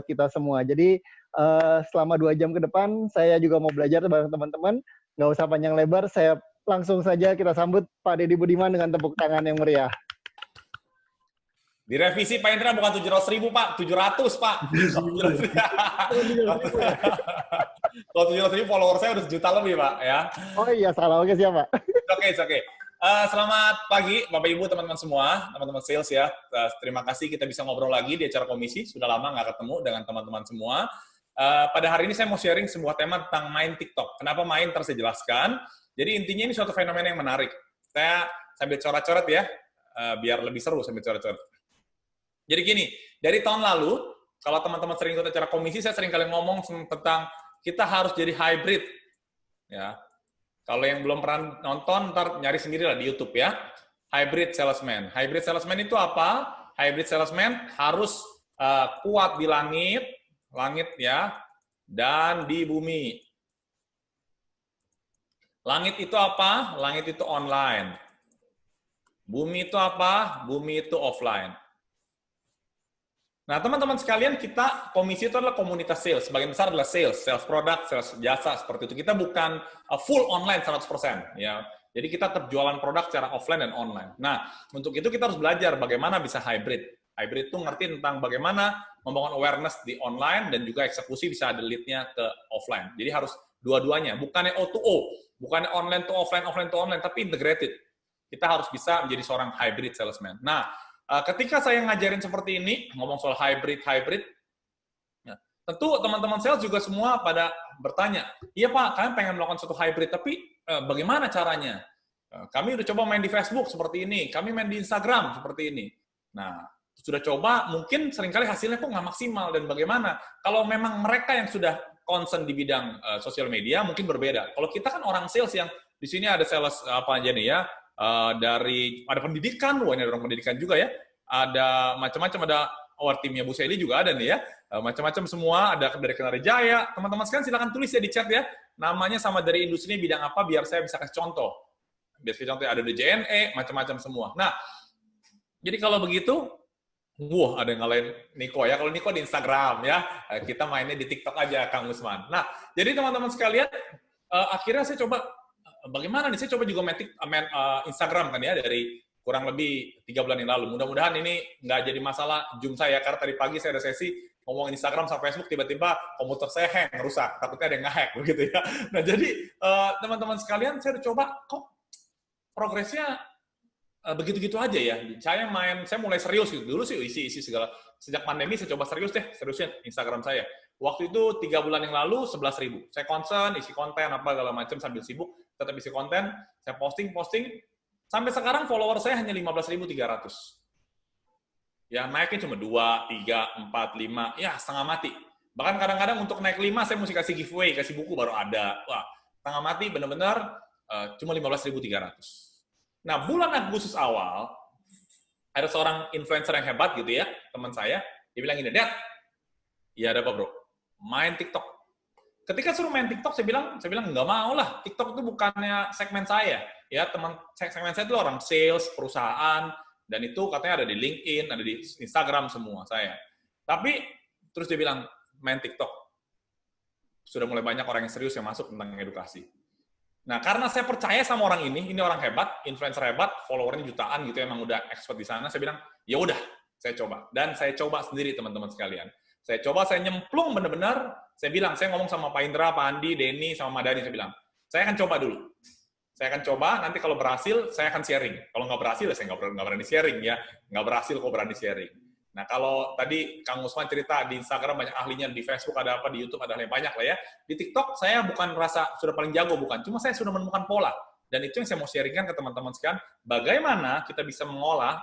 kita semua. Jadi selama 2 jam ke depan, saya juga mau belajar bareng teman-teman. Nggak usah panjang lebar, saya langsung saja kita sambut Pak Deddy Budiman dengan tepuk tangan yang meriah. Direvisi Pak Indra bukan 700.000 Pak, 700 Pak. Kalau 700.000 follower saya udah 1 juta lebih Pak ya. Oh iya salah, oke siap Pak. Oke. Selamat pagi Bapak Ibu teman-teman semua, teman-teman sales ya. Terima kasih kita bisa ngobrol lagi di acara komisi. Sudah lama nggak ketemu dengan teman-teman semua. Pada hari ini saya mau sharing sebuah tema tentang main TikTok. Kenapa main? Terus saya jelaskan. Jadi intinya ini suatu fenomena yang menarik. Saya sambil coret-coret ya, biar lebih seru sambil coret-coret. Jadi gini, dari tahun lalu, kalau teman-teman sering ikut acara komisi, saya sering kali ngomong tentang kita harus jadi hybrid. Ya. Kalau yang belum pernah nonton, ntar nyari sendiri lah di YouTube ya. Hybrid salesman. Hybrid salesman itu apa? Hybrid salesman harus kuat di langit ya, dan di bumi. Langit itu apa? Langit itu online. Bumi itu apa? Bumi itu offline. Nah, teman-teman sekalian, kita komisi itu adalah komunitas sales. Sebagian besar adalah sales produk, sales jasa, seperti itu. Kita bukan full online 100%. Ya. Jadi kita terjualan produk secara offline dan online. Nah, untuk itu kita harus belajar bagaimana bisa hybrid. Hybrid itu ngerti tentang bagaimana membangun awareness di online dan juga eksekusi bisa ada lead-nya ke offline. Jadi harus dua-duanya. Bukannya O2O, bukannya online to offline, offline to online, tapi integrated. Kita harus bisa menjadi seorang hybrid salesman. Nah, ketika saya ngajarin seperti ini, ngomong soal hybrid, ya, tentu teman-teman sales juga semua pada bertanya, iya Pak, kalian pengen melakukan suatu hybrid, tapi bagaimana caranya? Kami udah coba main di Facebook seperti ini, kami main di Instagram seperti ini. Nah, sudah coba, mungkin seringkali hasilnya kok nggak maksimal, dan bagaimana? Kalau memang mereka yang sudah concern di bidang sosial media, mungkin berbeda. Kalau kita kan orang sales yang, di sini ada sales apa aja nih ya, ada pendidikan, ini ada orang pendidikan juga ya, ada macam-macam, ada timnya Bu Seli juga ada nih ya, macam-macam semua, ada dari Kenari Jaya, teman-teman sekalian silakan tulis ya di chat ya, namanya sama dari industrinya bidang apa, biar saya bisa kasih contoh. Biasanya contohnya ada di JNE, macam-macam semua. Nah, jadi kalau begitu, ada yang ngalahin Niko ya, kalau Niko di Instagram ya, kita mainnya di TikTok aja Kang Usman. Nah, jadi teman-teman sekalian, akhirnya saya coba bagaimana nih, saya coba juga main Instagram kan ya, dari kurang lebih 3 bulan yang lalu. Mudah-mudahan ini nggak jadi masalah Zoom saya, karena tadi pagi saya ada sesi ngomong Instagram sama Facebook, tiba-tiba komputer saya hang, rusak, takutnya ada yang nge-hack, begitu ya. Nah, jadi teman-teman sekalian, saya udah coba, kok progresnya begitu-gitu aja ya. Saya mulai serius gitu. Dulu sih isi segala. Sejak pandemi saya coba seriusin Instagram saya. Waktu itu 3 bulan yang lalu 11.000. Saya concern, isi konten apa segala macam sambil sibuk, tetap isi konten, saya posting. Sampai sekarang follower saya hanya 15.300. Ya naiknya cuma 2, 3, 4, 5, ya setengah mati. Bahkan kadang-kadang untuk naik 5 saya mesti kasih giveaway, kasih buku baru ada. Wah, setengah mati benar-benar cuma 15.300. Nah, bulan Agustus awal, ada seorang influencer yang hebat gitu ya, teman saya, dia bilang gini, Dad, iya ada apa bro? Main TikTok. Ketika suruh main TikTok, saya bilang nggak mau lah, TikTok itu bukannya segmen saya. Ya, segmen saya itu orang sales, perusahaan, dan itu katanya ada di LinkedIn, ada di Instagram semua saya. Tapi, terus dia bilang, main TikTok. Sudah mulai banyak orang yang serius yang masuk tentang edukasi. Nah, karena saya percaya sama orang ini orang hebat, influencer hebat, followernya jutaan gitu, emang udah expert di sana, saya bilang, ya udah, saya coba. Dan saya coba sendiri, teman-teman sekalian. Saya coba, saya nyemplung benar-benar, saya ngomong sama Pak Indra, Pak Andi, Denny, sama Madani, saya bilang, saya akan coba dulu. Saya akan coba, nanti kalau berhasil, saya akan sharing. Kalau nggak berhasil, saya nggak berani sharing ya. Nggak berhasil, kok berani sharing. Nah, kalau tadi Kang Usman cerita di Instagram banyak ahlinya, di Facebook ada apa, di YouTube ada yang banyak lah ya. Di TikTok saya bukan merasa sudah paling jago, bukan. Cuma saya sudah menemukan pola. Dan itu yang saya mau sharingkan ke teman-teman sekalian, bagaimana kita bisa mengolah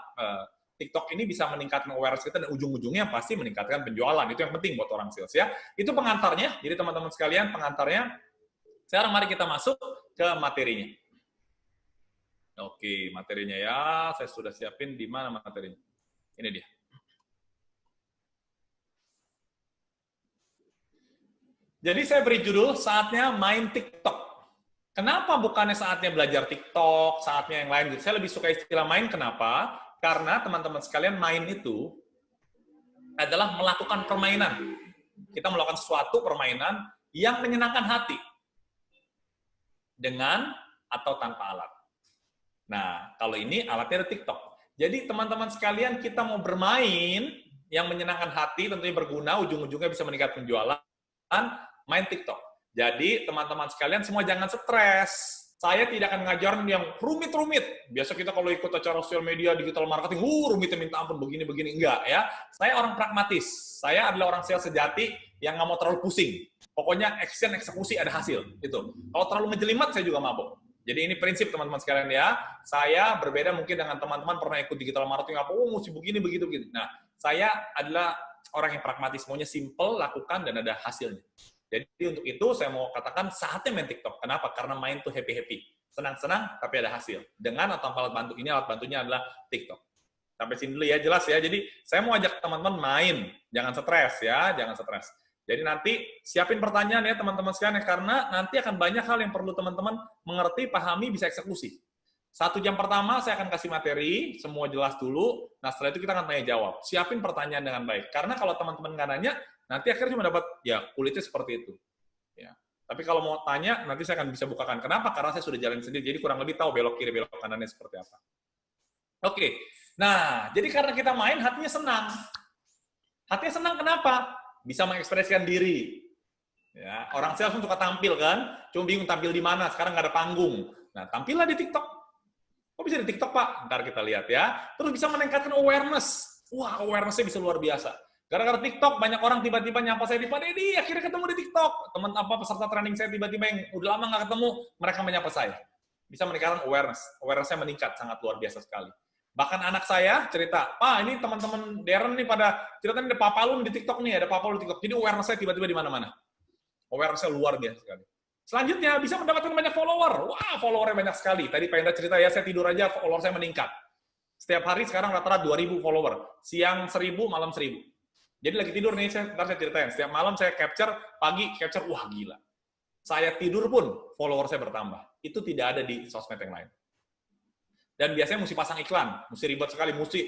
TikTok ini bisa meningkatkan awareness kita dan ujung-ujungnya pasti meningkatkan penjualan. Itu yang penting buat orang sales ya. Itu pengantarnya. Jadi teman-teman sekalian, pengantarnya. Sekarang mari kita masuk ke materinya. Oke, materinya ya. Saya sudah siapin di mana materinya. Ini dia. Jadi saya beri judul, saatnya main TikTok. Kenapa bukannya saatnya belajar TikTok, saatnya yang lain? Saya lebih suka istilah main, kenapa? Karena teman-teman sekalian, main itu adalah melakukan permainan. Kita melakukan suatu permainan yang menyenangkan hati. Dengan atau tanpa alat. Nah, kalau ini alatnya ada TikTok. Jadi teman-teman sekalian, kita mau bermain yang menyenangkan hati, tentunya berguna, ujung-ujungnya bisa meningkatkan penjualan, main TikTok. Jadi teman-teman sekalian semua jangan stres. Saya tidak akan ngajarin yang rumit-rumit. Biasa kita kalau ikut acara sosial media, digital marketing, rumitnya minta ampun, begini-begini. Enggak ya. Saya orang pragmatis. Saya adalah orang sales sejati yang nggak mau terlalu pusing. Pokoknya action, eksekusi, ada hasil. Itu. Kalau terlalu menjelimet, saya juga mabuk. Jadi ini prinsip teman-teman sekalian ya. Saya berbeda mungkin dengan teman-teman pernah ikut digital marketing, mesti begini, begitu. Nah, saya adalah orang yang pragmatis. Maunya simple, lakukan, dan ada hasilnya. Jadi untuk itu saya mau katakan saatnya main TikTok. Kenapa? Karena main tuh happy-happy. Senang-senang, tapi ada hasil. Dengan atau tanpa alat bantu. Ini alat bantunya adalah TikTok. Sampai sini dulu ya, jelas ya. Jadi saya mau ajak teman-teman main. Jangan stres ya, jangan stres. Jadi nanti siapin pertanyaan ya teman-teman sekalian, karena nanti akan banyak hal yang perlu teman-teman mengerti, pahami, bisa eksekusi. 1 jam pertama saya akan kasih materi, semua jelas dulu. Nah setelah itu kita akan tanya jawab. Siapin pertanyaan dengan baik. Karena kalau teman-teman nggak nanya, nanti akhirnya cuma dapat, ya kulitnya seperti itu. Ya. Tapi kalau mau tanya, nanti saya akan bisa bukakan. Kenapa? Karena saya sudah jalan sendiri, jadi kurang lebih tahu belok kiri, belok kanannya seperti apa. Oke, nah, jadi karena kita main, hatinya senang. Hatinya senang kenapa? Bisa mengekspresikan diri. Ya, orang sales suka tampil kan, cuma bingung tampil di mana, sekarang nggak ada panggung. Nah, tampillah di TikTok. Kok bisa di TikTok, Pak? Ntar kita lihat ya. Terus bisa meningkatkan awareness. Wah, awareness-nya bisa luar biasa. Gara-gara TikTok, banyak orang tiba-tiba nyapa saya di Pak Deddy, akhirnya ketemu di TikTok. Teman peserta training saya tiba-tiba yang udah lama nggak ketemu, mereka menyapa saya. Bisa meningkatkan awareness. Awareness-nya meningkat, sangat luar biasa sekali. Bahkan anak saya cerita, Pak, ini teman-teman Darren nih pada cerita nih ada Papa Lu di TikTok nih, ada Papa Lu di TikTok. Jadi awareness-nya tiba-tiba di mana-mana. Awareness-nya luar biasa sekali. Selanjutnya, bisa mendapatkan banyak follower. Wah, followernya banyak sekali. Tadi Pak Indra cerita ya, saya tidur aja, follower saya meningkat. Setiap hari sekarang rata-rata 2.000 follower. Siang 1.000, malam 1.000. Jadi lagi tidur nih, ntar saya ceritain. Setiap malam saya capture, pagi capture, wah gila. Saya tidur pun follower saya bertambah. Itu tidak ada di sosmed yang lain. Dan biasanya mesti pasang iklan, mesti ribet sekali, mesti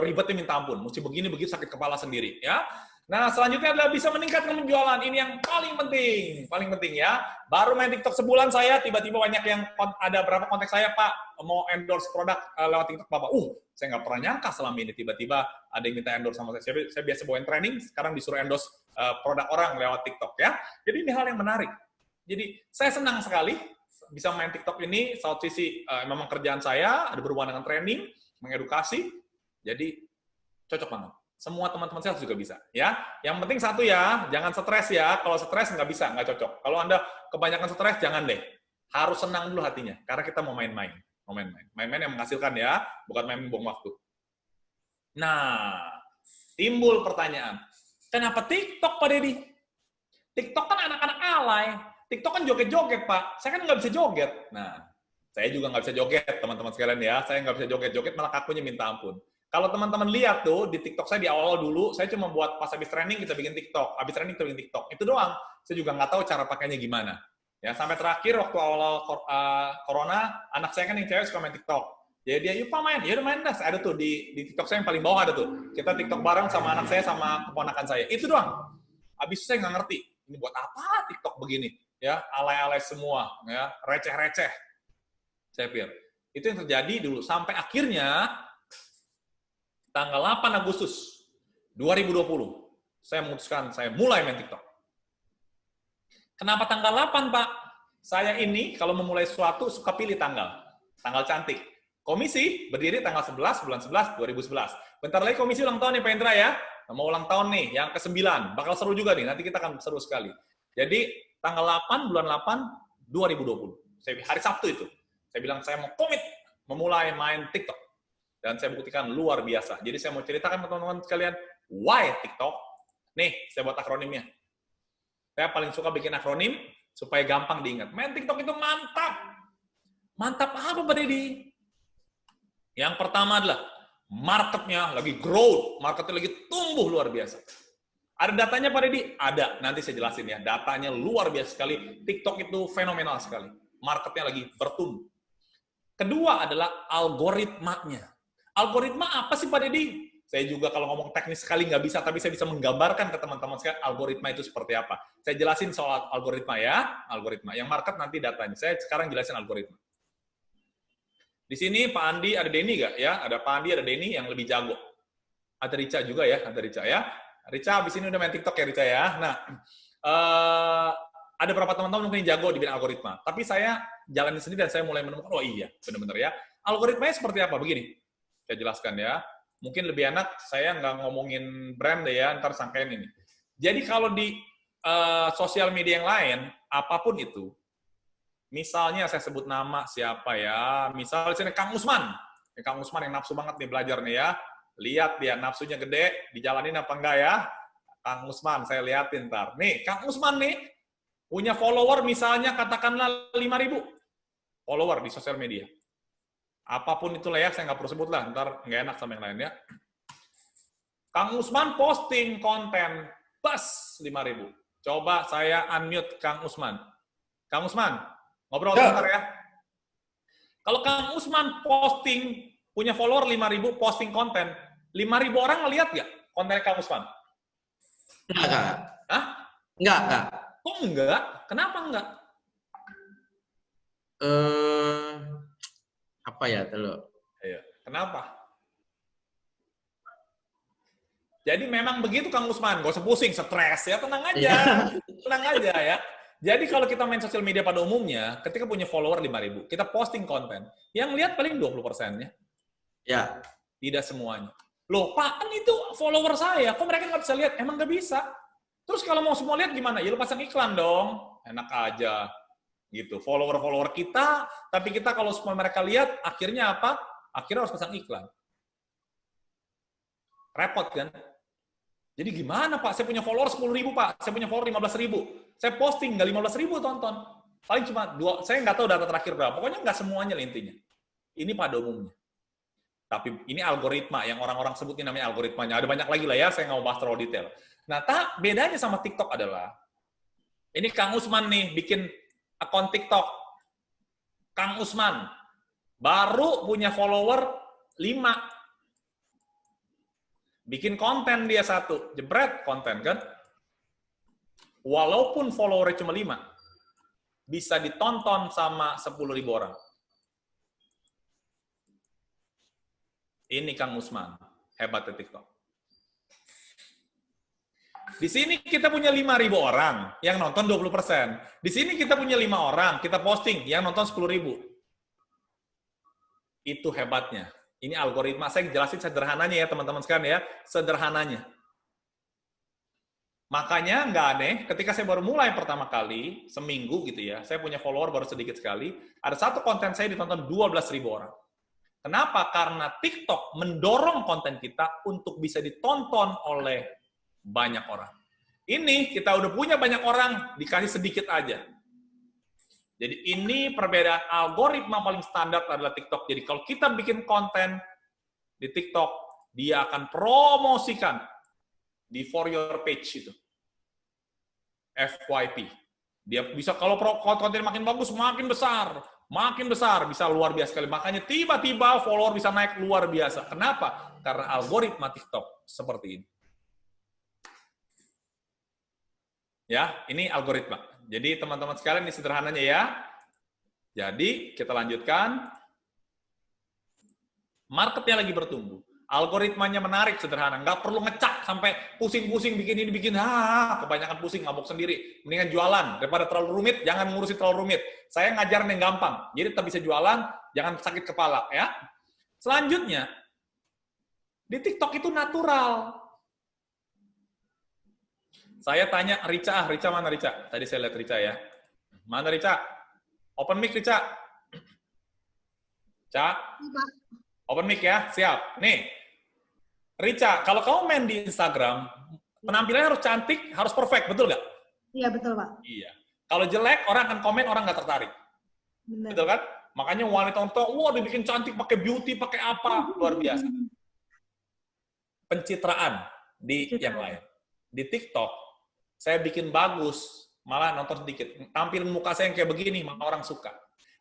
ribetnya minta ampun, mesti begini begitu sakit kepala sendiri, ya. Nah, selanjutnya adalah bisa meningkatkan penjualan. Ini yang paling penting ya. Baru main TikTok sebulan saya, tiba-tiba banyak yang ada berapa kontak saya, Pak, mau endorse produk lewat TikTok, Bapak. Saya nggak pernah nyangka selama ini, tiba-tiba ada yang minta endorse sama saya. Saya biasa bawain training, sekarang disuruh endorse produk orang lewat TikTok, ya. Jadi ini hal yang menarik. Jadi saya senang sekali bisa main TikTok ini, satu sisi memang kerjaan saya, ada berhubungan dengan training, mengedukasi, jadi cocok banget. Semua teman-teman saya juga bisa, ya. Yang penting satu ya, jangan stres ya. Kalau stres nggak bisa, nggak cocok. Kalau Anda kebanyakan stres, jangan deh. Harus senang dulu hatinya, karena kita mau main-main. Main-main yang menghasilkan ya, bukan main buang waktu. Nah, timbul pertanyaan, kenapa TikTok, Pak Deddy? TikTok kan anak-anak alay. TikTok kan joget-joget, Pak. Saya kan nggak bisa joget. Nah, saya juga nggak bisa joget, teman-teman sekalian ya. Saya nggak bisa joget-joget, malah kakunya minta ampun. Kalau teman-teman lihat tuh, di TikTok saya di awal-awal dulu, saya cuma buat pas habis training, kita bikin TikTok. Habis training, kita bikin TikTok. Itu doang. Saya juga nggak tahu cara pakainya gimana. Ya, sampai terakhir, waktu awal corona, anak saya kan yang cewek suka main TikTok. Jadi dia, yuk Pak main. Ya udah main dah. Ada tuh, di TikTok saya yang paling bawah ada tuh. Kita TikTok bareng sama anak saya, sama keponakan saya. Itu doang. Habis itu saya nggak ngerti. Ini buat apa TikTok begini? Ya, alay-alay semua. Ya, receh-receh. Saya pikir. Itu yang terjadi dulu. Sampai akhirnya, tanggal 8 Agustus 2020, saya memutuskan saya mulai main TikTok. Kenapa tanggal 8, Pak? Saya ini kalau memulai sesuatu suka pilih tanggal. Tanggal cantik. Komisi berdiri tanggal 11, bulan 11, 2011. Bentar lagi komisi ulang tahun nih Pak Indra ya. Mau ulang tahun nih, yang ke-9. Bakal seru juga nih, nanti kita akan seru sekali. Jadi, tanggal 8, bulan 8, 2020. Hari Sabtu itu. Saya bilang, saya mau komit memulai main TikTok. Dan saya buktikan luar biasa. Jadi saya mau ceritakan ke teman-teman sekalian, why TikTok? Nih, saya buat akronimnya. Saya paling suka bikin akronim supaya gampang diingat. Main TikTok itu mantap. Mantap apa, Pak Deddy? Yang pertama adalah marketnya lagi growth, marketnya lagi tumbuh luar biasa. Ada datanya, Pak Deddy? Ada. Nanti saya jelasin ya. Datanya luar biasa sekali. TikTok itu fenomenal sekali. Marketnya lagi bertumbuh. Kedua adalah algoritmanya. Algoritma apa sih Pak Deddy? Saya juga kalau ngomong teknis sekali nggak bisa, tapi saya bisa menggambarkan ke teman-teman sekalian algoritma itu seperti apa. Saya jelasin soal algoritma ya, algoritma. Yang market nanti datanya. Saya sekarang jelasin algoritma. Di sini Pak Andi, ada Denny nggak ya? Ada Pak Andi, ada Denny yang lebih jago. Ada Rica juga ya, ada Rica ya. Rica abis ini udah main TikTok ya Rica ya. Nah, ada beberapa teman-teman mungkin jago di bidang algoritma. Tapi saya jalanin sendiri dan saya mulai menemukan, oh iya, benar-benar ya. Algoritmanya seperti apa? Begini, saya jelaskan ya. Mungkin lebih enak saya nggak ngomongin brand deh ya, ntar sangkain ini. Jadi kalau di sosial media yang lain, apapun itu, misalnya saya sebut nama siapa ya, misal sini Kang Usman. Kang Usman yang nafsu banget nih belajar nih ya. Lihat dia nafsunya gede, dijalanin apa enggak ya? Kang Usman, saya liatin ntar. Nih, Kang Usman nih, punya follower misalnya katakanlah 5.000 follower di sosial media. Apapun itulah ya, saya nggak perlu sebut lah, ntar nggak enak sama yang lain ya. Kang Usman posting konten, pas 5.000. Coba saya unmute Kang Usman. Kang Usman, ngobrol sebentar ya. Kalau Kang Usman posting, punya follower 5.000, posting konten, 5.000 orang ngeliat nggak konten Kang Usman? Enggak. Hah? Enggak. Kok enggak? Kenapa enggak? Apa ya, Telo? Iya. Kenapa? Jadi memang begitu Kang Usman, gak usah pusing, stres ya, tenang aja. Tenang aja ya. Jadi kalau kita main sosial media pada umumnya, ketika punya follower 5.000, kita posting konten, yang lihat paling 20%-nya. Ya. Tidak semuanya. Loh, Pak, kan itu follower saya, kok mereka nggak bisa lihat? Emang nggak bisa. Terus kalau mau semua lihat gimana? Ya lu pasang iklan dong. Enak aja. Gitu. Follower-follower kita, tapi kita kalau semua mereka lihat, akhirnya apa? Akhirnya harus pasang iklan. Repot kan? Jadi gimana Pak? Saya punya follower 10.000 Pak. Saya punya follower 15.000. Saya posting nggak 15.000 tonton. Paling cuma 2. Saya nggak tahu data terakhir berapa. Pokoknya nggak semuanya lah intinya. Ini pada umumnya. Tapi ini algoritma yang orang-orang sebut ini namanya algoritmanya. Ada banyak lagi lah ya. Saya nggak mau bahas terlalu detail. Nah, bedanya sama TikTok adalah ini Kang Usman nih bikin akun TikTok. Kang Usman baru punya follower 5. Bikin konten dia 1, jebret konten kan. Walaupun followernya cuma 5, bisa ditonton sama 10.000 orang. Ini Kang Usman, hebatnya TikTok. Di sini kita punya 5.000 orang, yang nonton 20%. Di sini kita punya 5 orang, kita posting, yang nonton 10.000. Itu hebatnya. Ini algoritma, saya jelasin sederhananya ya teman-teman sekalian ya, sederhananya. Makanya nggak aneh, ketika saya baru mulai pertama kali, seminggu gitu ya, saya punya follower baru sedikit sekali, ada satu konten saya ditonton 12.000 orang. Kenapa? Karena TikTok mendorong konten kita untuk bisa ditonton oleh banyak orang. Ini kita udah punya banyak orang, dikasih sedikit aja. Jadi ini perbedaan algoritma paling standar adalah TikTok. Jadi kalau kita bikin konten di TikTok, dia akan promosikan di For Your Page itu. FYP. Dia bisa kalau konten makin bagus, makin besar, bisa luar biasa sekali. Makanya tiba-tiba follower bisa naik luar biasa. Kenapa? Karena algoritma TikTok seperti ini. Ya, ini algoritma. Jadi teman-teman sekalian ini sederhananya ya. Jadi kita lanjutkan. Marketnya lagi bertumbuh. Algoritmanya menarik, sederhana. Nggak perlu ngecak sampai pusing-pusing bikin ini, bikin. Kebanyakan pusing, mabok sendiri. Mendingan jualan. Daripada terlalu rumit, jangan ngurusin terlalu rumit. Saya ngajarin yang gampang. Jadi tetap bisa jualan, jangan sakit kepala. Ya. Selanjutnya, di TikTok itu natural. Saya tanya Rica, Rica mana Rica? Tadi saya lihat Rica ya. Mana Rica? Open mic Rica. Ca? Open mic ya, siap. Nih, Rica, kalau kamu main di Instagram, penampilannya harus cantik, harus perfect, betul nggak? Iya, betul Pak. Iya. Kalau jelek, orang akan komen, orang nggak tertarik. Benar. Betul kan? Makanya wanita-wanita, wah dibikin cantik, pakai beauty, pakai apa, luar biasa. Pencitraan di yang lain. Di TikTok, saya bikin bagus, malah nonton sedikit. Tampilin muka saya yang kayak begini, maka orang suka.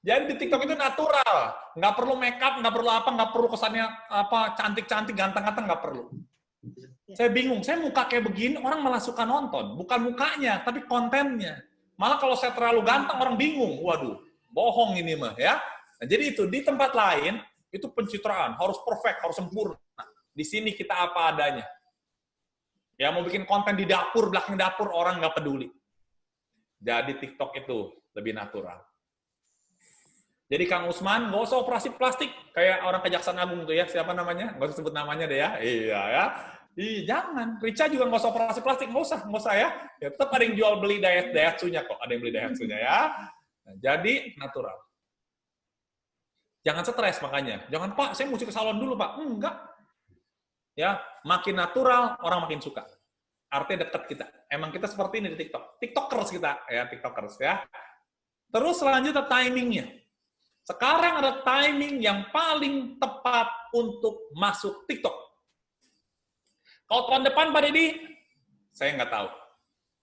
Jadi di TikTok itu natural, nggak perlu make up, nggak perlu apa, nggak perlu kesannya apa cantik-cantik, ganteng-ganteng, nggak perlu. Saya bingung, saya muka kayak begini, orang malah suka nonton. Bukan mukanya, tapi kontennya. Malah kalau saya terlalu ganteng, orang bingung. Waduh, bohong ini mah ya. Nah, jadi itu, di tempat lain, itu pencitraan, harus perfect, harus sempurna. Di sini kita apa adanya. Ya, mau bikin konten di dapur, belakang dapur, orang nggak peduli. Jadi TikTok itu lebih natural. Jadi Kang Usman, nggak usah operasi plastik. Kayak orang Kejaksaan Agung tuh ya, siapa namanya? Nggak usah sebut namanya deh ya. Iya ya. Ih, jangan. Rica juga nggak usah operasi plastik, nggak usah ya. Ya tetap ada yang jual beli Daihatsu-nya kok, ada yang beli Daihatsu-nya ya. Nah, jadi natural. Jangan stres makanya. Jangan, Pak, saya mesti ke salon dulu, Pak. Enggak. Ya, makin natural, orang makin suka. Artinya dekat kita. Emang kita seperti ini di TikTok. TikTokers kita, ya, TikTokers ya. Terus selanjutnya timingnya. Sekarang ada timing yang paling tepat untuk masuk TikTok. Kalau tahun depan, Pak Deddy, saya nggak tahu.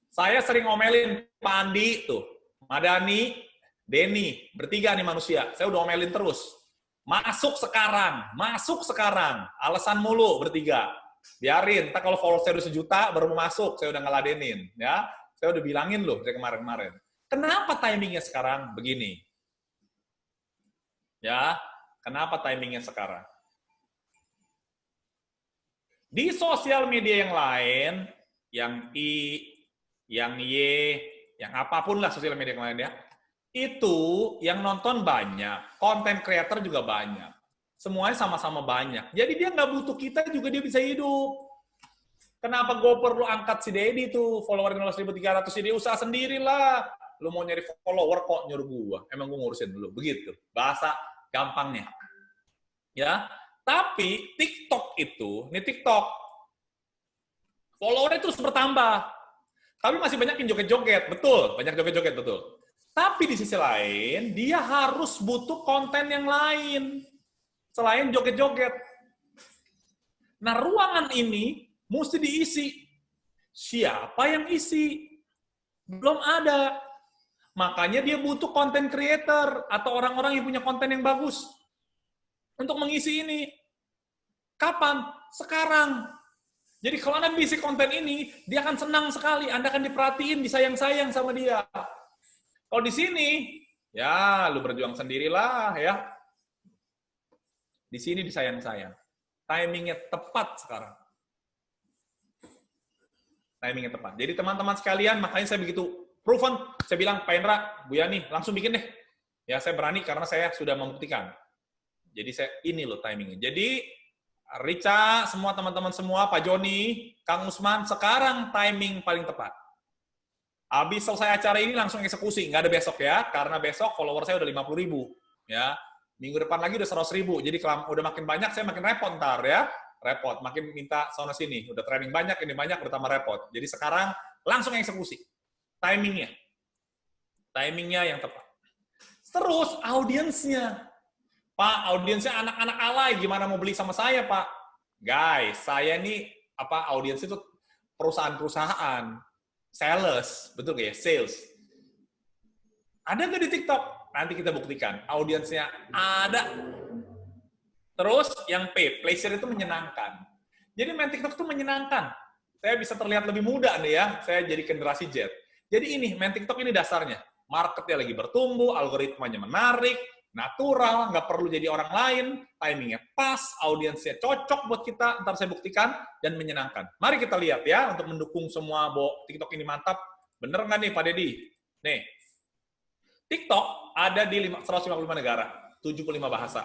Saya sering ngomelin Pak Andi tuh, Madani, Denny, bertiga nih manusia. Saya udah ngomelin terus. Masuk sekarang. Alasan mulu bertiga. Biarin, ntar kalau follower saya udah 1 juta, baru mau masuk, saya udah ngeladenin. Ya, saya udah bilangin loh dari kemarin-kemarin. Kenapa timingnya sekarang begini? Ya, kenapa timingnya sekarang? Di sosial media yang lain, yang I, yang Y, yang apapun lah sosial media yang lain ya, itu yang nonton banyak, konten creator juga banyak. Semuanya sama-sama banyak. Jadi dia nggak butuh kita juga dia bisa hidup. Kenapa gue perlu angkat si Deddy tuh, follower 15.300, si dia usaha sendirilah. Lu mau nyari follower kok nyuruh gua. Emang gua ngurusin dulu. Begitu. Bahasa gampangnya. Ya. Tapi TikTok itu, ini TikTok, followernya terus bertambah. Tapi masih banyak yang joget-joget. Betul. Banyak joget-joget, betul. Tapi di sisi lain, dia harus butuh konten yang lain. Selain joget-joget. Nah, ruangan ini mesti diisi. Siapa yang isi? Belum ada. Makanya dia butuh content creator atau orang-orang yang punya konten yang bagus untuk mengisi ini. Kapan? Sekarang. Jadi kalau Anda mengisi konten ini, dia akan senang sekali. Anda akan diperhatiin, disayang-sayang sama dia. Kalau di sini, ya lu berjuang sendirilah ya. Di sini disayang-sayang. Timingnya tepat sekarang. Timingnya tepat. Jadi teman-teman sekalian, makanya saya begitu proven, saya bilang, Pak Indra, Bu Yani, langsung bikin deh. Ya, saya berani karena saya sudah membuktikan. Jadi saya ini loh timingnya. Jadi Rica, semua teman-teman semua, Pak Joni, Kang Usman, sekarang timing paling tepat. Habis selesai acara ini langsung eksekusi, nggak ada besok ya, karena besok follower saya udah 50.000. Ya, minggu depan lagi udah 100.000. Jadi kalau udah makin banyak, saya makin repot ntar ya. Repot, makin minta sana sini. Udah training banyak, ini banyak, udah tambah repot. Jadi sekarang langsung eksekusi. Timingnya yang tepat. Terus audiensnya. Pak, audiensnya anak-anak alay, gimana mau beli sama saya, Pak? Guys, saya nih, audiens itu perusahaan-perusahaan. Sales, betul nggak ya? Sales. Ada nggak di TikTok? Nanti kita buktikan. Audiensnya ada. Terus yang paid, pleasure itu menyenangkan. Jadi main TikTok itu menyenangkan. Saya bisa terlihat lebih muda nih ya, saya jadi generasi Z. Jadi ini, main TikTok ini dasarnya. Marketnya lagi bertumbuh, algoritmanya menarik, natural, nggak perlu jadi orang lain, timingnya pas, audiensnya cocok buat kita, ntar saya buktikan, dan menyenangkan. Mari kita lihat ya, untuk mendukung semua bahwa TikTok ini mantap. Bener nggak nih Pak Deddy? Nih, TikTok ada di 155 negara, 75 bahasa.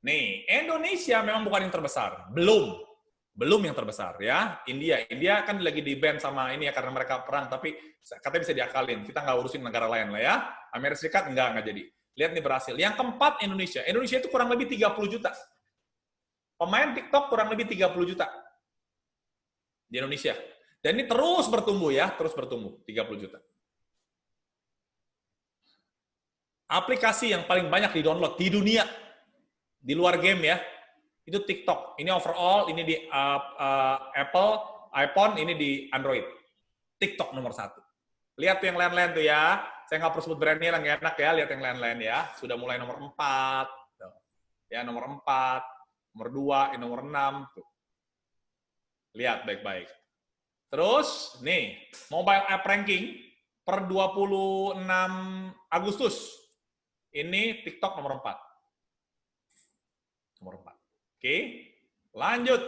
Nih, Indonesia memang bukan yang terbesar. Belum yang terbesar ya. India kan lagi di ban sama ini ya karena mereka perang, tapi katanya bisa diakalin. Kita nggak urusin negara lain lah ya. Amerika Serikat nggak jadi. Lihat nih berhasil. Yang keempat Indonesia. Indonesia itu kurang lebih 30 juta. Pemain TikTok kurang lebih 30 juta di Indonesia. Dan ini terus bertumbuh ya, terus bertumbuh 30 juta. Aplikasi yang paling banyak di-download di dunia di luar game ya, itu TikTok. Ini overall, ini di Apple, iPhone, ini di Android. TikTok nomor 1. Lihat tuh yang lain-lain tuh ya. Saya nggak perlu sebut brandnya, nggak enak ya, lihat yang lain-lain ya. Sudah mulai nomor 4, ya nomor 4, nomor 2, nomor 6. Tuh. Lihat baik-baik. Terus, nih, mobile app ranking per 26 Agustus. Ini TikTok nomor 4. Nomor 4. Oke, lanjut.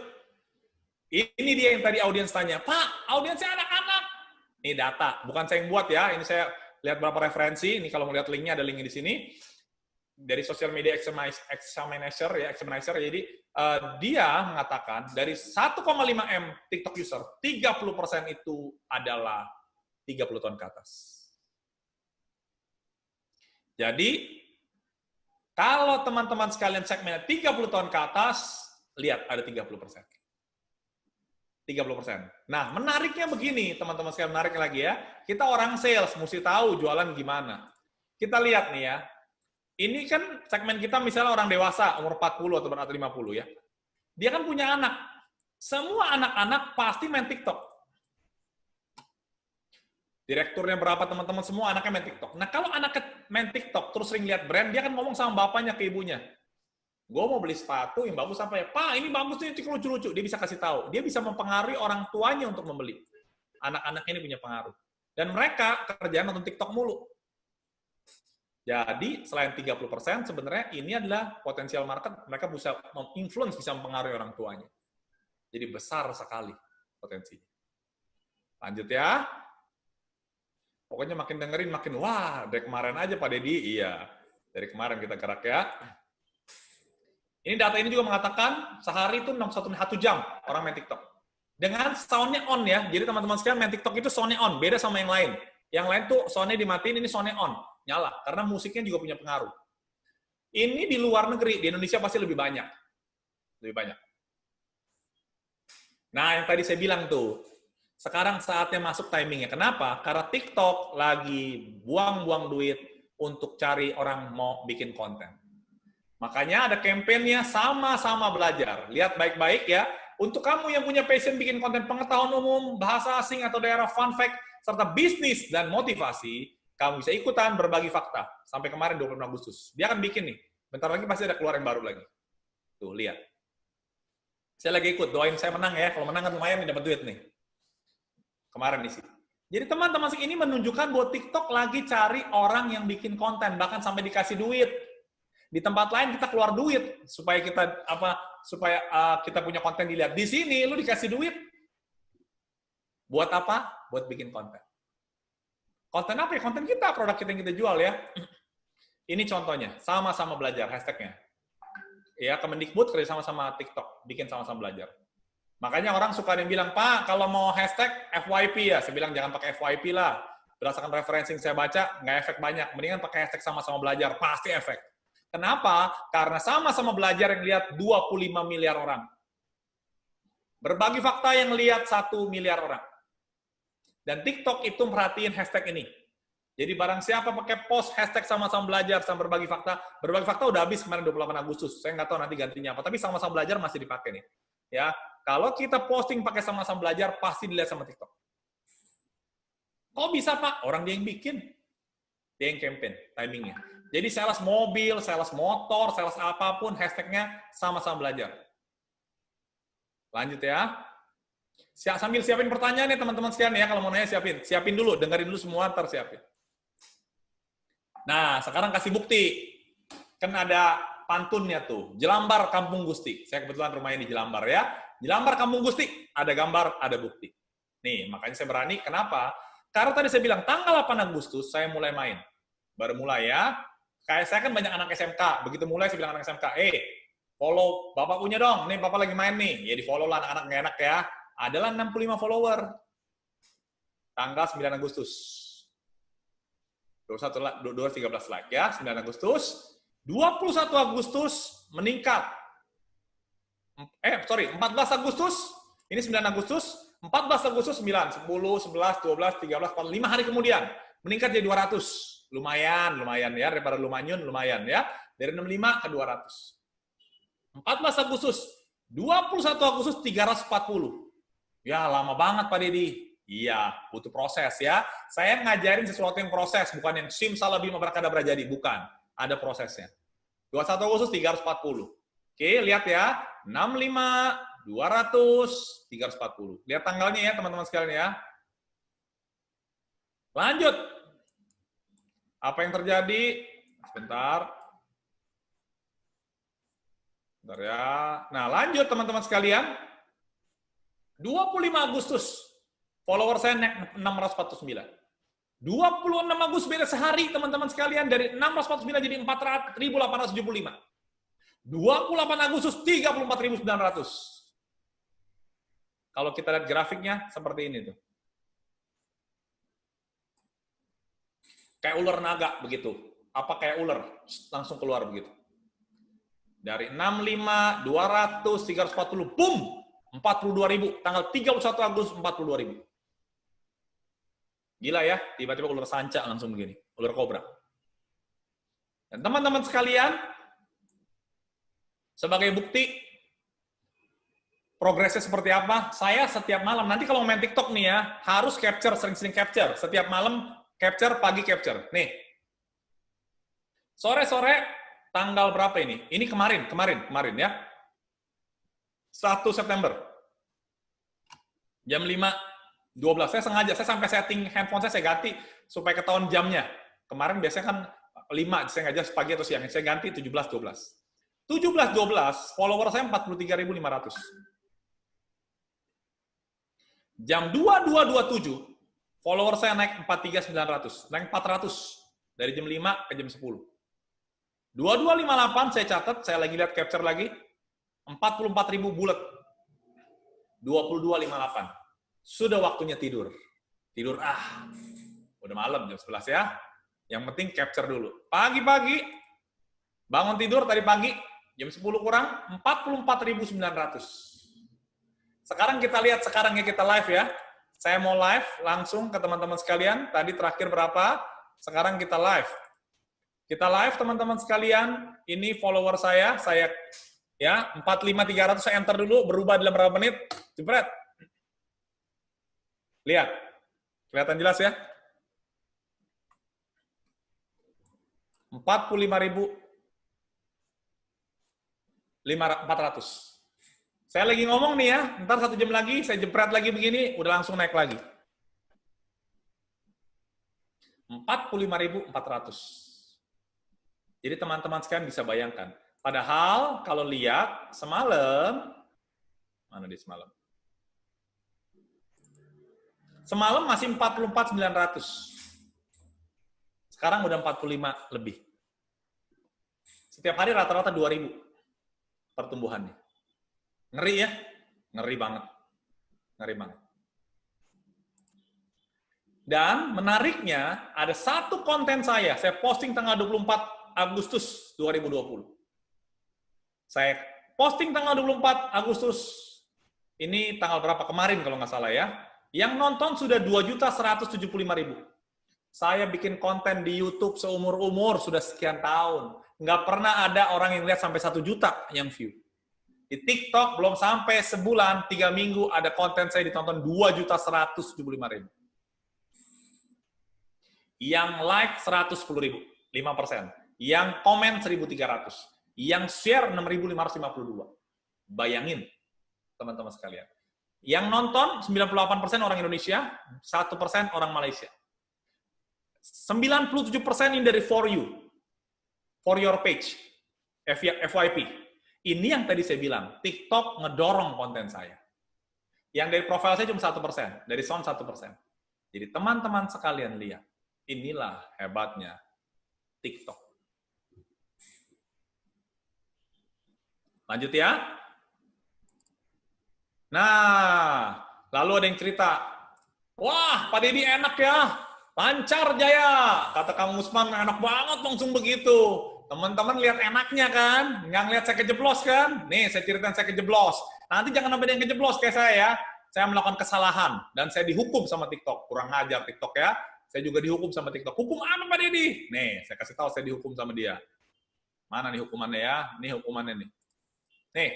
Ini dia yang tadi audiens tanya, Pak, audiensnya anak-anak. Ini data, bukan saya yang buat ya. Ini saya lihat beberapa referensi. Ini kalau mau lihat linknya, ada linknya di sini. Dari Social Media Examiner ya. Jadi dia mengatakan dari 1,5 M TikTok user, 30% itu adalah 30 tahun ke atas. Jadi kalau teman-teman sekalian segmennya 30 tahun ke atas, lihat ada 30%. 30%. Nah, menariknya begini, teman-teman sekalian, menariknya lagi ya. Kita orang sales, mesti tahu jualan gimana. Kita lihat nih ya. Ini kan segmen kita misalnya orang dewasa, umur 40 atau 50 ya. Dia kan punya anak. Semua anak-anak pasti main TikTok. Direkturnya berapa teman-teman, semua anaknya main TikTok. Nah, kalau anaknya main TikTok, terus sering lihat brand, dia kan ngomong sama bapaknya ke ibunya. Gue mau beli sepatu yang bagus apa ya? Pak, ini bagus nih, lucu-lucu. Dia bisa kasih tahu. Dia bisa mempengaruhi orang tuanya untuk membeli. Anak-anak ini punya pengaruh. Dan mereka kerjaan nonton TikTok mulu. Jadi, selain 30%, sebenarnya ini adalah potensial market. Mereka bisa menginfluence, bisa mempengaruhi orang tuanya. Jadi, besar sekali potensinya. Lanjut ya. Pokoknya makin dengerin, makin, wah, dari kemarin aja Pak Deddy. Iya, dari kemarin kita gerak ya. Ini data ini juga mengatakan sehari itu 1 jam orang main TikTok. Dengan sound-nya on ya. Jadi teman-teman sekalian main TikTok itu sound-nya on, beda sama yang lain. Yang lain tuh sound-nya dimatiin, ini sound-nya on, nyala. Karena musiknya juga punya pengaruh. Ini di luar negeri, di Indonesia pasti lebih banyak. Lebih banyak. Nah, yang tadi saya bilang tuh, sekarang saatnya masuk timingnya. Kenapa? Karena TikTok lagi buang-buang duit untuk cari orang mau bikin konten. Makanya ada kampanye sama-sama belajar. Lihat baik-baik ya. Untuk kamu yang punya passion bikin konten pengetahuan umum, bahasa asing atau daerah fun fact, serta bisnis dan motivasi, kamu bisa ikutan berbagi fakta. Sampai kemarin 26 Agustus. Dia akan bikin nih. Bentar lagi pasti ada keluar yang baru lagi. Tuh, lihat. Saya lagi ikut. Doain saya menang ya. Kalau menang kan lumayan nih dapat duit nih. Kemarin isi. Jadi teman-teman ini menunjukkan bahwa TikTok lagi cari orang yang bikin konten. Bahkan sampai dikasih duit. Di tempat lain kita keluar duit supaya kita kita punya konten dilihat. Di sini lu dikasih duit buat apa? Buat bikin konten. Konten apa ya? Konten kita, produk kita yang kita jual ya. Ini contohnya, sama-sama belajar hashtagnya. Ya, Kemendikbud kerja sama-sama TikTok, bikin sama-sama belajar. Makanya orang suka yang bilang, Pak, kalau mau hashtag FYP ya, saya bilang jangan pakai FYP lah. Berdasarkan referensi yang saya baca, nggak efek banyak. Mendingan pakai hashtag sama-sama belajar, pasti efek. Kenapa? Karena sama-sama belajar yang lihat 25 miliar orang. Berbagi fakta yang lihat 1 miliar orang. Dan TikTok itu merhatiin hashtag ini. Jadi barang siapa pakai post hashtag sama-sama belajar sama berbagi fakta udah habis kemarin 28 Agustus. Saya nggak tahu nanti gantinya apa, tapi sama-sama belajar masih dipakai nih. Ya, kalau kita posting pakai sama-sama belajar pasti dilihat sama TikTok. Kok bisa Pak? Orang dia yang bikin. Dia yang campaign, timingnya. Jadi sales mobil, sales motor, sales apapun, hashtagnya sama-sama belajar. Lanjut ya. Sambil siapin pertanyaan ya teman-teman sekalian ya, kalau mau nanya siapin. Siapin dulu, dengerin dulu semua, ntar siapin. Nah, sekarang kasih bukti. Kan ada pantunnya tuh, Jelambar Kampung Gusti. Saya kebetulan rumahnya di Jelambar ya. Jelambar Kampung Gusti, ada gambar, ada bukti. Nih, makanya saya berani. Kenapa? Karena tadi saya bilang, tanggal 8 Agustus saya mulai main. Baru mulai ya. Kayak saya kan banyak anak SMK. Begitu mulai saya bilang anak SMK, follow bapak punya dong. Nih, bapak lagi main nih. Ya di-follow lah anak-anak nggak enak ya. Adalah 65 follower. Tanggal 9 Agustus. 13 like ya, 9 Agustus. 21 Agustus meningkat. 14 Agustus. Ini 9 Agustus. 14 Agustus 9, 10, 11, 12, 13, 14, 5 hari kemudian. Meningkat jadi 200. Lumayan ya, daripada lumayan ya. Dari 65 ke 200. 14 Agustus, 21 Agustus 340. Ya, lama banget Pak Deddy. Iya, butuh proses ya. Saya ngajarin sesuatu yang proses, bukan yang simsalabim abrakadabra jadi, bukan. Ada prosesnya. 21 Agustus 340. Oke, lihat ya. 65, 200, 340. Lihat tanggalnya ya, teman-teman sekalian ya. Lanjut. Apa yang terjadi? Sebentar. Bentar ya. Nah, lanjut teman-teman sekalian. 25 Agustus. Follower saya naik 649. 26 Agustus beda sehari, teman-teman sekalian. Dari 649 jadi 4.875. 28 Agustus 34.900. Kalau kita lihat grafiknya, seperti ini tuh. Kayak ular naga, begitu. Apa kayak ular? Langsung keluar begitu. Dari 65, 200, 340, boom! 42.000. Tanggal 31 Agustus, 42.000. Gila ya, tiba-tiba ular sanca langsung begini, ular kobra. Dan teman-teman sekalian, sebagai bukti progresnya seperti apa, saya setiap malam, nanti kalau main TikTok nih ya, harus capture, sering-sering capture. Setiap malam capture, pagi capture. Nih, sore-sore tanggal berapa ini? Ini kemarin ya. 1 September. Jam 5.12. Saya sengaja, saya sampai setting handphone saya ganti supaya ketahuan jamnya. Kemarin biasanya kan 5, saya sengaja pagi atau siang. Saya ganti 17.12. 17.12, follower saya 43.500. Jam 22.27, follower saya naik 43.900. Naik 400 dari jam 5 ke jam 10. 22.58 saya catat, saya lagi lihat capture lagi. 44.000 bulat. 22.58. Sudah waktunya tidur. Tidur, udah malam jam 11 ya. Yang penting capture dulu. Pagi-pagi, bangun tidur tadi pagi, jam 10 kurang, 44.900. Sekarang kita lihat, sekarang ya kita live ya. Saya mau live langsung ke teman-teman sekalian. Tadi terakhir berapa? Sekarang kita live. Kita live teman-teman sekalian. Ini follower saya ya 45.300 saya enter dulu, berubah dalam berapa menit? Jepret. Lihat. Kelihatan jelas ya? 45.400. Saya lagi ngomong nih ya, ntar 1 jam lagi, saya jepret lagi begini, udah langsung naik lagi. 45.400. Jadi teman-teman sekalian bisa bayangkan. Padahal kalau lihat semalam, mana di semalam? Semalam masih 44.900. Sekarang udah 45 lebih. Setiap hari rata-rata 2.000 pertumbuhannya. Ngeri ya? Ngeri banget. Ngeri banget. Dan menariknya, ada satu konten saya posting tanggal 24 Agustus 2020. Saya posting tanggal 24 Agustus, ini tanggal berapa? Kemarin kalau nggak salah ya. Yang nonton sudah 2.175.000. Saya bikin konten di YouTube seumur-umur, sudah sekian tahun. Nggak pernah ada orang yang lihat sampai 1 juta yang view. Di TikTok belum sampai sebulan, 3 minggu, ada konten saya ditonton 2.175.000. Yang like 110.000, 5%. Yang komen 1.300. Yang share 6.552. Bayangin, teman-teman sekalian. Yang nonton 98% orang Indonesia, 1% orang Malaysia. 97% ini dari for you. For your page. FYP. Ini yang tadi saya bilang, TikTok ngedorong konten saya. Yang dari profil saya cuma 1%, dari sound 1%. Jadi teman-teman sekalian lihat, inilah hebatnya TikTok. Lanjut ya. Nah, lalu ada yang cerita, wah Pak Deddy enak ya, lancar Jaya. Kata Kang Usman, enak banget langsung begitu. Teman-teman lihat enaknya kan? Nggak ngeliat saya kejeblos kan? Nih, saya ceritain saya kejeblos. Nanti jangan sampai ada yang kejeblos kayak saya ya. Saya melakukan kesalahan, dan saya dihukum sama TikTok. Kurang ngajar TikTok ya. Saya juga dihukum sama TikTok. Hukum apa Pak Deddy? Nih, saya kasih tahu saya dihukum sama dia. Mana nih hukumannya ya? Nih hukumannya nih. Nih.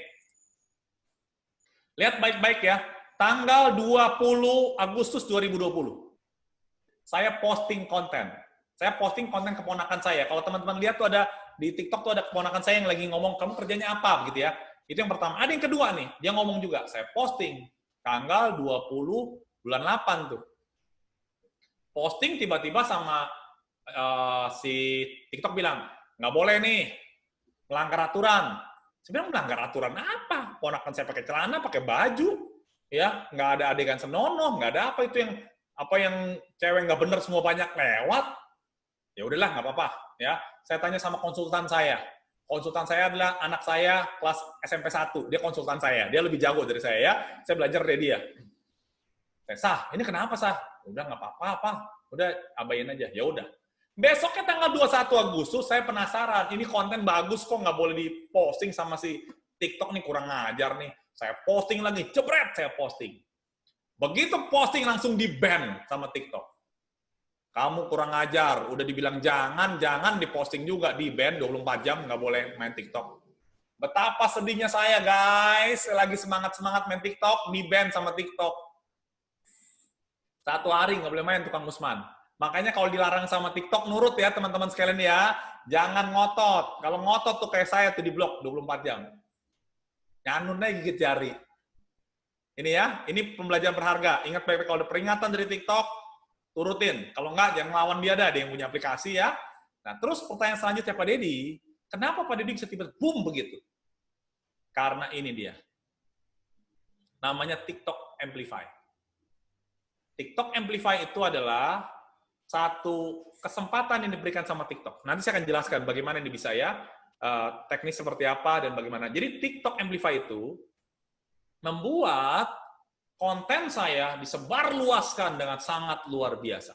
Lihat baik-baik ya. tanggal 20 Agustus 2020. Saya posting konten. Saya posting konten keponakan saya. Kalau teman-teman lihat tuh ada di TikTok tuh ada keponakan saya yang lagi ngomong, kamu kerjanya apa gitu ya. Itu yang pertama. Ada yang kedua nih, dia ngomong juga, saya posting tanggal 20 bulan 8 tuh. Posting tiba-tiba sama si TikTok bilang, nggak boleh nih, melanggar aturan. Sebenarnya melanggar aturan apa? Ponakan saya pakai celana, pakai baju, ya nggak ada adegan senonoh, nggak ada apa itu yang cewek nggak bener semua banyak lewat. Ya udahlah, nggak apa-apa. Ya, saya tanya sama konsultan saya. Konsultan saya adalah anak saya kelas SMP 1. Dia konsultan saya. Dia lebih jago dari saya ya. Saya belajar dari dia. Sah, ini kenapa Sah? Udah nggak apa-apa. Udah abain aja. Ya udah. Besoknya tanggal 21 Agustus, saya penasaran. Ini konten bagus kok nggak boleh diposting sama si TikTok nih, kurang ngajar nih. Saya posting lagi, jebret saya posting. Begitu posting langsung di-ban sama TikTok. Kamu kurang ajar, udah dibilang jangan diposting juga, di-ban 24 jam, nggak boleh main TikTok. Betapa sedihnya saya guys, lagi semangat-semangat main TikTok, di-ban sama TikTok. 1 hari nggak boleh main tukang Usman. Makanya kalau dilarang sama TikTok, nurut ya teman-teman sekalian ya. Jangan ngotot. Kalau ngotot tuh kayak saya tuh di-blok 24 jam. Nyanunnya gigit jari. Ini ya, ini pembelajaran berharga. Ingat baik-baik kalau ada peringatan dari TikTok, turutin. Kalau enggak, jangan lawan dia ada yang punya aplikasi ya. Nah, terus pertanyaan selanjutnya Pak Deddy, kenapa Pak Deddy bisa tiba-tiba boom begitu? Karena ini dia. Namanya TikTok Amplify. TikTok Amplify itu adalah satu kesempatan yang diberikan sama TikTok. Nanti saya akan jelaskan bagaimana ini bisa ya, teknis seperti apa dan bagaimana. Jadi TikTok Amplify itu membuat konten saya disebarluaskan dengan sangat luar biasa.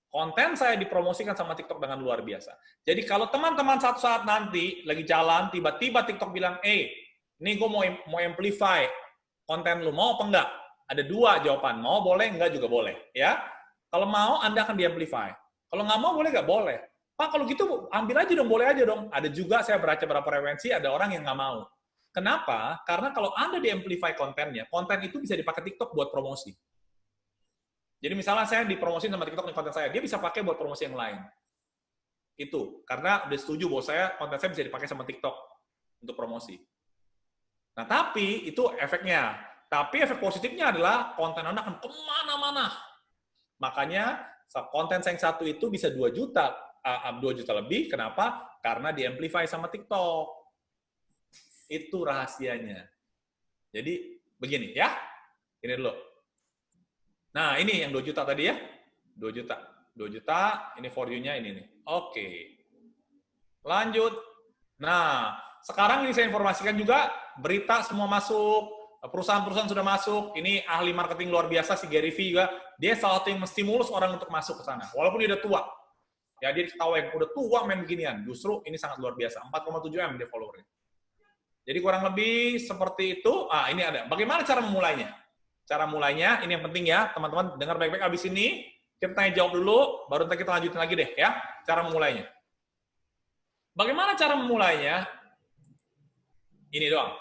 Konten saya dipromosikan sama TikTok dengan luar biasa. Jadi kalau teman-teman satu saat nanti lagi jalan, tiba-tiba TikTok bilang, ini gue mau amplify konten lu, mau apa enggak? Ada 2 jawaban, mau boleh, enggak juga boleh. Ya. Kalau mau, Anda akan di-amplify. Kalau nggak mau, boleh nggak? Boleh. Pak, kalau gitu ambil aja dong, boleh aja dong. Ada juga, saya baca beberapa referensi, ada orang yang nggak mau. Kenapa? Karena kalau Anda di-amplify kontennya, konten itu bisa dipakai TikTok buat promosi. Jadi misalnya saya dipromosi sama TikTok di konten saya, dia bisa pakai buat promosi yang lain. Itu, karena udah setuju bahwa konten saya bisa dipakai sama TikTok untuk promosi. Nah, tapi itu efeknya. Tapi efek positifnya adalah konten Anda akan kemana-mana. Makanya konten saya yang satu itu bisa 2 juta lebih. Kenapa? Karena di-amplify sama TikTok. Itu rahasianya. Jadi begini ya. Ini dulu. Nah, ini yang 2 juta tadi ya. 2 juta. 2 juta, ini for you-nya ini nih. Oke. Lanjut. Nah, sekarang ini saya informasikan juga, berita semua masuk. Perusahaan-perusahaan sudah masuk, ini ahli marketing luar biasa, si Gary V juga, dia salah satu yang menstimulus orang untuk masuk ke sana, walaupun dia udah tua. Ya, dia ketawain, udah tua main beginian, justru ini sangat luar biasa, 4,7 M dia followernya. Jadi kurang lebih seperti itu, ini ada. Bagaimana cara memulainya? Cara mulainya, ini yang penting ya, teman-teman, dengar baik-baik abis ini, kita tanya jawab dulu, baru nanti kita lanjutin lagi deh, ya, cara memulainya. Bagaimana cara memulainya? Ini doang.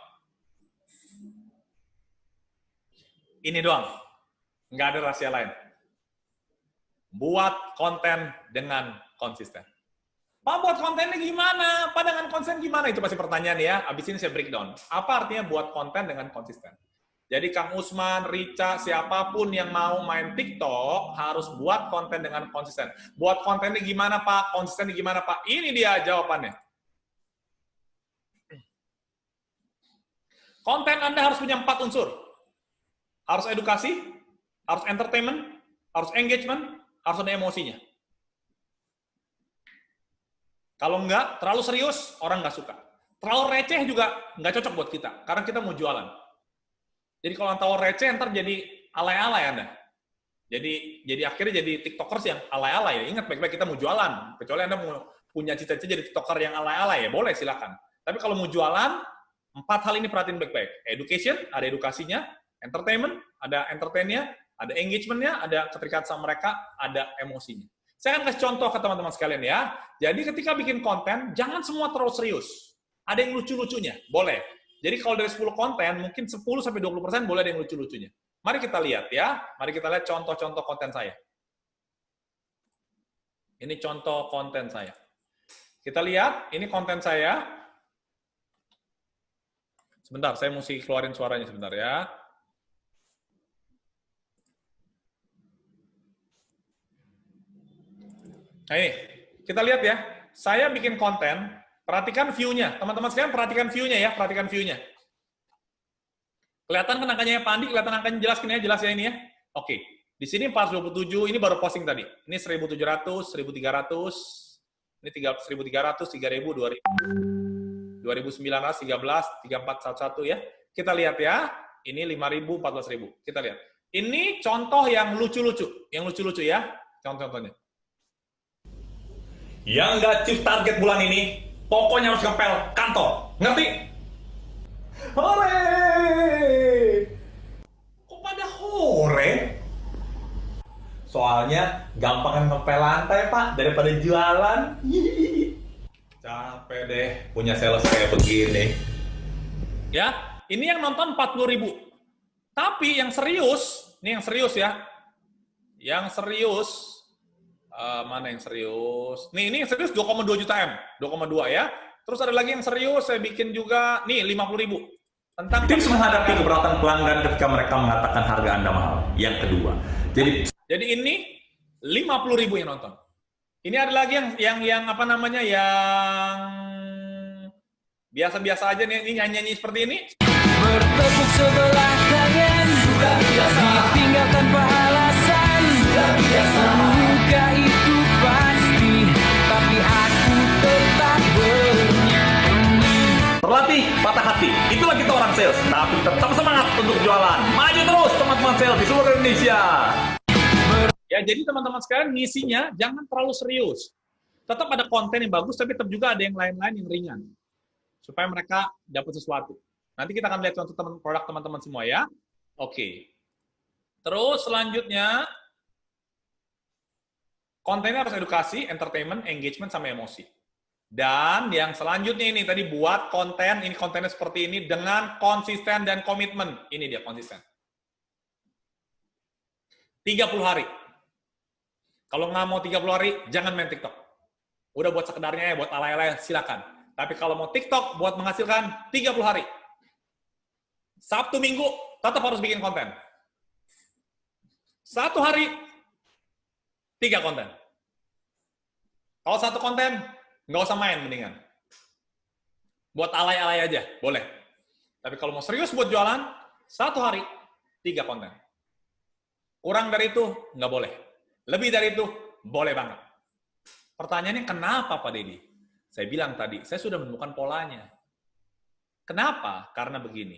Ini doang. Nggak ada rahasia lain. Buat konten dengan konsisten. Pak, buat kontennya gimana? Pak, dengan konsisten gimana? Itu pasti pertanyaan ya. Abis ini saya breakdown. Apa artinya buat konten dengan konsisten? Jadi Kang Usman, Rica, siapapun yang mau main TikTok harus buat konten dengan konsisten. Buat kontennya gimana, Pak? Konsistennya gimana, Pak? Ini dia jawabannya. Konten Anda harus punya 4 unsur. Harus edukasi, harus entertainment, harus engagement, harus ada emosinya. Kalau enggak, terlalu serius, orang nggak suka. Terlalu receh juga nggak cocok buat kita, karena kita mau jualan. Jadi kalau terlalu receh, ntar jadi alay-alay Anda. Jadi akhirnya jadi tiktokers yang alay-alay ya. Ingat baik-baik, kita mau jualan. Kecuali Anda mau punya cita-cita jadi tiktoker yang alay-alay ya, boleh silakan. Tapi kalau mau jualan, 4 hal ini perhatiin baik-baik. Education, ada edukasinya. Entertainment, ada entertain-nya, ada engagement-nya, ada keterikatan sama mereka, ada emosinya. Saya akan kasih contoh ke teman-teman sekalian ya. Jadi ketika bikin konten, jangan semua terlalu serius. Ada yang lucu-lucunya, boleh. Jadi kalau dari 10 konten, mungkin 10-20% boleh ada yang lucu-lucunya. Mari kita lihat ya. Mari kita lihat contoh-contoh konten saya. Ini contoh konten saya. Kita lihat, ini konten saya. Sebentar, saya mesti keluarin suaranya sebentar ya. Nah ini, kita lihat ya. Saya bikin konten, perhatikan view-nya. Teman-teman sekalian perhatikan view-nya ya, perhatikan view-nya. Kelihatan kan angkanya Pak Andi? Kelihatan angkanya jelas ini ya, jelas ya ini ya? Oke. Di sini 427, ini baru posting tadi. Ini 1.700, 1.300, ini 1.300, 3.000, 2.000, 2.900, 13, 3411 ya. Kita lihat ya. Ini 5.000, 14.000. Kita lihat. Ini contoh yang lucu-lucu. Yang lucu-lucu ya. Contoh-contohnya. Yang nggak achieve target bulan ini, pokoknya harus ngepel kantor. Ngerti? Hore! Kok pada hore? Soalnya gampangan ngepel lantai, Pak, daripada jualan. Capek deh punya sales kayak begini. Ya, ini yang nonton 40.000. Tapi yang serius, ini yang serius ya. Yang serius, mana yang serius? Nih, ini yang serius 2,2 juta M. 2,2 ya. Terus ada lagi yang serius, saya bikin juga, nih 50.000. Tentang tips menghadapi keberatan pelanggan ketika mereka mengatakan harga Anda mahal. Yang kedua. Jadi ini 50.000 yang nonton. Ini ada lagi yang apa namanya, yang biasa-biasa aja nih, ini nyanyi-nyanyi seperti ini. Bertepuk sebelah tangan, sudah biasa. Ditinggal tanpa alasan, sudah biasa. Luka itu pasti, tapi aku tetap bernyanyi. Terlatih patah hati. Itulah kita orang sales. Tapi tetap semangat untuk jualan. Maju terus teman-teman sales di seluruh Indonesia. Ya, jadi teman-teman sekalian ngisinya jangan terlalu serius. Tetap ada konten yang bagus, tapi tetap juga ada yang lain-lain yang ringan. Supaya mereka dapat sesuatu. Nanti kita akan lihat contoh produk teman-teman semua ya. Oke. Terus selanjutnya, kontennya harus edukasi, entertainment, engagement, sama emosi. Dan yang selanjutnya ini tadi buat konten, ini kontennya seperti ini dengan konsisten dan komitmen. Ini dia konsisten. 30 hari. Kalau nggak mau 30 hari, jangan main TikTok. Udah buat sekedarnya ya, buat alay-alay, silakan. Tapi kalau mau TikTok buat menghasilkan 30 hari. Sabtu Minggu tetap harus bikin konten. 1 hari 3 konten. Kalau 1 konten nggak usah main mendingan. Buat alay-alay aja, boleh. Tapi kalau mau serius buat jualan, 1 hari 3 konten. Kurang dari itu nggak boleh. Lebih dari itu boleh banget. Pertanyaannya kenapa Pak Deddy? Saya bilang tadi, saya sudah menemukan polanya. Kenapa? Karena begini.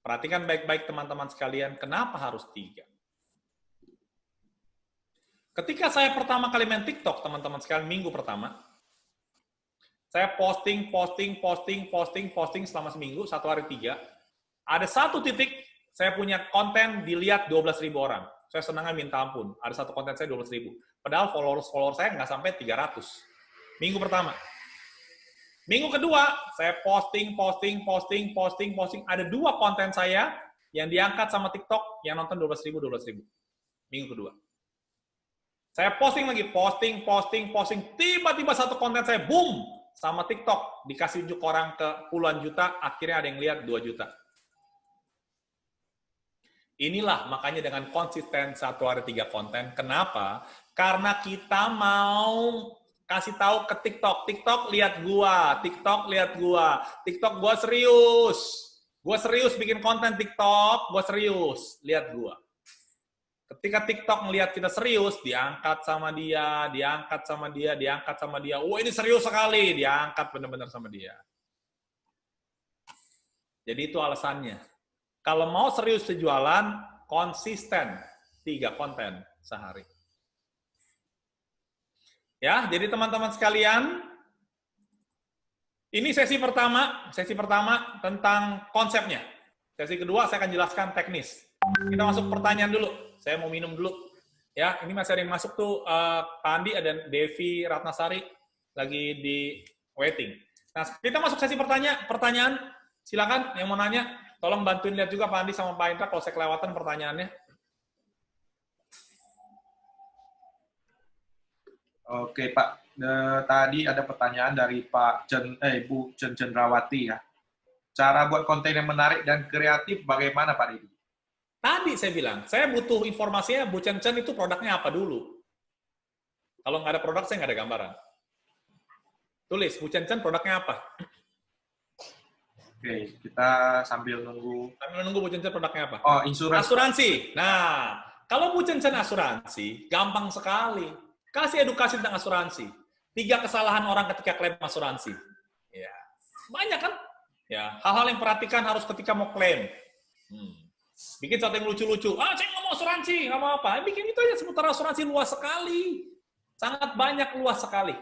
Perhatikan baik-baik teman-teman sekalian, kenapa harus 3? Ketika saya pertama kali main TikTok, teman-teman sekalian, minggu pertama, saya posting selama seminggu, 1 hari 3. Ada 1 titik, saya punya konten dilihat 12.000 orang. Saya senangnya minta ampun. Ada 1 konten saya 12.000. Padahal follower saya nggak sampai 300. Minggu pertama. Minggu kedua, saya posting. Ada 2 konten saya yang diangkat sama TikTok yang nonton 12.000. Minggu kedua. Saya posting lagi, posting. Tiba-tiba 1 konten saya, boom! Sama TikTok. Dikasih unjuk orang ke puluhan juta, akhirnya ada yang lihat 2 juta. Inilah makanya dengan konsisten 1 hari 3 konten. Kenapa? Karena kita mau kasih tahu ke TikTok. TikTok lihat gua. TikTok gua serius. Gua serius bikin konten TikTok. Gua serius. Lihat gua. Ketika TikTok melihat kita serius, diangkat sama dia. Wah, ini serius sekali. Diangkat benar-benar sama dia. Jadi itu alasannya. Kalau mau serius jualan, konsisten 3 konten sehari. Ya, jadi teman-teman sekalian, ini sesi pertama tentang konsepnya. Sesi kedua saya akan jelaskan teknis. Kita masuk pertanyaan dulu. Saya mau minum dulu. Ya, ini masih ada yang masuk tuh, Pak Andi, ada Devi Ratnasari lagi di waiting. Nah, kita masuk sesi pertanyaan. Silakan yang mau nanya. Tolong bantuin lihat juga Pak Andi sama Pak Indra kalau saya kelewatan pertanyaannya. Oke Pak, tadi ada pertanyaan dari Bu Cendrawati ya. Cara buat konten yang menarik dan kreatif bagaimana Pak Dedi? Tadi saya bilang, saya butuh informasinya Bu Chen itu produknya apa dulu. Kalau nggak ada produk, saya nggak ada gambaran. Tulis, Bu Chen produknya apa? Oke, kita sambil nunggu. Sambil nunggu Bu Chen produknya apa? Oh, insuransi. Asuransi. Nah, kalau Bu Chen asuransi, gampang sekali. Kasih edukasi tentang asuransi. 3 kesalahan orang ketika klaim asuransi. Ya, banyak kan? Ya, hal-hal yang perhatikan harus ketika mau klaim. Bikin sesuatu yang lucu-lucu. Saya nggak mau asuransi, nggak mau apa. Bikin itu aja seputar asuransi luas sekali. Sangat banyak, luas sekali.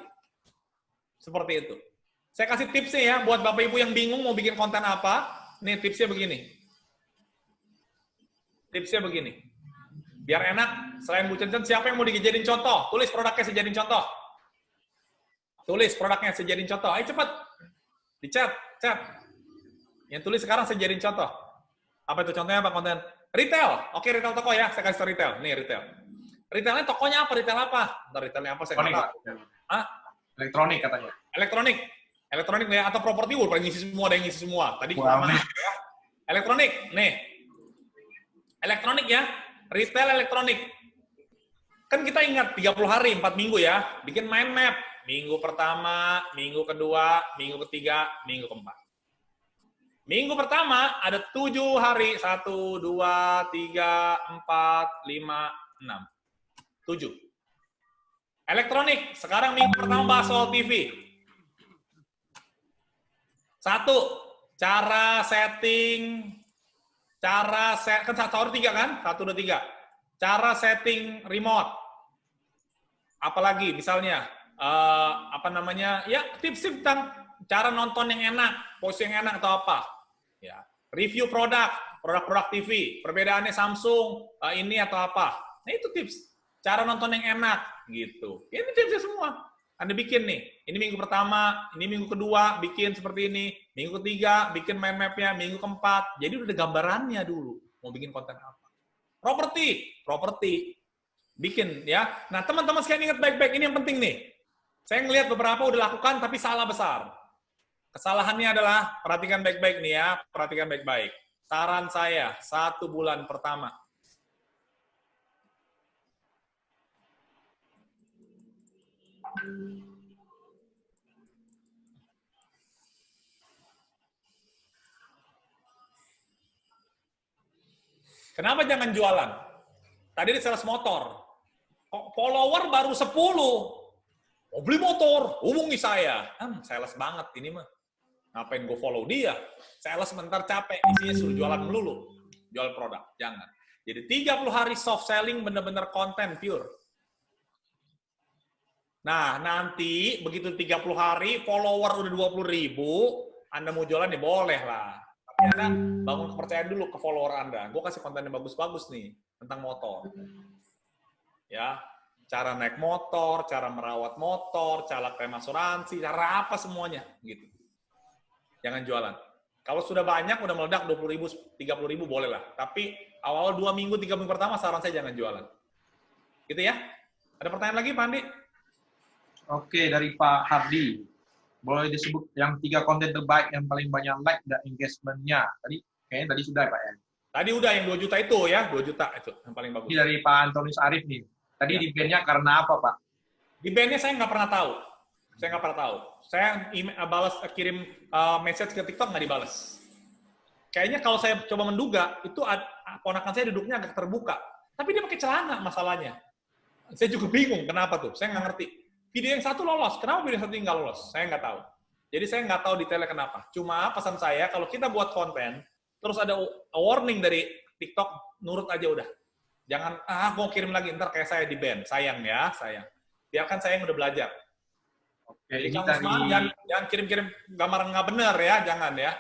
Seperti itu. Saya kasih tipsnya ya, buat Bapak Ibu yang bingung mau bikin konten apa. Nih tipsnya begini. Tipsnya begini. Biar enak, selain Bu Chen, siapa yang mau dijadiin contoh? Tulis produknya saya jadiin contoh. Tulis produknya saya jadiin contoh. Ayo cepat. Di chat. Yang tulis sekarang saya jadiin contoh. Apa itu contohnya apa konten? Retail. Oke, retail toko ya. Saya kasih retail. Nih retail. Retailnya tokonya apa? Retail apa? Ntar retailnya apa saya nggak tahu. Hah? Elektronik katanya. Elektronik ya, atau properti udah ngisi semua, ada yang ngisi semua. Tadi Wow. ya. Elektronik, nih. Elektronik ya, retail elektronik. Kan kita ingat 30 hari, 4 minggu ya, bikin mind map. Minggu pertama, minggu kedua, minggu ketiga, minggu keempat. Minggu pertama ada 7 hari, 1, 2, 3, 4, 5, 6. 7. Elektronik, sekarang minggu pertama bahas soal TV. 1, cara setting, kan 1, 3 kan? 1, 2, 3. Cara setting remote. Apalagi misalnya, ya tips-tips tentang cara nonton yang enak, posisi yang enak atau apa. Ya, review produk TV, perbedaannya Samsung, ini atau apa. Nah itu tips. Cara nonton yang enak, gitu. Ini tipsnya semua. Anda bikin nih, ini minggu pertama, ini minggu kedua, bikin seperti ini. Minggu ketiga, bikin mind map-nya, minggu keempat. Jadi udah ada gambarannya dulu, mau bikin konten apa. Properti. Bikin, ya. Nah, teman-teman sekalian ingat baik-baik, ini yang penting nih. Saya ngelihat beberapa udah lakukan, tapi salah besar. Kesalahannya adalah, perhatikan baik-baik nih ya, perhatikan baik-baik. Saran saya, 1 bulan pertama. Kenapa jangan jualan? Tadi di sales motor. Follower baru 10. Mau beli motor, hubungi saya. Sales banget ini mah. Ngapain gue follow dia? Sales sebentar capek, isinya suruh jualan melulu. Jual produk, jangan. Jadi 30 hari soft selling bener-bener konten pure. Nah, nanti begitu 30 hari, follower udah 20.000, Anda mau jualan ya boleh lah. Tapi Anda bangun kepercayaan dulu ke follower Anda. Gue kasih konten yang bagus-bagus nih, tentang motor. Ya, cara naik motor, cara merawat motor, cara klaim asuransi, cara apa semuanya, gitu. Jangan jualan. Kalau sudah banyak, udah meledak 20.000, 30.000 boleh lah. Tapi awal 2 minggu, 3 minggu pertama, saran saya jangan jualan. Gitu ya. Ada pertanyaan lagi, Pak Andi? Oke, dari Pak Hardi. Boleh disebut yang 3 konten terbaik yang paling banyak like dan engagement-nya. Kayaknya tadi sudah, Pak ya. Tadi udah yang 2 juta itu ya, 2 juta itu yang paling bagus. Ini dari Pak Antonius Arif nih. Tadi Ya. di band-nya karena apa, Pak? Di band-nya saya nggak pernah tahu. Saya kirim message ke TikTok nggak dibalas. Kayaknya kalau saya coba menduga, itu ponakan saya duduknya agak terbuka. Tapi dia pakai celana masalahnya. Saya juga bingung kenapa tuh, saya nggak ngerti. Video yang satu lolos, kenapa video yang satu nggak lolos? Saya nggak tahu. Jadi saya nggak tahu detailnya kenapa. Cuma pesan saya, kalau kita buat konten, terus ada warning dari TikTok, nurut aja udah. Jangan, mau kirim lagi, ntar kayak saya di ban. Sayang ya, sayang. Biarkan saya yang udah belajar. Oke, Jadi ini kamu jangan kirim-kirim gambar nggak bener ya, jangan ya.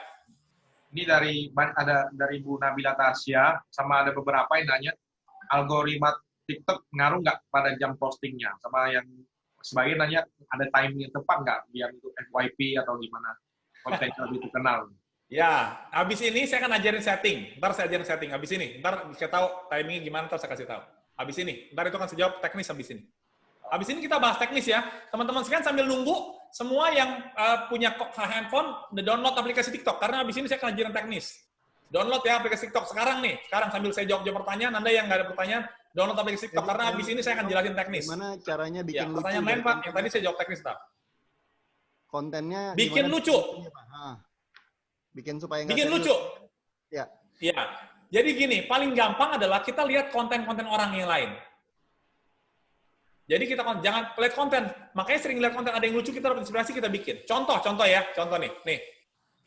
Ini dari Bu Nabila Tasya, sama ada beberapa yang nanya, algoritma TikTok ngaruh nggak pada jam postingnya? Sama yang sebagian nanya, ada timing yang tepat nggak biar untuk FYP atau gimana konten lebih terkenal? Ya, habis ini saya akan ajarin setting. Ntar saya ajarin setting. Habis ini. Ntar saya tahu timingnya gimana, ntar saya kasih tahu. Habis ini. Ntar itu akan saya jawab teknis habis ini. Habis ini kita bahas teknis ya. Teman-teman sekalian sambil nunggu, semua yang punya handphone, download aplikasi TikTok. Karena habis ini saya akan ajarin teknis. Download ya aplikasi TikTok. Sekarang nih. Sekarang sambil saya jawab pertanyaan, Anda yang nggak ada pertanyaan, download aplikasi TikTok. Karena habis ini saya akan jelasin teknis. Gimana caranya bikin Ya, lucu? pertanyaan lain, Pak. Yang tadi saya jawab teknis, Pak. Kontennya Bikin gimana lucu. lucunya, Pak? Bikin supaya nggak Bikin serius. lucu. Ya. Ya. Jadi gini, paling gampang adalah kita lihat konten-konten orang yang lain. Jadi kita jangan lihat konten. Makanya sering lihat konten ada yang lucu, kita dapat inspirasi, kita bikin. Contoh ya. Contoh nih. Nih.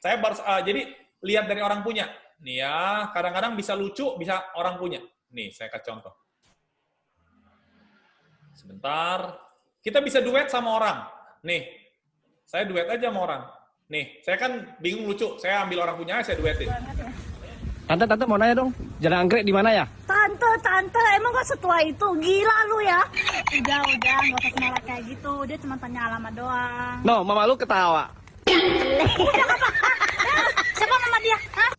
Saya baru jadi lihat dari orang punya. Nih ya, kadang-kadang bisa lucu, bisa orang punya. Nih, saya kasih contoh. Sebentar. Kita bisa duet sama orang. Nih. Saya duet aja sama orang. Nih, saya kan bingung lucu. Saya ambil orang punya, saya duetin. Tante mau nanya dong, jalan anggrek di mana ya? Tante, emang gak setua itu? Gila lu ya. Udah, gak usah semangat kayak gitu. Dia cuma tanya alamat doang. No, mama lu ketawa. Siapa nama dia? Hah?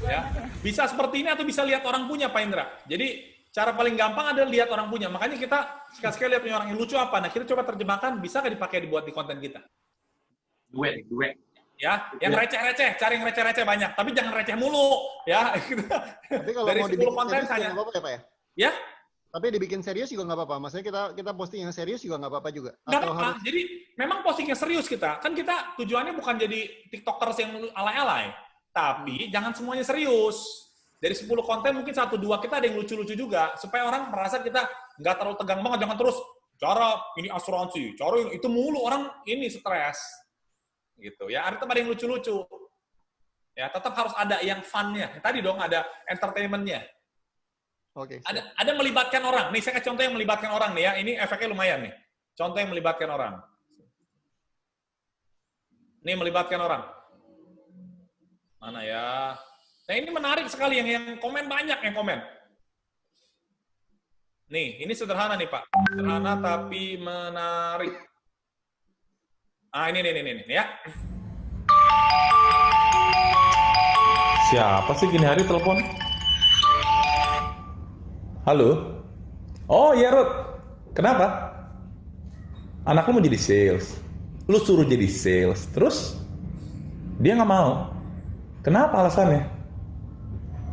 Ya. Bisa seperti ini atau bisa lihat orang punya, Pak Indra. Jadi, cara paling gampang adalah lihat orang punya. Makanya kita sekali-sekali lihat punya orang yang lucu apa. Nah, kita coba terjemahkan, bisa nggak dipakai dibuat di konten kita? Duet. Ya, yang receh-receh, cari yang receh-receh banyak, tapi jangan receh mulu, ya. Tapi kalau Dari mau 10 dibikin konten serius juga hanya, nggak apa-apa ya, Pak ya? ya, Tapi dibikin serius juga nggak apa-apa. Maksudnya kita posting yang serius juga nggak apa-apa juga. nggak Atau apa-apa. harus Jadi memang postingnya serius kita, kan kita tujuannya bukan jadi tiktokers yang alay-alay, tapi jangan semuanya serius. Dari 10 konten mungkin 1-2 kita ada yang lucu-lucu juga, supaya orang merasa kita nggak terlalu tegang banget, jangan terus cara ini asuransi, cara ini, itu mulu orang ini stres. Gitu ya, ada tempat yang lucu-lucu ya, tetap harus ada yang fun-nya tadi dong, ada entertainment-nya, Oke. ada melibatkan orang. Nih saya kasih contoh yang melibatkan orang nih ya, ini efeknya lumayan nih, contoh yang melibatkan orang. Nih melibatkan orang mana ya, nah ini menarik sekali, yang komen banyak, yang komen nih, ini sederhana nih Pak, sederhana tapi menarik. Ini ya. Siapa sih gini hari telepon? Halo? Oh iya Ruth, kenapa? Anak lu mau jadi sales. Lu suruh jadi sales, terus dia nggak mau. Kenapa alasannya?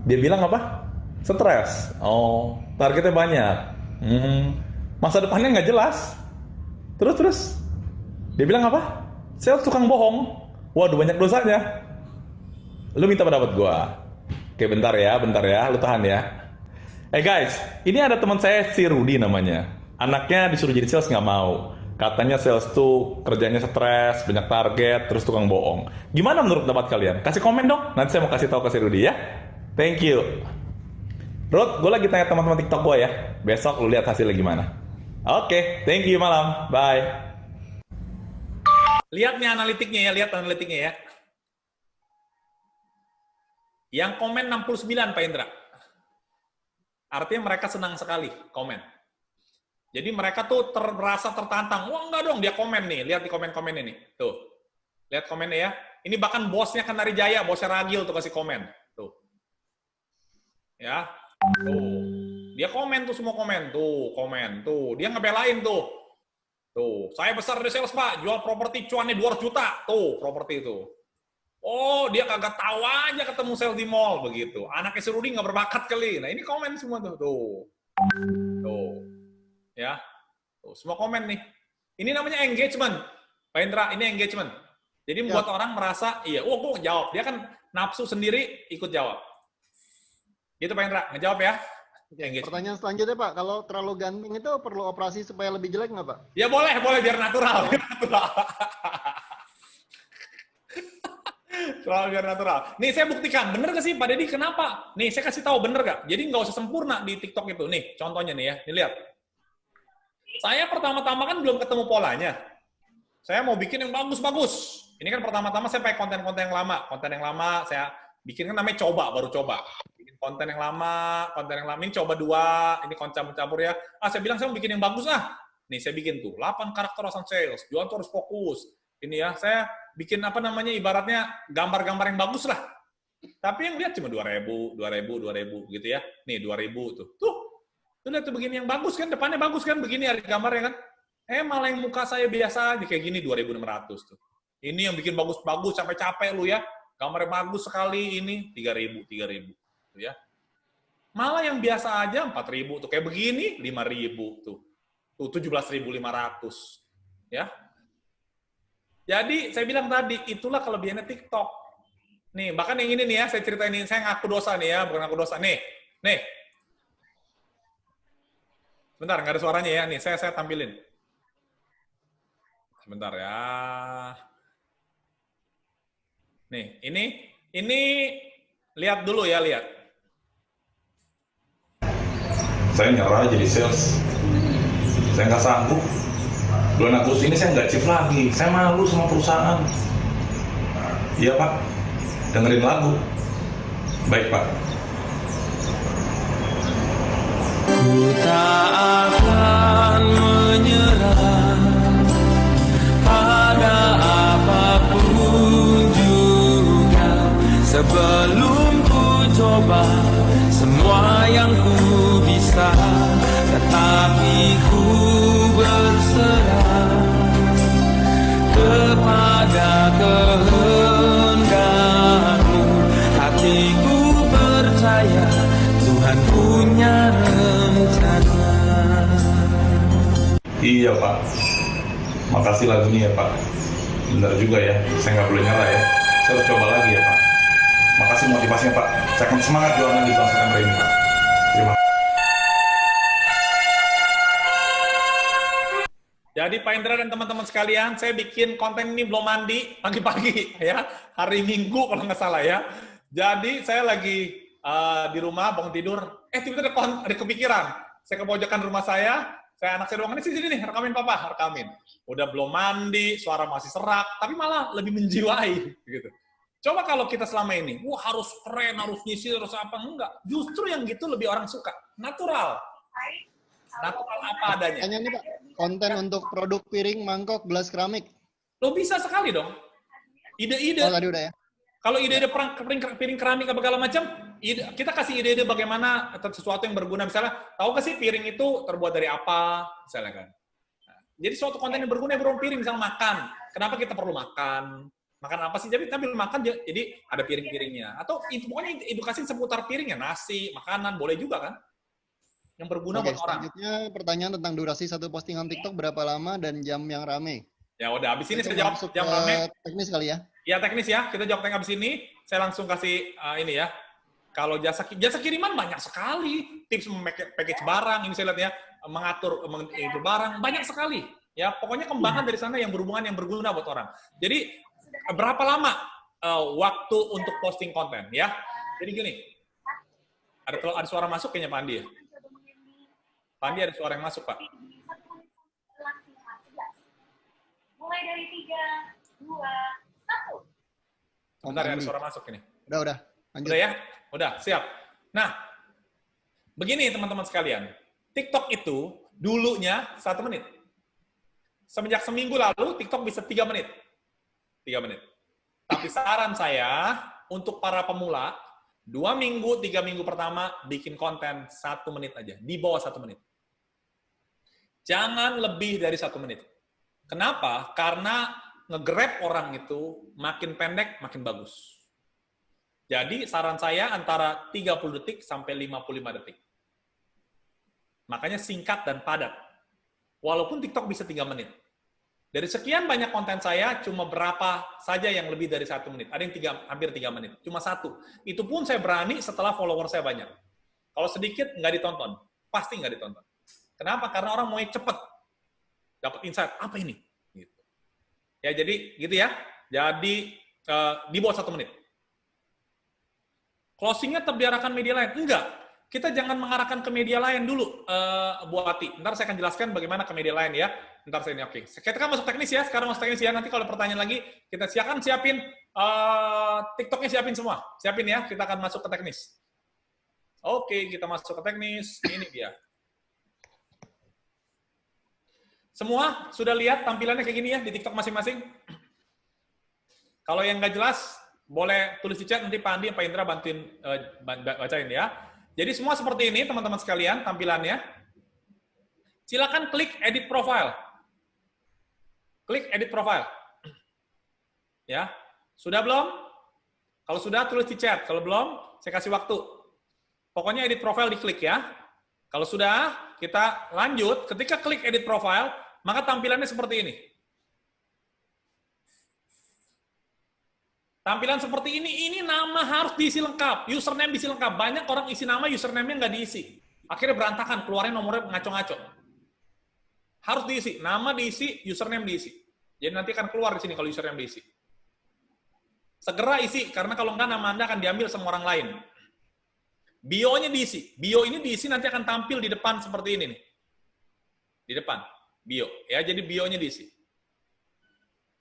Dia bilang apa? Stres. Oh, targetnya banyak. Masa depannya nggak jelas. Terus? Dia bilang apa? Sales tukang bohong. Waduh, banyak dosanya. Lu minta pendapat gua. Oke, bentar ya, lu tahan ya. Guys, ini ada teman saya si Rudy namanya. Anaknya disuruh jadi sales nggak mau. Katanya sales tuh kerjanya stres, banyak target, terus tukang bohong. Gimana menurut pendapat kalian? Kasih komen dong. Nanti saya mau kasih tahu ke si Rudy ya. Thank you. Ruth, gue lagi tanya teman-teman TikTok gue ya. Besok lu lihat hasilnya gimana. Oke, thank you malam. Bye. Lihat nih analitiknya ya. Yang komen 69, Pak Indra. Artinya mereka senang sekali komen. Jadi mereka tuh merasa tertantang. Wah enggak dong, dia komen nih. Lihat di komen-komen ini. Tuh. Lihat komennya ya. Ini bahkan bosnya Kenari Jaya, bosnya Ragil tuh kasih komen. Tuh. Ya. Tuh. Dia komen tuh, semua komen. Tuh, komen. Tuh. Dia ngebelain tuh. Tuh, saya besar di sales Pak, jual properti cuannya 200 juta. Tuh, properti itu. Oh, dia kagak tahu aja ketemu sales di mall, begitu. Anaknya si Rudy nggak berbakat kali. Nah, ini komen semua tuh. Tuh. Ya. Tuh, semua komen nih. Ini namanya engagement. Pak Indra, ini engagement. Jadi membuat orang merasa, iya, gue jawab. Dia kan nafsu sendiri, ikut jawab. Gitu Pak Indra, ngejawab ya. Pertanyaan selanjutnya Pak, kalau terlalu ganteng itu perlu operasi supaya lebih jelek nggak Pak? Ya boleh biar natural. Biar natural. Nih saya buktikan, bener gak sih Pak Deddy? Kenapa? Nih saya kasih tahu bener gak? Jadi nggak usah sempurna di TikTok itu. Nih contohnya nih ya, nih lihat. Saya pertama-tama kan belum ketemu polanya. Saya mau bikin yang bagus-bagus. Ini kan pertama-tama saya pakai konten-konten yang lama. Konten yang lama saya bikin kan namanya baru coba. Konten yang lama, ini coba 2, ini campur-campur ya. Saya bilang saya mau bikin yang bagus ah. Nih saya bikin tuh, 8 karakter alasan sales, jualan tuh harus fokus. Ini ya, saya bikin apa namanya, ibaratnya gambar-gambar yang bagus lah. Tapi yang lihat cuma 2.000, 2.000 gitu ya. Nih 2.000 tuh. Tuh lihat tuh begini yang bagus kan, depannya bagus kan, begini ada gambarnya kan. Malah yang muka saya biasa aja kayak gini 2.600 tuh. Ini yang bikin bagus-bagus sampai capek lu ya. Gambarnya bagus sekali ini 3.000 tuh ya. Malah yang biasa aja 4.000 tuh kayak begini 5.000 tuh. Tuh 17.500 ya. Jadi saya bilang tadi itulah kelebihannya TikTok. Nih, bahkan yang ini nih ya, saya ceritain ini, saya ngaku dosa nih ya, bukan ngaku dosa. Nih. Bentar, nggak ada suaranya ya. Nih, saya tampilin. Sebentar ya. Nih, ini lihat dulu ya, lihat. Saya nyerah jadi sales. Saya nggak sanggup. Bulan Agustus ini saya nggak chief lagi. Saya malu sama perusahaan. Iya Pak, dengerin lagu. Baik Pak. Ku tak akan menyerah pada apapun juga sebelum ku coba semua yang ku bisa, tetapi ku berserah kepada kehendak-Mu. Hatiku percaya Tuhan punya rencana. Iya Pak. Makasih lagunya ya Pak. Benar juga ya, saya nggak boleh nyerah ya. Saya harus coba lagi ya Pak. Makasih motivasinya Pak. Saya akan semangat jualan di bulan September ini Pak. Terima kasih. Jadi Pak Indra dan teman-teman sekalian, saya bikin konten ini belum mandi pagi-pagi ya, hari Minggu kalau nggak salah ya. Jadi saya lagi di rumah bangun tidur, tiba-tiba ada kepikiran. Saya ke pojokan rumah saya anak saya ruangan ini sini nih, rekamin papa, rekamin. Udah belum mandi, suara masih serak, tapi malah lebih menjiwai gitu. Coba kalau kita selama ini, harus keren, harus nyisir, harus apa, enggak. Justru yang gitu lebih orang suka. Natural. Natural apa adanya. Tanya nih Pak, konten untuk produk piring, mangkok, gelas keramik. Lo bisa sekali dong. Ide-ide. Oh, tadi udah ya? Kalau ide-ide piring keramik apa segala macam, kita kasih ide-ide bagaimana sesuatu yang berguna. Misalnya, tahu nggak sih piring itu terbuat dari apa? Misalnya kan. Jadi suatu konten yang berguna yang berupa piring, misalnya makan. Kenapa kita perlu makan? Makan apa sih? Jadi sambil makan, jadi ada piring-piringnya. Atau pokoknya edukasi seputar piringnya, nasi, makanan, boleh juga kan? Yang berguna buat orang. Selanjutnya pertanyaan tentang durasi satu postingan TikTok berapa lama dan jam yang rame. Ya udah, habis ini saya jawab jam rame. Teknis kali ya? Iya teknis ya, kita jawab tanya habis ini. Saya langsung kasih ini ya. Kalau jasa kiriman banyak sekali, tips package barang, ini saya lihat ya, mengatur itu barang banyak sekali. Ya pokoknya kembangkan dari sana yang berhubungan yang berguna buat orang. Jadi berapa lama waktu untuk posting konten ya? Jadi gini, ada suara masuk kayaknya Pak Andi ya. Pak Andi ada suara yang masuk Pak. Mulai dari 3, 2, 1. Bentar ya, ada suara masuk ini. Udah. Lanjut. Udah ya? Udah, siap. Nah, begini teman-teman sekalian. TikTok itu dulunya 1 menit. Semenjak seminggu lalu, TikTok bisa 3 menit. 3 menit. Tapi saran saya, untuk para pemula, 2 minggu, 3 minggu pertama, bikin konten 1 menit aja. Di bawah 1 menit. Jangan lebih dari 1 menit. Kenapa? Karena nge-grab orang itu makin pendek, makin bagus. Jadi saran saya antara 30 detik sampai 55 detik. Makanya singkat dan padat. Walaupun TikTok bisa 3 menit. Dari sekian banyak konten saya, cuma berapa saja yang lebih dari 1 menit. Ada yang hampir 3 menit. Cuma 1. Itu pun saya berani setelah follower saya banyak. Kalau sedikit, nggak ditonton. Pasti nggak ditonton. Kenapa? Karena orang mau cepet. Dapat insight. Apa ini? Gitu. Ya, jadi gitu ya. Jadi, di bawah 1 menit. Closing-nya tetap diarahkan media lain? Enggak. Kita jangan mengarahkan ke media lain dulu, Bu Ati. Ntar saya akan jelaskan bagaimana ke media lain ya. Ntar saya ini oke. Kita kan masuk teknis ya. Sekarang masuk teknis ya. Nanti kalau pertanyaan lagi, kita siapin TikTok-nya siapin semua. Siapin ya. Kita akan masuk ke teknis. Oke, kita masuk ke teknis. Ini dia. Semua sudah lihat tampilannya kayak gini ya di TikTok masing-masing? Kalau yang nggak jelas, boleh tulis di chat, nanti Pak Andi, Pak Indra bantuin bacain ya. Jadi semua seperti ini, teman-teman sekalian, tampilannya. Silakan klik edit profile. Klik edit profile. Ya, sudah belum? Kalau sudah, tulis di chat. Kalau belum, saya kasih waktu. Pokoknya edit profile diklik ya. Kalau sudah, kita lanjut. Ketika klik edit profile, maka tampilannya seperti ini. Tampilan seperti ini nama harus diisi lengkap. Username diisi lengkap. Banyak orang isi nama, username-nya nggak diisi. Akhirnya berantakan, keluarnya nomornya ngaco-ngaco. Harus diisi. Nama diisi, username diisi. Jadi nanti akan keluar di sini kalau username diisi. Segera isi, karena kalau enggak nama Anda akan diambil sama orang lain. Bio-nya diisi. Bio ini diisi nanti akan tampil di depan seperti ini nih. Di depan. Bio. Ya, jadi bio-nya diisi.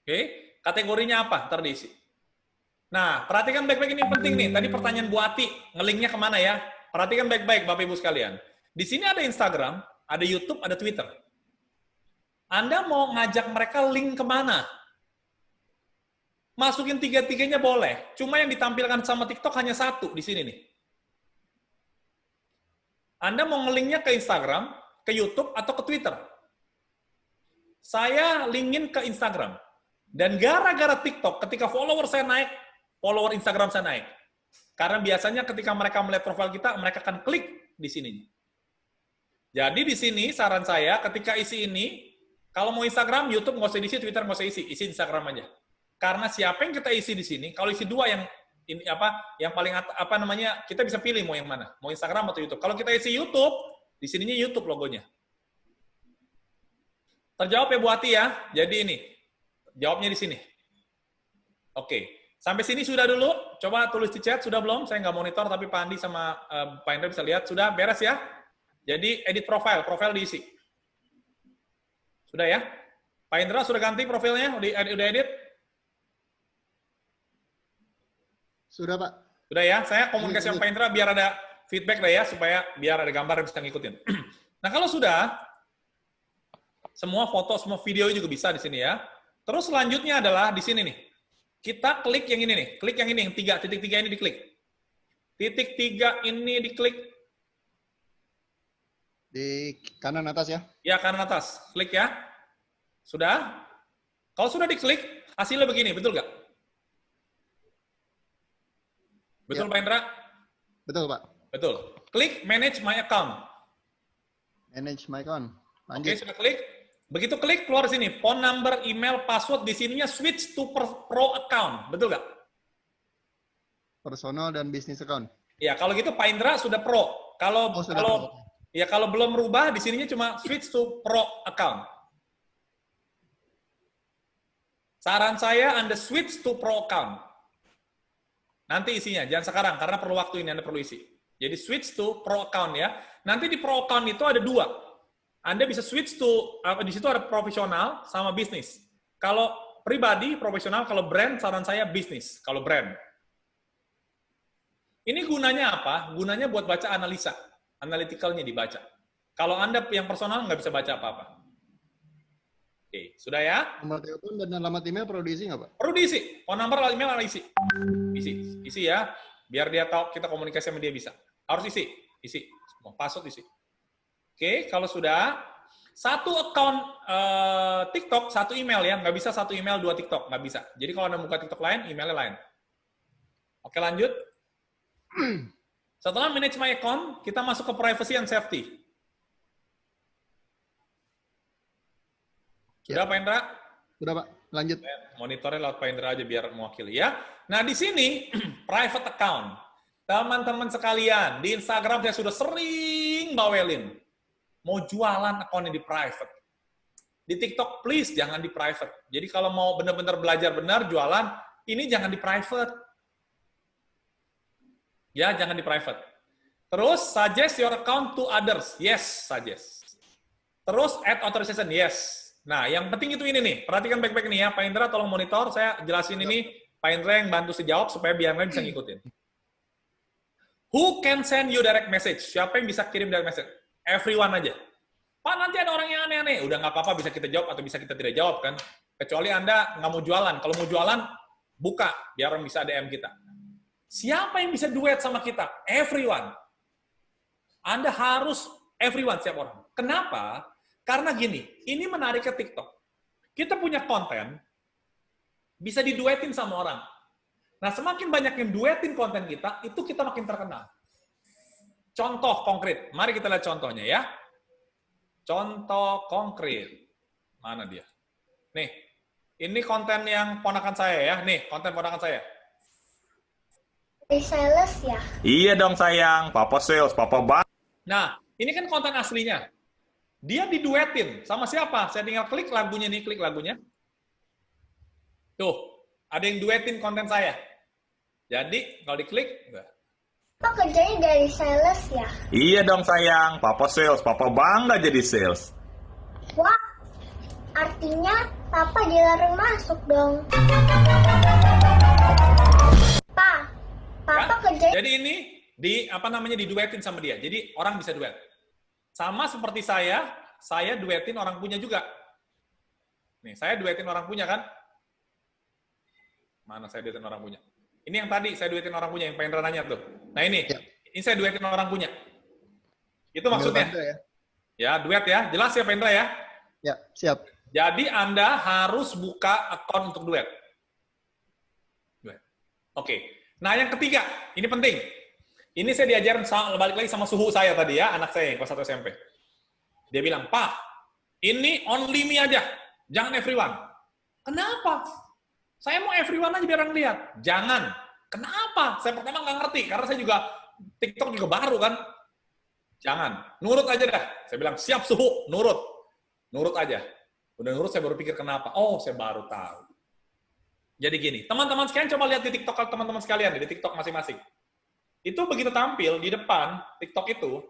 Oke. Kategorinya apa? Ntar diisi. Nah, perhatikan baik-baik, ini penting nih. Tadi pertanyaan Bu Ati, nge-linknya kemana ya? Perhatikan baik-baik, Bapak Ibu sekalian. Di sini ada Instagram, ada YouTube, ada Twitter. Anda mau ngajak mereka link kemana? Masukin tiga-tiganya boleh. Cuma yang ditampilkan sama TikTok hanya satu di sini nih. Anda mau nge-linknya ke Instagram, ke YouTube, atau ke Twitter. Saya linkin ke Instagram. Dan gara-gara TikTok, ketika follower saya naik, follower Instagram saya naik. Karena biasanya ketika mereka melihat profil kita, mereka akan klik di sini. Jadi di sini saran saya, ketika isi ini, kalau mau Instagram, YouTube nggak usah diisi, Twitter nggak usah isi Instagram aja. Karena siapa yang kita isi di sini, kalau isi dua yang ini yang paling kita bisa pilih mau yang mana, mau Instagram atau YouTube. Kalau kita isi YouTube, di sininya YouTube logonya. Terjawab ya Bu Ati ya. Jadi ini jawabnya di sini. Oke, sampai sini sudah dulu. Coba tulis di chat, sudah belum? Saya nggak monitor, tapi Pak Andi sama Pak Indra bisa lihat. Sudah beres ya? Jadi edit profile diisi. Sudah ya? Pak Indra sudah ganti profilnya? Udah edit? Sudah, Pak. Sudah ya? Saya komunikasi sama Pak Indra biar ada feedback lah ya, supaya biar ada gambar yang bisa ngikutin. Nah, kalau sudah, semua foto, semua video juga bisa di sini ya. Terus selanjutnya adalah di sini nih. Kita klik yang ini nih. Klik yang ini, yang titik 3 ini diklik. Titik 3 ini diklik. Di kanan atas ya? Ya, kanan atas. Klik ya. Sudah? Kalau sudah diklik, hasilnya begini, betul nggak? Betul, Ya. Pak Indra? Betul, Pak. Betul. Klik Manage My Account. Manage my account. Oke, Lanjut. sudah klik. Begitu klik, keluar sini. Phone number, email, password. Di sininya switch to pro account. Betul nggak? Personal dan business account. Ya, kalau gitu Pak Indra sudah pro. Kalau Oh, sudah kalau pro. ya kalau belum merubah, di sininya cuma switch to pro account. Saran saya Anda switch to pro account. Nanti isinya, jangan sekarang, karena perlu waktu ini, Anda perlu isi. Jadi switch to pro account ya. Nanti di pro account itu ada dua. Anda bisa switch to, di situ ada profesional sama bisnis. Kalau pribadi, profesional, kalau brand, saran saya bisnis, kalau brand. Ini gunanya apa? Gunanya buat baca analisa. Analytical-nya dibaca. Kalau Anda yang personal, nggak bisa baca apa-apa. Oke, sudah ya? Nomor telepon dan alamat email perlu diisi nggak, Pak? Perlu diisi. Phone number, email harus isi. Isi ya. Biar dia tahu kita komunikasi sama dia bisa. Harus isi. Semua password isi. Oke, kalau sudah, satu account TikTok, satu email ya. Nggak bisa satu email, dua TikTok. Nggak bisa. Jadi kalau Anda buka TikTok lain, emailnya lain. Oke, lanjut. Setelah manage my account, kita masuk ke privacy and safety. Sudah, Pak Indra? Sudah, Pak. Lanjut. Monitornya lewat Pak Indra aja biar mewakili ya. Nah, di sini private account. Teman-teman sekalian, di Instagram saya sudah sering bawelin. Mau jualan akunnya di private. Di TikTok, please jangan di private. Jadi kalau mau benar-benar belajar benar, jualan, ini jangan di private. Ya, jangan di private. Terus, suggest your account to others. Yes, suggest. Terus, add authorization. Yes. Nah, yang penting itu ini nih. Perhatikan baik-baik nih ya. Pak Indra tolong monitor. Saya jelasin ini. Pak Indra yang bantu sejawab supaya biar kalian bisa ngikutin. Who can send you direct message? Siapa yang bisa kirim direct message? Everyone aja. Pak, nanti ada orang yang aneh-aneh. Udah nggak apa-apa, bisa kita jawab atau bisa kita tidak jawab kan. Kecuali Anda nggak mau jualan. Kalau mau jualan, buka biar orang bisa DM kita. Siapa yang bisa duet sama kita? Everyone. Anda harus everyone, siap orang. Kenapa? Karena gini, ini menarik ke TikTok. Kita punya konten, bisa diduetin sama orang. Nah, semakin banyak yang duetin konten kita, itu kita makin terkenal. Contoh konkret. Mari kita lihat contohnya ya. Contoh konkret. Mana dia? Nih, ini konten yang ponakan saya ya. Nih, konten ponakan saya. Sales ya? Iya dong sayang, papa sales, papa bang. Nah, ini kan konten aslinya. Dia diduetin sama siapa? Saya tinggal klik lagunya nih, klik lagunya. Tuh, ada yang duetin konten saya. Jadi, kalau diklik, Apa kerjanya dari sales ya? Iya dong sayang, papa sales, papa bangga jadi sales. Wah, artinya papa dilarang masuk dong. Papa kerjanya... Jadi ini diduetin sama dia. Jadi orang bisa duet. Sama seperti saya duetin orang punya juga. Nih, saya duetin orang punya kan? Mana saya duetin orang punya? Ini yang tadi saya duetin orang punya, yang pengen nanya tuh. Nah ini saya duetin orang punya. Itu maksudnya. Ya, duet ya. Jelas ya, Pendra ya? Ya, siap. Jadi Anda harus buka akun untuk duet. Oke. Nah, yang ketiga, ini penting. Ini saya diajarin balik lagi sama suhu saya tadi ya, anak saya yang kelas 1 SMP. Dia bilang, "Pak, ini only me aja, jangan everyone." Kenapa? Saya mau everyone aja biar orang lihat. Jangan. Kenapa? Saya pertama nggak ngerti, karena saya juga TikTok juga baru kan. Jangan. Nurut aja dah. Saya bilang, siap suhu, nurut. Nurut aja. Udah nurut, saya baru pikir kenapa. Oh, saya baru tahu. Jadi gini, teman-teman sekalian coba lihat di TikTok teman-teman sekalian, di TikTok masing-masing. Itu begitu tampil di depan TikTok itu,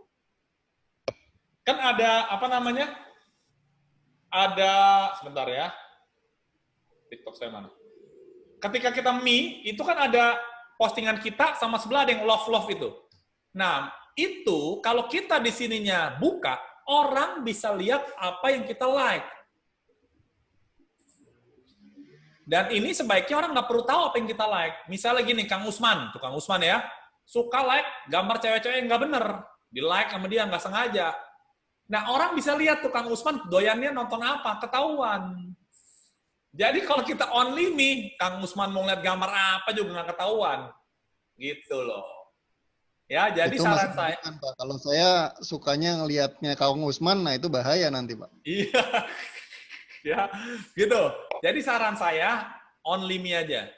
kan ada, sebentar ya, TikTok saya mana? Ketika kita itu kan ada postingan kita sama sebelah ada yang love itu. Nah, itu kalau kita di sininya buka, orang bisa lihat apa yang kita like. Dan ini sebaiknya orang nggak perlu tahu apa yang kita like. Misalnya gini, Kang Usman ya, suka like gambar cewek-cewek yang nggak bener, di like sama dia nggak sengaja. Nah, orang bisa lihat tuh Kang Usman doyannya nonton apa, ketahuan. Jadi kalau kita only me, Kang Usman mau lihat gambar apa juga nggak ketahuan, gitu loh. Ya, jadi itu saran saya. Pak. Kalau saya sukanya ngelihatnya Kang Usman, nah itu bahaya nanti, Pak. Iya. Ya, gitu. Jadi saran saya, only me aja.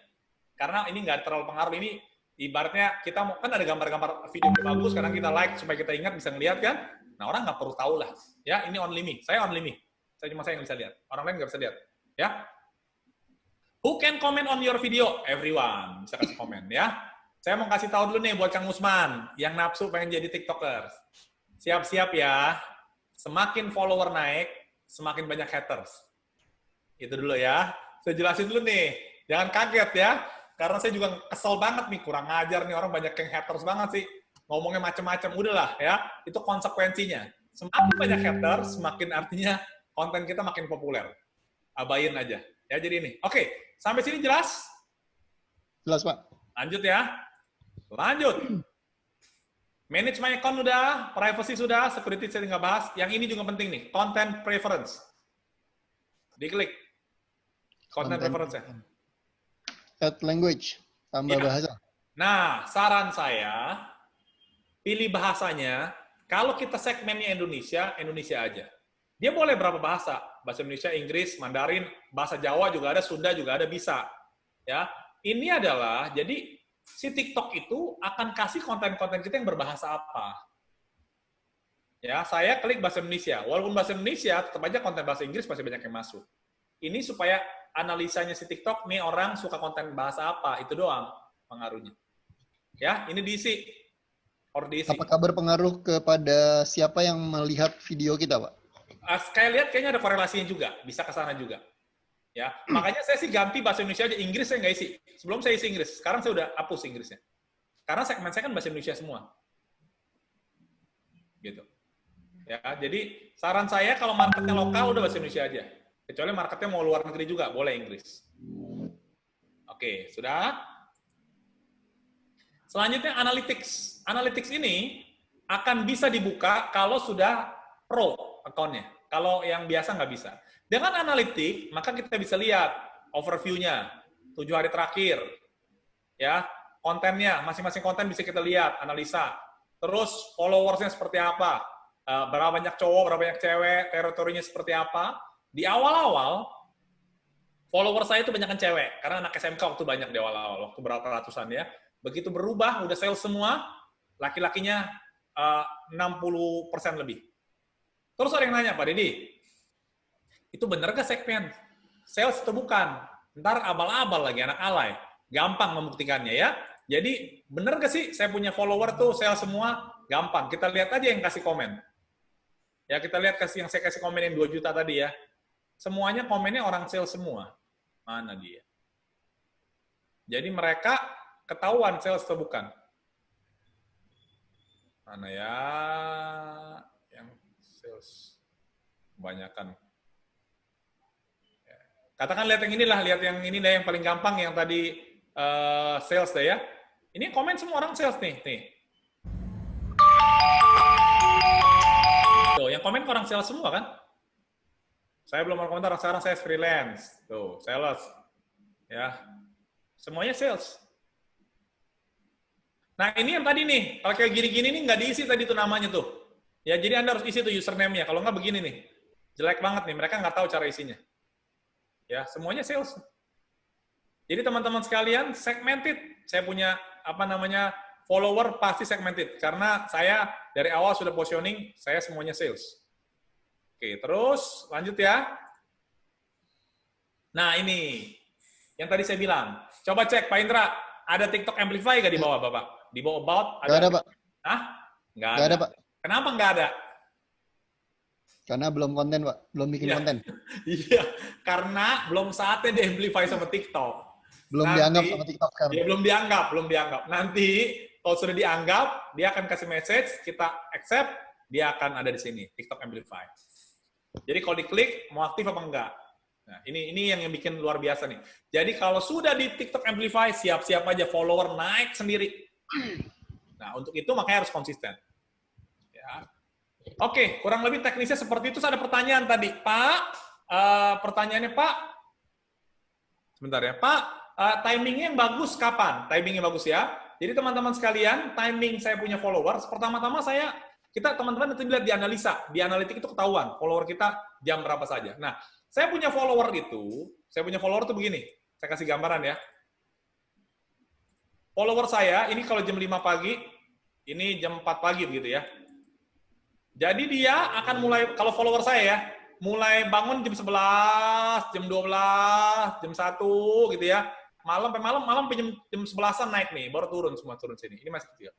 Karena ini nggak terlalu pengaruh. Ini ibaratnya kita mau, kan ada gambar-gambar video yang bagus, kadang kita like supaya kita ingat, bisa ngeliat kan. Nah, orang nggak perlu tahu lah. Ya, ini only me. Saya only me. Saya yang bisa lihat. Orang lain nggak bisa lihat. Ya. Who can comment on your video? Everyone. Bisa kasih komen, ya. Saya mau kasih tahu dulu nih buat Kang Usman, yang nafsu pengen jadi TikTokers. Siap-siap ya. Semakin follower naik, semakin banyak haters. Itu dulu ya. Saya jelasin dulu nih. Jangan kaget ya. Karena saya juga kesel banget nih. Kurang ngajar nih orang banyak yang haters banget sih. Ngomongnya macam-macam. Udahlah ya. Itu konsekuensinya. Semakin banyak haters, semakin artinya konten kita makin populer. Abain aja. Ya jadi ini. Oke. Sampai sini jelas? Jelas, Pak. Lanjut ya. Lanjut. Manage my account udah. Privacy sudah. Security saya nggak bahas. Yang ini juga penting nih. Content preference. Diklik. Content preference ya. Add language. Tambah bahasa. Nah, saran saya, pilih bahasanya, kalau kita segmennya Indonesia, Indonesia aja. Dia boleh berapa bahasa? Bahasa Indonesia, Inggris, Mandarin, bahasa Jawa juga ada, Sunda juga ada, bisa. Ya, ini adalah, jadi si TikTok itu akan kasih konten-konten kita yang berbahasa apa. Ya, saya klik bahasa Indonesia. Walaupun bahasa Indonesia, tetap aja konten bahasa Inggris masih banyak yang masuk. Ini supaya analisanya si TikTok, nih orang suka konten bahasa apa, itu doang pengaruhnya. Ya, ini diisi. Apakah berpengaruh kepada siapa yang melihat video kita, Pak? Kayak lihat kayaknya ada korelasinya juga, bisa ke sana juga. Ya, makanya saya sih ganti bahasa Indonesia aja, Inggris saya nggak isi. Sebelum saya isi Inggris, sekarang saya udah hapus Inggrisnya. Karena segmen saya kan bahasa Indonesia semua. Gitu. Ya, jadi saran saya kalau marketnya lokal udah bahasa Indonesia aja. Kecuali marketnya mau luar negeri juga, boleh Inggris. Oke, sudah. Selanjutnya analytics. Analytics ini akan bisa dibuka kalau sudah pro account-nya. Kalau yang biasa nggak bisa. Dengan analitik, maka kita bisa lihat overview-nya, 7 hari terakhir, ya, kontennya, masing-masing konten bisa kita lihat, analisa. Terus followers-nya seperti apa, berapa banyak cowok, berapa banyak cewek, teritorinya seperti apa. Di awal-awal, follower saya itu banyakan cewek, karena anak SMK waktu banyak di awal-awal, waktu berapa ratusan ya. Begitu berubah, udah sales semua, laki-lakinya 60% lebih. Terus ada yang nanya, Pak Deddy, itu bener gak segmen? Sales atau bukan? Ntar abal-abal lagi, anak alay. Gampang membuktikannya ya. Jadi, bener gak sih saya punya follower tuh sales semua? Gampang. Kita lihat aja yang kasih komen. Ya, kita lihat yang saya kasih komen yang 2 juta tadi ya. Semuanya komennya orang sales semua. Mana dia? Jadi mereka ketahuan sales atau bukan. Mana ya yang sales? Kebanyakan. Katakan lihat yang inilah, lihat yang ini dah yang paling gampang, yang tadi sales dah ya. Ini komen semua orang sales nih. Tuh, yang komen orang sales semua kan? Saya belum mau komentar, sekarang saya freelance. Tuh, sales. Ya. Semuanya sales. Nah, ini yang tadi nih, kalau kayak gini-gini nih nggak diisi tadi tuh namanya tuh. Ya, jadi Anda harus isi tuh username-nya. Kalau nggak begini nih. Jelek banget nih, mereka nggak tahu cara isinya. Ya, semuanya sales. Jadi teman-teman sekalian, segmented. Saya punya follower pasti segmented karena saya dari awal sudah positioning, saya semuanya sales. Oke, terus lanjut ya. Nah, ini yang tadi saya bilang. Coba cek Pak Indra, ada TikTok Amplify nggak di bawah, Bapak? Di bawah about ada. Nggak ada, Pak. Hah? Nggak ada, Pak. Kenapa nggak ada? Karena belum konten, Pak. Belum bikin konten. Iya, karena belum saatnya di-amplify sama TikTok. Belum dianggap sama TikTok sekarang. Ya, belum dianggap. Nanti, kalau sudah dianggap, dia akan kasih message, kita accept, dia akan ada di sini, TikTok Amplify. Jadi kalau diklik, mau aktif apa enggak? Nah, ini yang bikin luar biasa nih. Jadi kalau sudah di TikTok Amplify, siap-siap aja follower naik sendiri. Nah, untuk itu makanya harus konsisten. Ya. Oke, kurang lebih teknisnya seperti itu. Ada pertanyaan tadi, Pak. Pertanyaannya, Pak. Sebentar ya, Pak. Timingnya yang bagus kapan? Timingnya bagus ya. Jadi teman-teman sekalian, timing saya punya followers. Pertama-tama kita teman-teman nanti lihat di analisa, di analitik itu ketahuan follower kita jam berapa saja. Nah, saya punya follower itu begini. Saya kasih gambaran ya. Follower saya ini kalau jam 5 pagi, ini jam 4 pagi begitu ya. Jadi dia akan mulai, kalau follower saya ya, mulai bangun jam 11, jam 12, jam 1 gitu ya. Malam jam 11-an naik nih, baru turun sini. Ini masih kecil.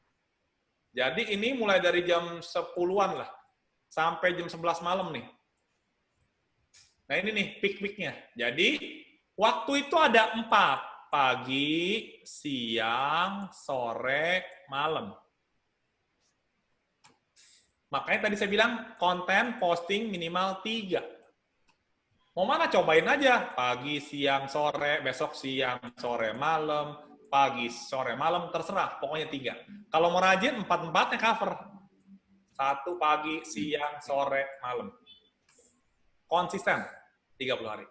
Jadi ini mulai dari jam 10-an lah, sampai jam 11 malam nih. Nah ini nih, peak-peaknya. Jadi, waktu itu ada 4. Pagi, siang, sore, malam. Makanya tadi saya bilang, konten posting minimal 3. Mau mana cobain aja. Pagi, siang, sore, besok siang, sore, malam. Pagi, sore, malam, terserah. Pokoknya 3. Kalau mau rajin, 4-4-nya cover. 1 pagi, siang, sore, malam. Konsisten. 30 hari.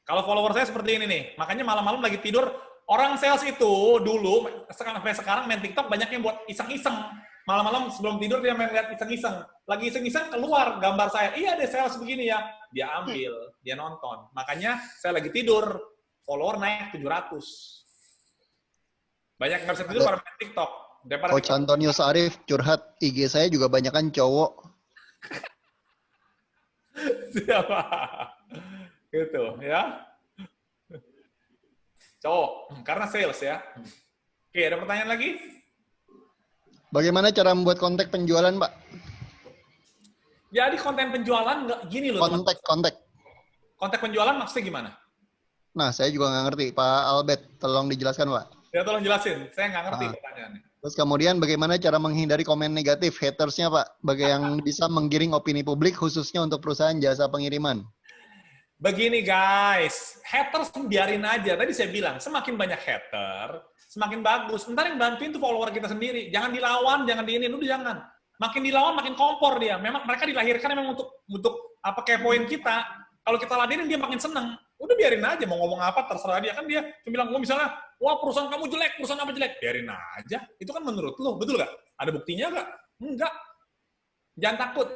Kalau follower saya seperti ini nih. Makanya malam-malam lagi tidur. Orang sales itu dulu, sampai sekarang main TikTok banyak yang buat iseng-iseng. Malam-malam sebelum tidur dia main lihat iseng-iseng. Lagi iseng-iseng keluar gambar saya. Iya ada sales begini ya. Dia ambil, dia nonton. Makanya saya lagi tidur. Follower naik 700. Banyak nggak bisa tidur pada main TikTok. Coach Antonius Arif curhat, IG saya juga banyak kan cowok. Siapa? Gitu ya. Cowok, karena sales ya. Oke, ada pertanyaan lagi? Bagaimana cara membuat konten penjualan, Pak? Jadi konten penjualan nggak gini loh. Konten penjualan maksudnya gimana? Nah, saya juga nggak ngerti. Pak Albert, tolong dijelaskan, Pak. Ya, tolong jelasin. Saya nggak ngerti pertanyaannya. Terus kemudian bagaimana cara menghindari komen negatif, hatersnya, Pak? Bagi yang bisa menggiring opini publik, khususnya untuk perusahaan jasa pengiriman. Begini guys, haters biarin aja. Tadi saya bilang, semakin banyak hater, semakin bagus. Ntar yang bantuin tuh follower kita sendiri. Jangan dilawan, jangan diinin, udah jangan. Makin dilawan, makin kompor dia. Memang mereka dilahirkan memang untuk apa kepoin kita. Kalau kita ladenin, dia makin seneng. Udah biarin aja, mau ngomong apa, terserah dia. Kan dia bilang, misalnya, wah perusahaan kamu jelek, perusahaan apa jelek. Biarin aja. Itu kan menurut lo, betul nggak? Ada buktinya nggak? Enggak. Jangan takut.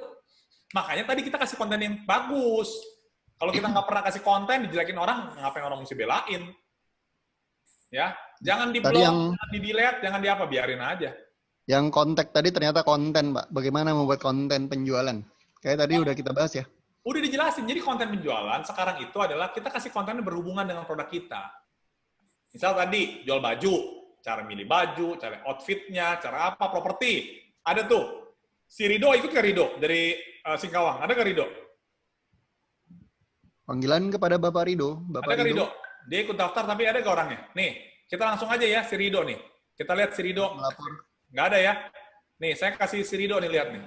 Makanya tadi kita kasih konten yang bagus. Kalau kita nggak pernah kasih konten, dijelekin orang, ngapain orang mesti belain? Ya, jangan di-blok, jangan di-delete, jangan di-apa, biarin aja. Yang kontak tadi ternyata konten, Pak. Bagaimana membuat konten penjualan? Kayak tadi udah kita bahas ya. Udah dijelasin, jadi konten penjualan sekarang itu adalah kita kasih konten yang berhubungan dengan produk kita. Misal tadi, jual baju, cara milih baju, cara outfitnya, cara apa, properti. Ada tuh. Si Rido ikut ke Rido dari Singkawang. Ada ke Rido? Panggilan kepada Bapak Rido. Ada ke Rido? Dia ikut daftar tapi ada ke orangnya? Nih, kita langsung aja ya si Rido nih. Kita lihat si Rido. Nggak ada ya? Nih, saya kasih si Rido nih, lihat nih.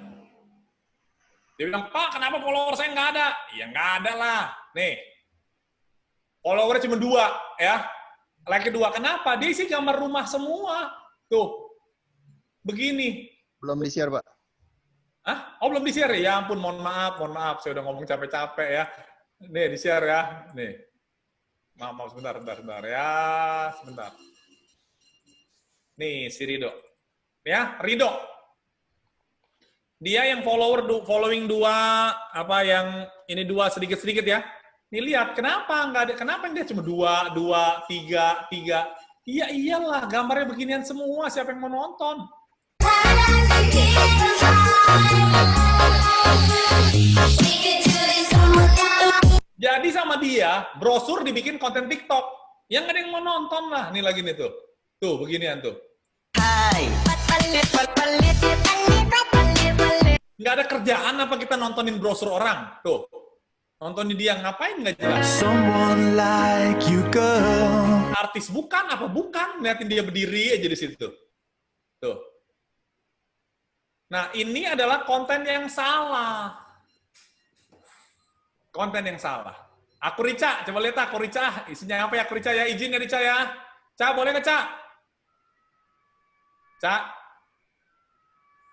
Dia bilang, Pak, kenapa follower saya nggak ada? Ya nggak ada lah. Nih, followernya cuma 2, ya. Like 2. Kenapa? Dia isi gambar rumah semua. Tuh. Begini. Belum di-share, Pak. Hah? Oh, belum di-share? Ya ampun, mohon maaf. Saya udah ngomong capek-capek ya. Nih, di-share ya. Nih. Maaf, sebentar ya. Sebentar. Nih, si Rido. Ya, Rido. Dia yang following 2, apa yang ini 2 sedikit-sedikit ya. Nih lihat, kenapa nggak ada? Kenapa dia cuma 2, 3. Iya iyalah, gambarnya beginian semua. Siapa yang mau nonton? Jadi sama dia, brosur dibikin konten TikTok. Yang nggak ada yang mau nonton lah. Nih lagi nih tuh. Tuh, beginian tuh. Nggak ada kerjaan apa kita nontonin brosur orang? Tuh. Nontonin dia, ngapain nggak jelas. Someone like you, girl. Artis bukan, apa bukan? Liatin dia berdiri aja di situ. Tuh. Nah, ini adalah konten yang salah. Konten yang salah. Aku Rica, coba lihat aku Rica. Isinya apa ya aku Rica ya? Izin nggak Rica ya? Ca, boleh nggak Ca? Ca?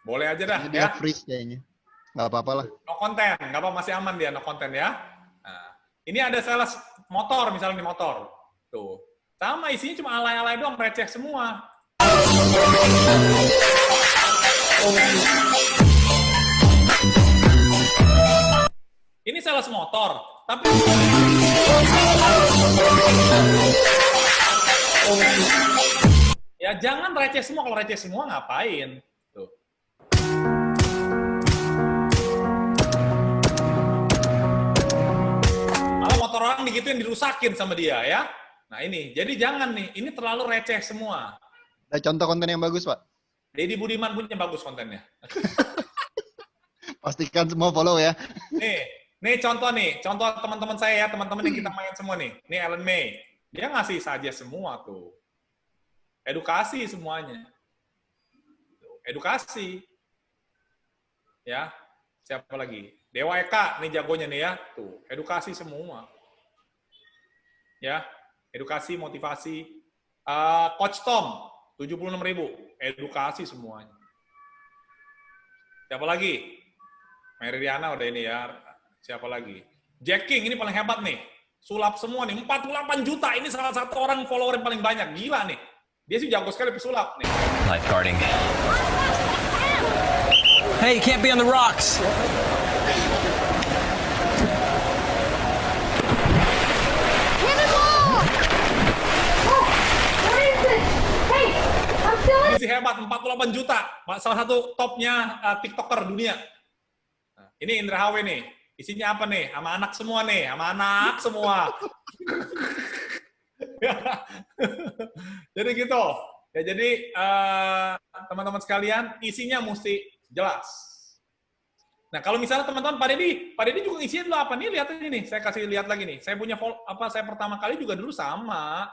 Boleh aja dah ini ya. Dia freeze kayaknya. Nggak apa-apa lah. No konten, nggak apa masih aman dia, no konten ya. Nah, ini ada sales motor, misalnya nih motor. Tuh. Sama isinya cuma alay-alay doang, receh semua. Ini sales motor, tapi ya jangan receh semua. Kalau receh semua ngapain? Tuh. Malah motor orang digituin dirusakin sama dia ya. Nah ini, jadi jangan nih. Ini terlalu receh semua. Ada contoh konten yang bagus, Pak? Deddy Budiman punya bagus kontennya. Pastikan semua follow ya. Nih contoh teman-teman saya ya, teman-teman yang kita main semua nih. Nih Ellen May, dia ngasih saja semua tuh. Edukasi semuanya. Edukasi. Ya, siapa lagi? Dewa Eka, nih jagonya nih ya. Tuh, edukasi semua. Ya, edukasi, motivasi. Coach Tom, 76.000, edukasi semuanya. Siapa lagi? Mary Riana udah ini ya. Siapa lagi? Jack King, ini paling hebat nih. Sulap semua nih, 48 juta. Ini salah satu orang follower yang paling banyak. Gila nih. Dia sih jago sekali pesulap nih. Lifeguarding. Hey, you can't be on the rocks. Ini sih hebat, 48 juta. Salah satu topnya TikToker dunia. Nah, ini Indra Hawe nih. Isinya apa nih? Sama anak semua nih. Sama anak semua. Jadi gitu. Ya jadi teman-teman sekalian, isinya mesti jelas. Nah, kalau misalnya teman-teman Pak Deddy juga isinya dulu apa nih? Lihat ini nih. Saya kasih lihat lagi nih. Saya punya saya pertama kali juga dulu sama.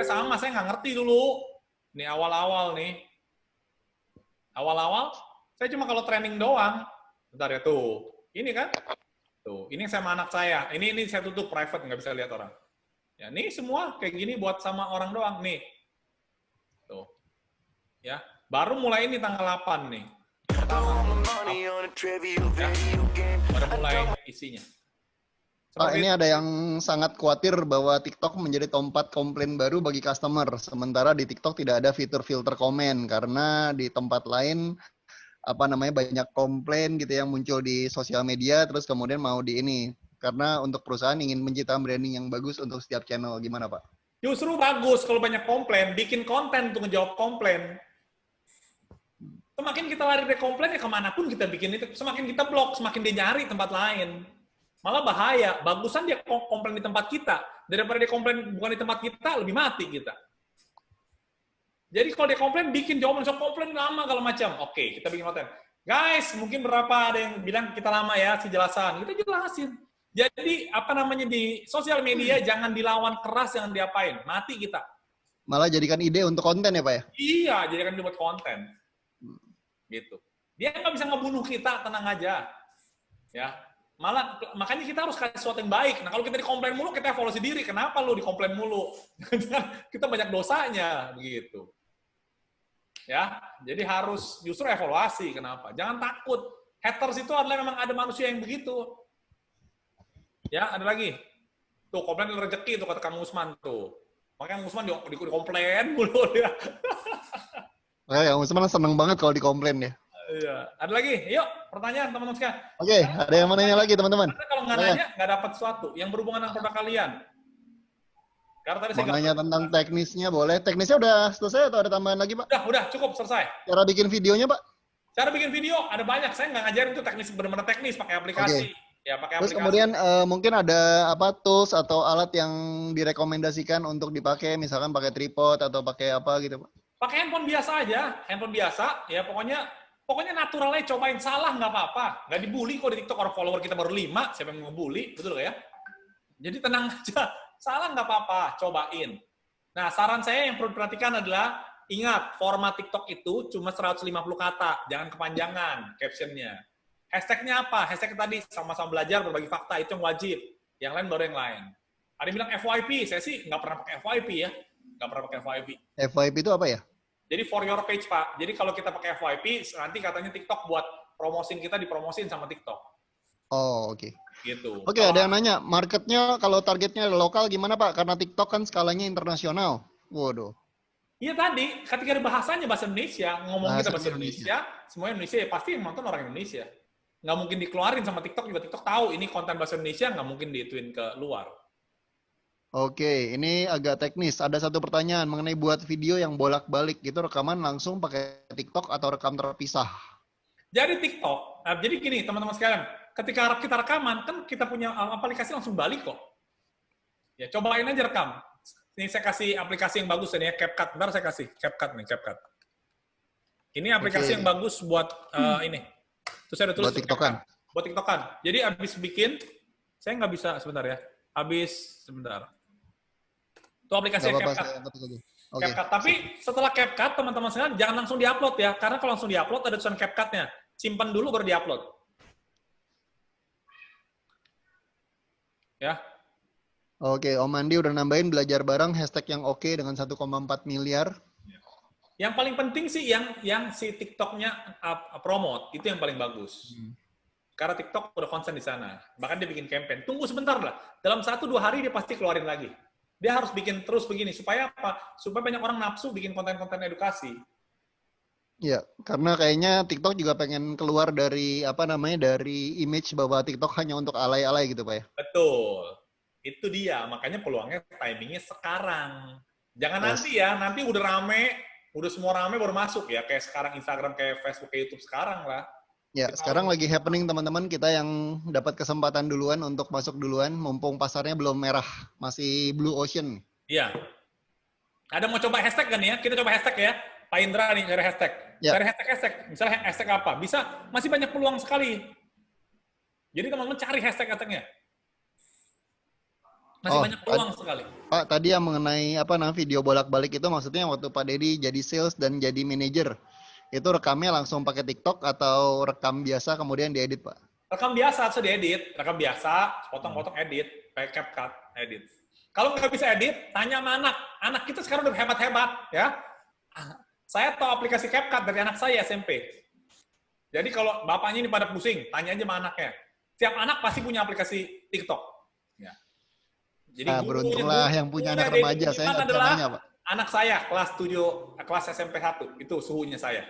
Saya nggak ngerti dulu. Nih awal-awal nih. Awal-awal, saya cuma kalau training doang. Bentar ya tuh. Ini kan. Tuh, ini sama anak saya. Ini saya tutup private, nggak bisa lihat orang. Ya, ini semua kayak gini buat sama orang doang nih. Tuh. Ya, baru mulai ini tanggal 8 nih. Pertama. Ya, baru mulai isinya. Pak, ini ada yang sangat khawatir bahwa TikTok menjadi tempat komplain baru bagi customer. Sementara di TikTok tidak ada fitur filter komen karena di tempat lain banyak komplain gitu yang muncul di sosial media terus kemudian mau di ini karena untuk perusahaan ingin menciptakan branding yang bagus untuk setiap channel. Gimana, Pak? Justru bagus kalau banyak komplain, bikin konten untuk ngejawab komplain. Semakin kita lari dari komplain ya kemanapun kita bikin itu, semakin kita blok, semakin dia nyari tempat lain. Malah bahaya, bagusan dia komplain di tempat kita daripada dia komplain bukan di tempat kita, lebih mati kita. Jadi kalau dia komplain, bikin jawaban soal komplain lama kalau macam. Oke, kita bikin konten. Guys, mungkin berapa ada yang bilang kita lama ya, jelasan. Kita jelasin. Jadi, di sosial media jangan dilawan keras, jangan diapain. Mati kita. Malah jadikan ide untuk konten ya, Pak ya? Iya, jadikan dibuat konten. Gitu. Dia nggak bisa ngebunuh kita, tenang aja. Ya. Makanya kita harus kasih sesuatu yang baik. Nah, kalau kita dikomplain mulu, kita evaluasi diri. Kenapa lu dikomplain mulu? Kita banyak dosanya, begitu. Ya, jadi harus justru evaluasi. Kenapa? Jangan takut. Haters itu adalah memang ada manusia yang begitu. Ya, ada lagi. Tuh, komplain rezeki tuh kata Kang Usman tuh. Makanya Kang Usman dikomplain mulu dia. Kang Usman seneng banget kalau dikomplain ya. Iya. Ada lagi? Yuk, pertanyaan teman-teman sekalian. Oke, ada yang mau nanya lagi teman-teman? Karena kalau nggak nanya, nggak dapat sesuatu yang berhubungan dengan produk kalian. Karena tadi mau nanya tentang teknisnya boleh. Teknisnya udah selesai atau ada tambahan lagi, Pak? Udah, cukup, selesai. Cara bikin videonya, Pak? Cara bikin video ada banyak. Saya nggak ngajarin itu teknis benar-benar teknis pakai aplikasi. Okay. Ya, pakai Terus aplikasi. kemudian mungkin ada tools atau alat yang direkomendasikan untuk dipakai, misalkan pakai tripod atau pakai apa gitu, Pak? Pakai handphone biasa aja, handphone biasa. Ya pokoknya natural aja. Cobain, salah nggak apa-apa. Nggak dibully kok di TikTok, orang follower kita baru 5. Siapa yang mau ngebully? Betul nggak ya? Jadi tenang aja. Salah nggak apa-apa, cobain. Nah, saran saya yang perlu diperhatikan adalah, ingat, format TikTok itu cuma 150 kata, jangan kepanjangan captionnya. Hashtagnya apa? Hashtag tadi, sama-sama belajar, berbagi fakta, itu yang wajib. Yang lain baru yang lain. Ada yang bilang FYP, saya sih nggak pernah pakai FYP ya. Nggak pernah pakai FYP. FYP itu apa ya? Jadi for your page, Pak. Jadi kalau kita pakai FYP, nanti katanya TikTok buat promosin kita, dipromosin sama TikTok. Oh, oke. Gitu. Oke, ada yang nanya, marketnya kalau targetnya lokal gimana, Pak? Karena TikTok kan skalanya internasional. Waduh. Iya tadi, ketika ada bahasanya bahasa Indonesia, ngomong kita bahasa Indonesia. Indonesia, semuanya Indonesia, ya pasti yang nonton orang Indonesia. Nggak mungkin dikeluarin sama TikTok, juga TikTok tahu ini konten bahasa Indonesia, nggak mungkin diituin ke luar. Oke, ini agak teknis. Ada satu pertanyaan mengenai buat video yang bolak-balik, gitu rekaman langsung pakai TikTok atau rekam terpisah? Jadi TikTok, jadi gini teman-teman sekalian, ketika kita rekaman, kan kita punya aplikasi langsung balik kok. Ya, cobain aja rekam. Ini saya kasih aplikasi yang bagus ini ya, CapCut. Bentar saya kasih CapCut nih, CapCut. Ini aplikasi yang bagus buat ini. Terus saya udah tulis buat TikTokan. Buat TikTokan. Jadi abis bikin, saya nggak bisa sebentar ya. Sebentar. Itu aplikasi CapCut. Okay. CapCut. Tapi setelah CapCut, teman-teman sekalian, jangan langsung diupload ya. Karena kalau langsung diupload ada tulisan CapCut-nya. Simpan dulu baru diupload. Ya. Oke, Om Andi udah nambahin belajar bareng hashtag yang oke dengan 1,4 miliar. Yang paling penting sih yang si TikTok-nya promote, itu yang paling bagus. Karena TikTok udah konsen di sana. Bahkan dia bikin campaign. Tunggu sebentar lah. Dalam 1-2 hari dia pasti keluarin lagi. Dia harus bikin terus begini. Supaya apa? Supaya banyak orang nafsu bikin konten-konten edukasi. Ya, karena kayaknya TikTok juga pengen keluar dari dari image bahwa TikTok hanya untuk alay-alay gitu, Pak ya. Betul. Itu dia. Makanya peluangnya timingnya sekarang. Jangan nanti ya. Nanti udah rame, udah semua rame baru masuk ya. Kayak sekarang Instagram, kayak Facebook, kayak YouTube sekarang lah. Ya, sekarang lagi happening teman-teman, kita yang dapat kesempatan duluan untuk masuk duluan, mumpung pasarnya belum merah, masih blue ocean. Iya. Ada mau coba hashtag kan ya? Kita coba hashtag ya. Pak Indra nih cari hashtag. Ya. Cari hashtag. Misalnya hashtag apa? Bisa, masih banyak peluang sekali. Jadi teman-teman cari hashtag-hashtagnya. Masih banyak peluang sekali. Pak, tadi yang mengenai video bolak-balik itu maksudnya waktu Pak Dedi jadi sales dan jadi manajer. Itu rekamnya langsung pakai TikTok atau rekam biasa kemudian diedit, Pak? Rekam biasa, harus diedit. Rekam biasa, potong-potong edit, pakai CapCut, edit. Kalau nggak bisa edit, tanya sama anak. Anak kita sekarang udah hebat-hebat, ya. Saya tahu aplikasi CapCut dari anak saya SMP. Jadi kalau bapaknya ini pada pusing, tanya aja sama anaknya. Setiap anak pasti punya aplikasi TikTok. Ya. Jadi beruntunglah yang punya anak remaja. Saya nggak bisa nanya, Pak. Anak saya kelas 7, kelas SMP 1, itu suhunya saya.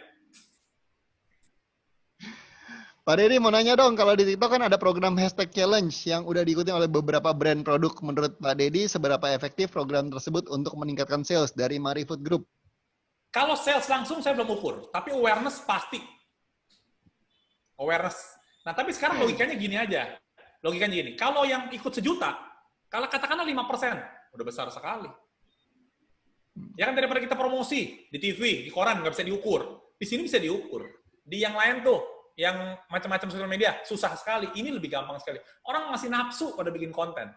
Pak Dedi mau nanya dong, kalau di TikTok kan ada program hashtag challenge yang udah diikuti oleh beberapa brand produk. Menurut Pak Dedi, seberapa efektif program tersebut untuk meningkatkan sales dari Mari Food Group? Kalau sales langsung saya belum ukur, tapi awareness pasti. Awareness. Nah, tapi sekarang logikanya gini aja. Logikanya gini, kalau yang ikut 1 juta, kalau katakanlah 5%, udah besar sekali. Ya kan daripada kita promosi di TV, di koran, nggak bisa diukur. Di sini bisa diukur. Di yang lain tuh, yang macam-macam sosial media, susah sekali. Ini lebih gampang sekali. Orang masih nafsu pada bikin konten.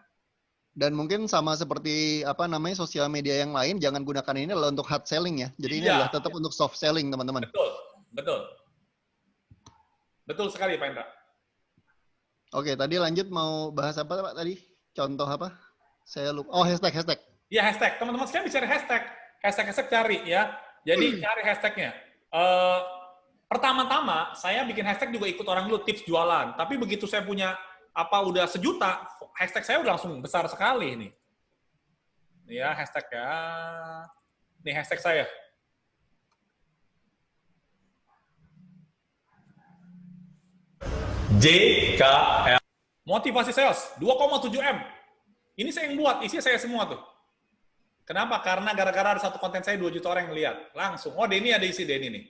Dan mungkin sama seperti sosial media yang lain, jangan gunakan ini adalah untuk hard selling ya. Jadi ini adalah tetap untuk soft selling, teman-teman. Betul sekali, Pak Indra. Oke, tadi lanjut mau bahas apa, Pak, tadi? Contoh apa? Saya lupa. Oh, hashtag. Iya, hashtag. Teman-teman sekalian bisa cari hashtag. Hashtag cari ya. Jadi cari hashtagnya. Pertama-tama, saya bikin hashtag juga ikut orang dulu, tips jualan. Tapi begitu saya punya udah 1 juta, hashtag saya udah langsung besar sekali nih. Nih ya, hashtag ya. Nih hashtag saya. JKL. Motivasi sales, 2,7 M. Ini saya yang buat, isinya saya semua tuh. Kenapa? Karena gara-gara ada satu konten saya 2 juta orang yang lihat. Langsung, oh Denny ada isi Denny nih.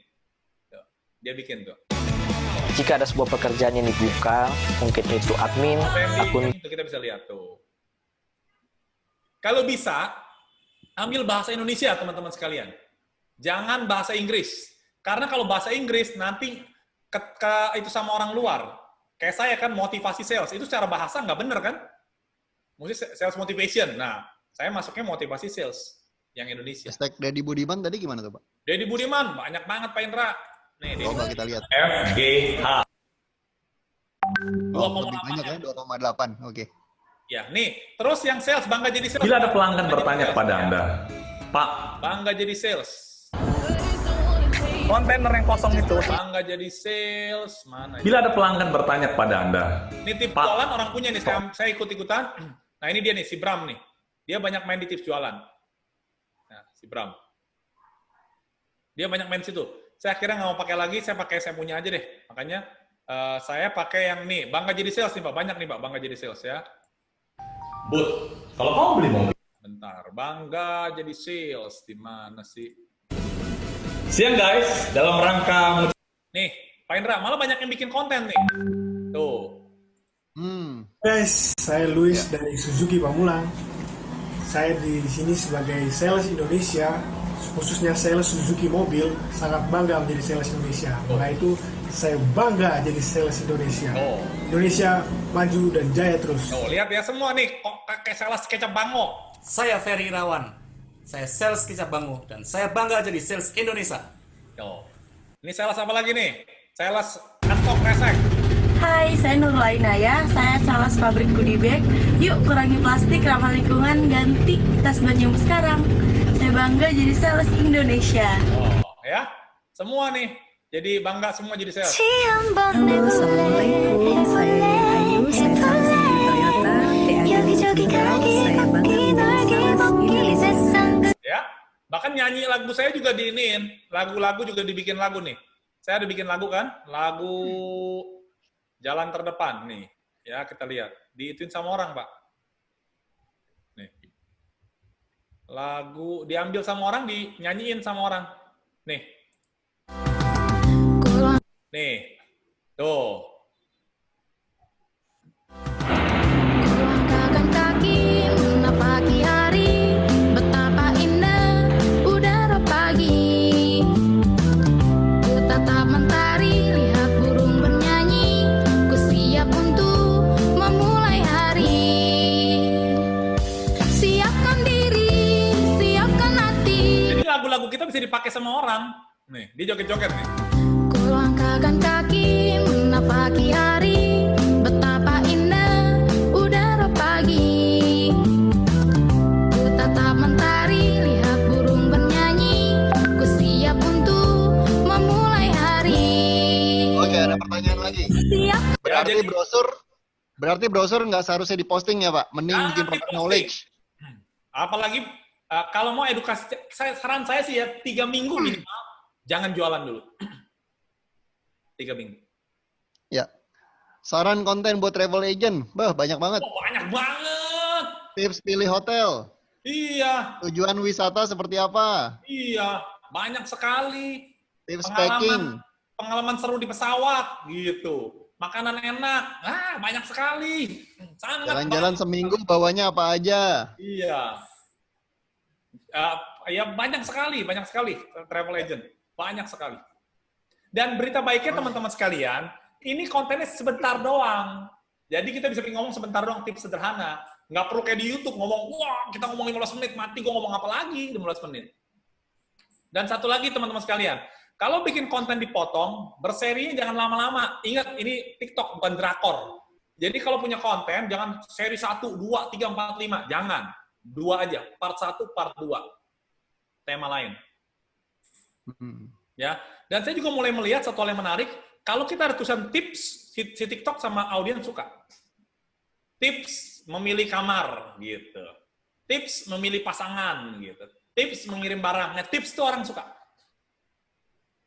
Dia bikin tuh. Jika ada sebuah pekerjaan yang dibuka, mungkin itu admin, akun. Itu kita bisa lihat tuh. Kalau bisa, ambil bahasa Indonesia teman-teman sekalian. Jangan bahasa Inggris. Karena kalau bahasa Inggris nanti itu sama orang luar. Kayak saya kan motivasi sales. Itu secara bahasa nggak bener kan? Mesti sales motivation. Nah, saya masuknya motivasi sales yang Indonesia. Hashtag Deddy Budiman tadi gimana tuh, Pak? Deddy Budiman, banyak banget Pak Indra. Nih, coba kita lihat. FGH. Lebih banyak ya, 2,8. Oke. Ya, nih. Terus yang sales, bangga jadi sales. Bila ada pelanggan bertanya kepada Anda, Pak, bangga jadi sales. Kontainer yang kosong itu. Bangga jadi sales. Mana? Bila ada pelanggan bertanya kepada Anda. Ini tips jualan orang punya nih, saya ikut-ikutan. Nah, ini dia nih, si Bram nih. Dia banyak main di tips jualan. Nah, si Bram. Dia banyak main situ. Saya akhirnya nggak mau pakai lagi, saya punya aja deh. Makanya saya pakai yang nih, bangga jadi sales nih Pak. Banyak nih Pak, bangga jadi sales ya. Bud, kalau kamu beli mobil. Bentar, bangga jadi sales. Di mana sih? Siang guys, dalam rangka... Nih, Pak Indra, malah banyak yang bikin konten nih. Tuh. Guys, saya Luis dari Suzuki Pamulang. Saya di sini sebagai sales Indonesia, khususnya sales Suzuki mobil, sangat bangga menjadi sales Indonesia. Maka itu saya bangga jadi sales Indonesia. Indonesia maju dan jaya terus. Lihat ya semua nih, kok kayak sales kecap bango. Saya Ferry Irawan. Saya sales kecap bango dan saya bangga jadi sales Indonesia. Ini sales apa lagi nih? Sales kantong kresek. Hai, saya Nurlaina ya. Saya sales pabrik goodie bag. Yuk kurangi plastik, ramah lingkungan, ganti tas Banyum sekarang. Saya bangga jadi sales Indonesia. Ya, semua nih. Jadi bangga semua jadi sales. Assalamualaikum, saya Ayu, saya sales di Toyota Ya, bahkan nyanyi lagu saya juga diinin. Lagu-lagu juga dibikin lagu nih. Saya ada bikin lagu kan? Lagu Jalan Terdepan nih. Ya, kita lihat. Diituin sama orang, Pak. Nih. Lagu diambil sama orang, dinyanyiin sama orang. Nih. Nih. Tuh. Langkahkan kaki menapaki hari, betapa indah udara pagi. Ku tatap mentari, lihat burung bernyanyi, ku siap untuk memulai hari. Siapkan diri, siapkan hati. Jadi lagu-lagu kita bisa dipakai sama orang. Nih, dia joget-joget nih. Ku langkahkan kaki menapaki hari, Berarti brosur nggak seharusnya diposting ya Pak? Mending bikin produk knowledge. Apalagi kalau mau edukasi, saran saya sih ya 3 minggu minimal, jangan jualan dulu. 3 minggu. Ya. Saran konten buat travel agent, banyak banget. Oh, banyak banget. Tips pilih hotel. Iya. Tujuan wisata seperti apa? Iya, banyak sekali. Tips packing. Pengalaman seru di pesawat, gitu. Makanan enak, banyak sekali. Jalan-jalan seminggu bawanya apa aja? Iya. Ya banyak sekali travel agent, banyak sekali. Dan berita baiknya teman-teman sekalian, ini kontennya sebentar doang. Jadi kita bisa ngomong sebentar doang, tips sederhana. Nggak perlu kayak di YouTube ngomong, wah kita ngomong 15 menit, mati gue ngomong apa lagi 15 menit. Dan satu lagi teman-teman sekalian, kalau bikin konten dipotong, berserinya jangan lama-lama. Ingat, ini TikTok bukan drakor. Jadi kalau punya konten, jangan seri 1, 2, 3, 4, 5. Jangan. 2 aja. Part 1, part 2. Tema lain. Ya. Dan saya juga mulai melihat satu hal yang menarik. Kalau kita ada tulisan tips, si TikTok sama audiens suka. Tips memilih kamar, gitu. Tips memilih pasangan, gitu. Tips mengirim barang. Nah, tips itu orang suka.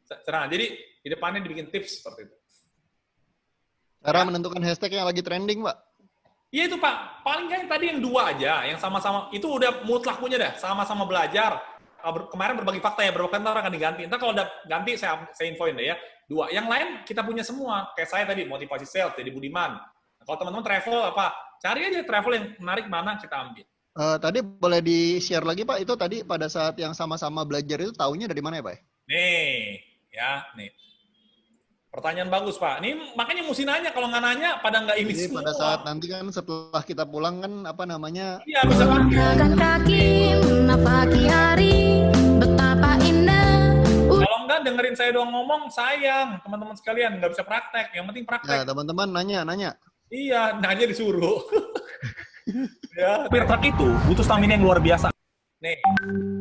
Jadi di depannya dibikin tips seperti itu. Cara menentukan hashtag yang lagi trending, Pak? Iya itu, Pak. Paling nggak yang tadi yang 2 aja, yang sama-sama, itu udah mutlak punya dah. Sama-sama belajar. Kemarin berbagi fakta ya, berbagi fakta akan diganti. Ntar kalau udah ganti, saya infoin deh ya. 2. Yang lain kita punya semua. Kayak saya tadi, motivasi sales, jadi Budiman. Nah, kalau teman-teman travel apa, cari aja travel yang menarik mana kita ambil. Tadi boleh di-share lagi, Pak. Itu tadi pada saat yang sama-sama belajar itu taunya dari mana ya, Pak? Nih. Pertanyaan bagus, Pak. Ini makanya mesti nanya, kalau nggak nanya, pada nggak ini semua. Pada saat nanti kan setelah kita pulang kan, apa namanya? Iya, bisa Jalan kaki, pagi hari, betapa indah. Kalau nggak dengerin saya doang ngomong, sayang. Teman-teman sekalian, nggak bisa praktek. Yang penting praktek. Ya, teman-teman nanya. Iya, nanya disuruh. Ya, Firtak itu butuh stamina yang luar biasa. Nih,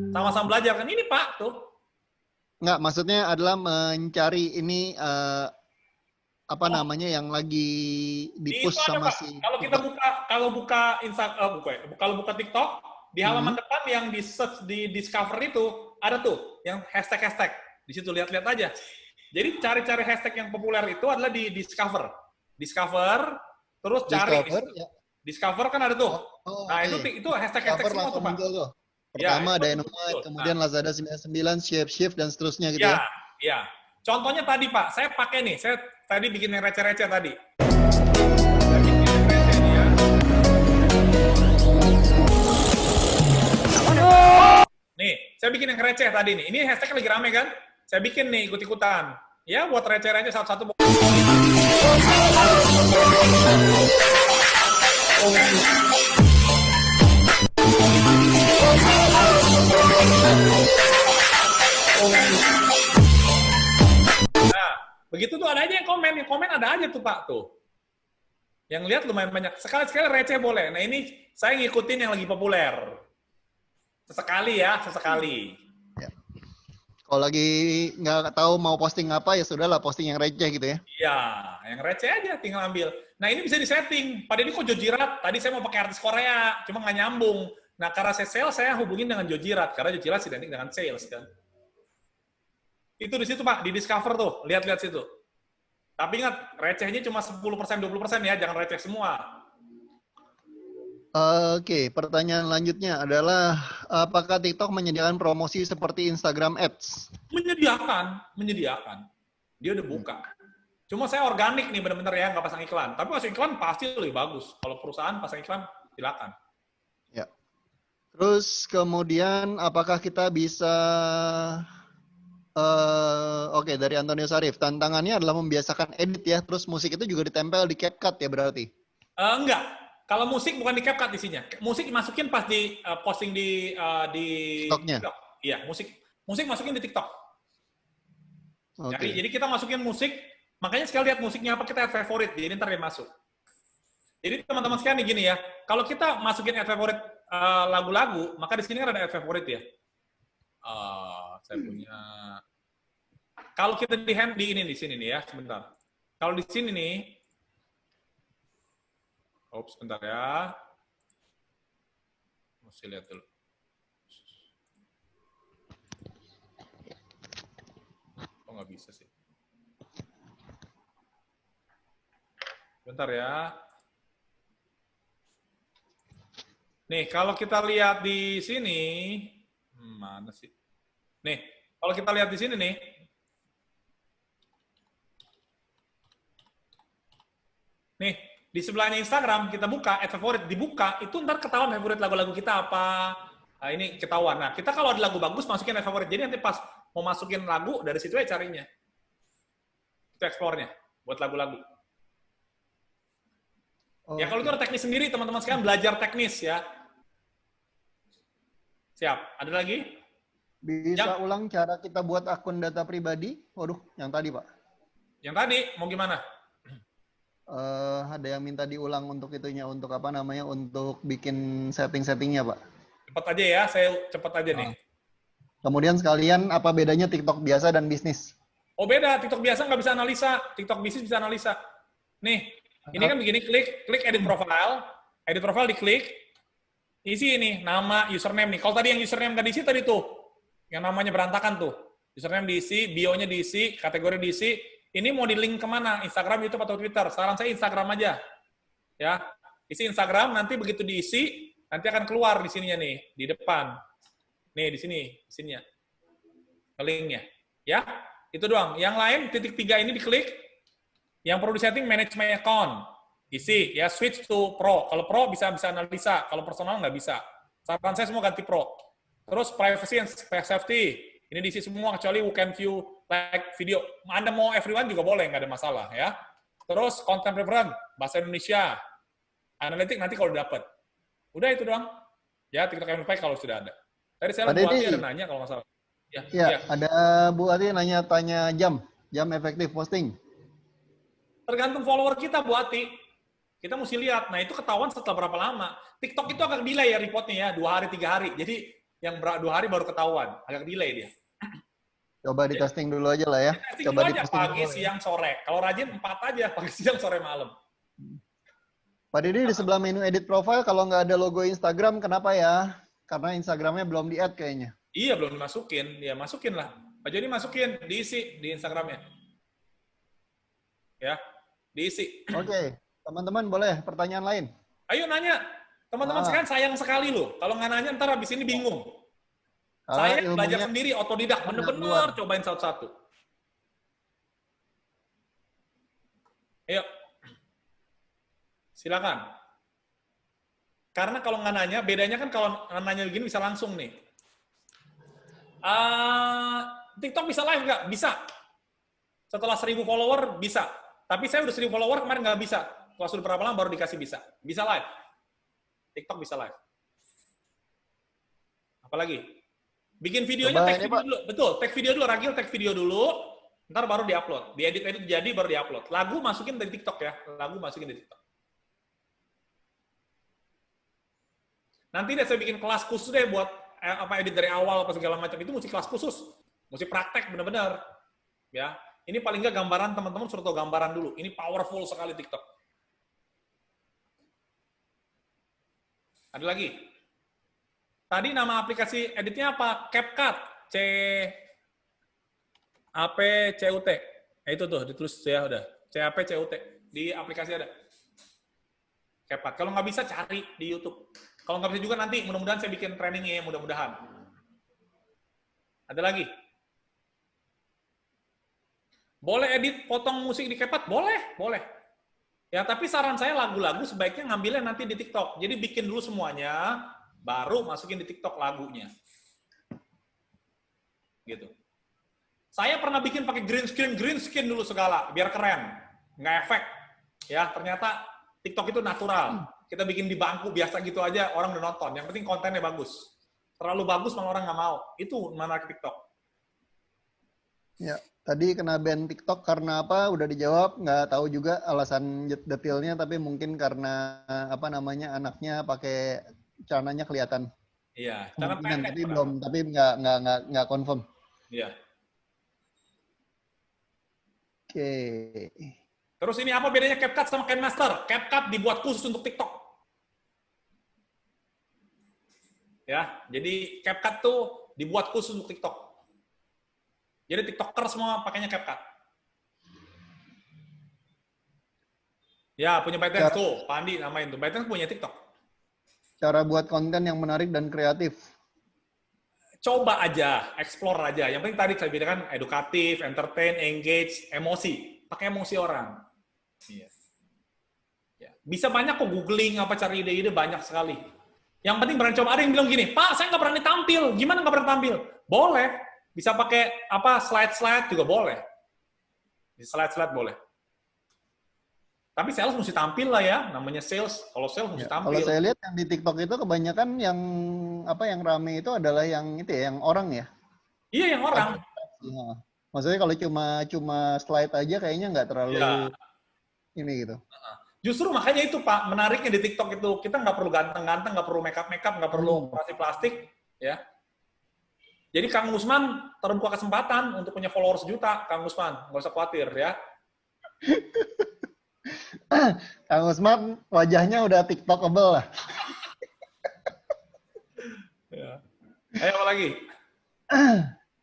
sama-sama belajar kan ini, Pak, tuh. Nggak, maksudnya adalah mencari ini namanya yang lagi di-push sama si. Kalau kita buka TikTok di halaman depan yang di search di discover itu ada tuh yang hashtag. Di situ lihat-lihat aja. Jadi cari-cari hashtag yang populer itu adalah di discover. Terus cari discover kan ada tuh. Itu hashtag semua tuh, Pak. Pertama Dynamite, kemudian Lazada 99, Shift dan seterusnya gitu ya. Iya. Contohnya tadi, Pak, saya pakai nih, saya tadi bikin yang receh-receh tadi. Nih, saya bikin yang receh tadi nih. Ini hashtag lagi rame kan? Saya bikin nih ikut-ikutan. Ya, buat receh-receh satu-satu. Nah, begitu tuh ada aja yang komen ada aja tuh Pak tuh. Yang lihat lumayan banyak. Sekali-sekali receh boleh. Nah ini saya ngikutin yang lagi populer. Sesekali. Ya. Kalau lagi nggak tahu mau posting apa, ya sudahlah posting yang receh gitu ya. Iya, yang receh aja tinggal ambil. Nah ini bisa disetting. Pada ini kok Jojirat, tadi saya mau pakai artis Korea, cuma nggak nyambung. Nah karena saya sales, saya hubungin dengan Jojirat, karena Jojirat identik dengan sales kan. Itu di situ Pak, di Discover tuh, lihat-lihat situ. Tapi ingat, recehnya cuma 10%, 20% ya, jangan receh semua. Oke, pertanyaan lanjutnya adalah apakah TikTok menyediakan promosi seperti Instagram Ads? Menyediakan. Dia udah buka. Cuma saya organik nih benar-benar ya, nggak pasang iklan. Tapi pasang iklan pasti lebih bagus. Kalau perusahaan pasang iklan, silakan. Ya. Terus kemudian apakah kita bisa oke, dari Antonio Sarif, tantangannya adalah membiasakan edit ya, terus musik itu juga ditempel di CapCut ya berarti? Enggak. Kalau musik bukan di CapCut isinya. Musik masukin pas di posting di TikTok-nya. TikTok. Iya, musik masukin di TikTok. Okay. Jadi kita masukin musik, makanya sekali lihat musiknya apa kita add favorit, jadi ntar dia masuk. Jadi teman-teman sekalian nih gini ya, kalau kita masukin add favorit lagu-lagu, maka di sini kan ada add favorit ya. Saya punya. Kalau kita di sini nih ya, sebentar. Kalau di sini nih, Oops, bentar ya. Mesti lihat dulu. Oh, nggak bisa sih. Bentar ya. Nih, kalau kita lihat di sini, mana sih? Nih, kalau kita lihat di sini nih, di sebelahnya Instagram, kita buka, add favorit, dibuka, itu ntar ketahuan favorit lagu-lagu kita apa. Nah, ini ketahuan. Nah, kita kalau ada lagu bagus, masukin add favorit. Jadi nanti pas mau masukin lagu, dari situ aja carinya. Itu explore-nya, buat lagu-lagu. Ya, kalau itu ada teknis sendiri, teman-teman sekalian belajar teknis ya. Siap. Ada lagi? Bisa ulang cara kita buat akun data pribadi? Waduh, yang tadi, Pak. Yang tadi, mau gimana? Ada yang minta diulang untuk itunya, untuk apa namanya, untuk bikin setting-settingnya, Pak. Cepat aja ya, saya cepat aja nih. Kemudian sekalian, apa bedanya TikTok biasa dan bisnis? Oh beda, TikTok biasa nggak bisa analisa, TikTok bisnis bisa analisa. Nih, ini kan begini, klik edit profile diklik, isi ini, nama, username nih. Kalau tadi yang username nggak diisi tadi tuh, yang namanya berantakan tuh. Username diisi, bio-nya diisi, kategori diisi, ini mau di link kemana? Instagram, YouTube, atau Twitter? Saran saya Instagram aja. Ya, isi Instagram, nanti begitu diisi, nanti akan keluar di sininya nih, di depan. Nih, di sininya. Linknya. Ya, itu doang. Yang lain, titik 3 ini diklik. Yang perlu di-setting, manage my account. Isi, ya, switch to Pro. Kalau Pro bisa analisa, kalau personal nggak bisa. Saran saya semua ganti Pro. Terus privacy and safety. Ini diisi semua, kecuali who can view like video. Anda mau everyone juga boleh, nggak ada masalah ya. Terus content preference, bahasa Indonesia. Analitik nanti kalau dapat. Udah itu doang. Ya, TikTok Amplify kalau sudah ada. Tadi saya Bu Ati ada nanya kalau nggak salah. Ya, ada Bu Ati tanya jam efektif posting. Tergantung follower kita, Bu Ati. Kita mesti lihat. Nah, itu ketahuan setelah berapa lama. TikTok itu agak delay ya reportnya ya, 2 hari, 3 hari. Jadi yang 2 hari baru ketahuan. Agak delay dia. Coba di testing dulu aja lah ya. Coba di pagi, siang, sore. Kalau rajin 4 aja, pagi, siang, sore, malam. Pak Didi, di sebelah menu edit profile, kalau nggak ada logo Instagram, kenapa ya? Karena Instagramnya belum di-add kayaknya. Iya, belum dimasukin. Ya, masukin lah. Pak Joni masukin, diisi di Instagramnya. Ya, diisi. Oke, teman-teman boleh pertanyaan lain? Ayo nanya. Teman-teman sekalian sayang sekali loh. Kalau nggak nanya, ntar habis ini bingung. Saya belajar sendiri, otodidak. Bener-bener cobain satu-satu. Ayo. Silakan. Karena kalau nggak nanya, bedanya kan kalau nanya begini bisa langsung nih. TikTok bisa live nggak? Bisa. Setelah 1000 follower, bisa. Tapi saya udah 1000 follower, kemarin nggak bisa. Setelah sudah berapa lama baru dikasih bisa. Bisa live. TikTok bisa live. Apalagi? Bikin videonya, tag video dulu. Betul, tag video dulu. Ragil tag video dulu, ntar baru diupload. Diedit-edit jadi baru diupload. Lagu masukin dari TikTok ya. Lagu masukin dari TikTok. Nanti deh saya bikin kelas khusus deh buat edit dari awal apa segala macam. Itu mesti kelas khusus. Mesti praktek bener-bener. Ya. Ini paling nggak gambaran, teman-teman suruh tahu gambaran dulu. Ini powerful sekali TikTok. Ada lagi? Tadi nama aplikasi editnya apa? CapCut. C-A-P-C-U-T. Itu tuh, ditulis ya udah. C-A-P-C-U-T. Di aplikasi ada. CapCut. Kalau nggak bisa, cari di YouTube. Kalau nggak bisa juga nanti, mudah-mudahan saya bikin trainingnya ya, mudah-mudahan. Ada lagi? Boleh edit potong musik di CapCut? Boleh, boleh. Ya, tapi saran saya lagu-lagu sebaiknya ngambilnya nanti di TikTok. Jadi bikin dulu semuanya, baru masukin di TikTok lagunya. Gitu. Saya pernah bikin pakai green screen dulu segala, biar keren. Nggak efek. Ya, ternyata TikTok itu natural. Kita bikin di bangku biasa gitu aja, orang udah nonton. Yang penting kontennya bagus. Terlalu bagus malah orang nggak mau. Itu menarik TikTok. Ya, tadi kena ban TikTok karena apa? Udah dijawab, nggak tahu juga alasan detailnya, tapi mungkin karena apa namanya anaknya pakai celananya kelihatan. Iya, celana pendek. Tapi belum, tapi nggak confirm. Iya. Oke. Terus ini apa bedanya CapCut sama KineMaster? CapCut dibuat khusus untuk TikTok. Ya, jadi CapCut tuh dibuat khusus untuk TikTok. Jadi TikToker semua pakainya CapCut. Ya, punya ByteDance tuh, Pak Andi namain tuh. ByteDance punya TikTok. Cara buat konten yang menarik dan kreatif. Coba aja, explore aja. Yang penting tadi saya bedakan edukatif, entertain, engage, emosi. Pakai emosi orang. Iya. Ya. Bisa banyak kok googling, apa cari ide-ide, banyak sekali. Yang penting berani coba. Ada yang bilang gini, Pak, saya nggak berani tampil. Gimana nggak berani tampil? Boleh. Bisa pakai apa slide-slide juga boleh. Di slide-slide boleh. Tapi sales mesti tampil lah ya, namanya sales. Kalau sales mesti tampil. Kalau saya lihat yang di TikTok itu kebanyakan yang yang rame itu adalah yang itu ya, yang orang ya. Iya, yang orang. Ya. Maksudnya kalau cuma slide aja kayaknya nggak terlalu ini gitu. Justru makanya itu Pak, menariknya di TikTok itu kita nggak perlu ganteng-ganteng, nggak perlu makeup, nggak perlu operasi plastik, ya. Jadi Kang Usman terbuka kesempatan untuk punya followers 1 juta, Kang Usman, nggak usah khawatir ya. Kang Usman wajahnya udah TikTokable lah. Ya. Ayo apa lagi?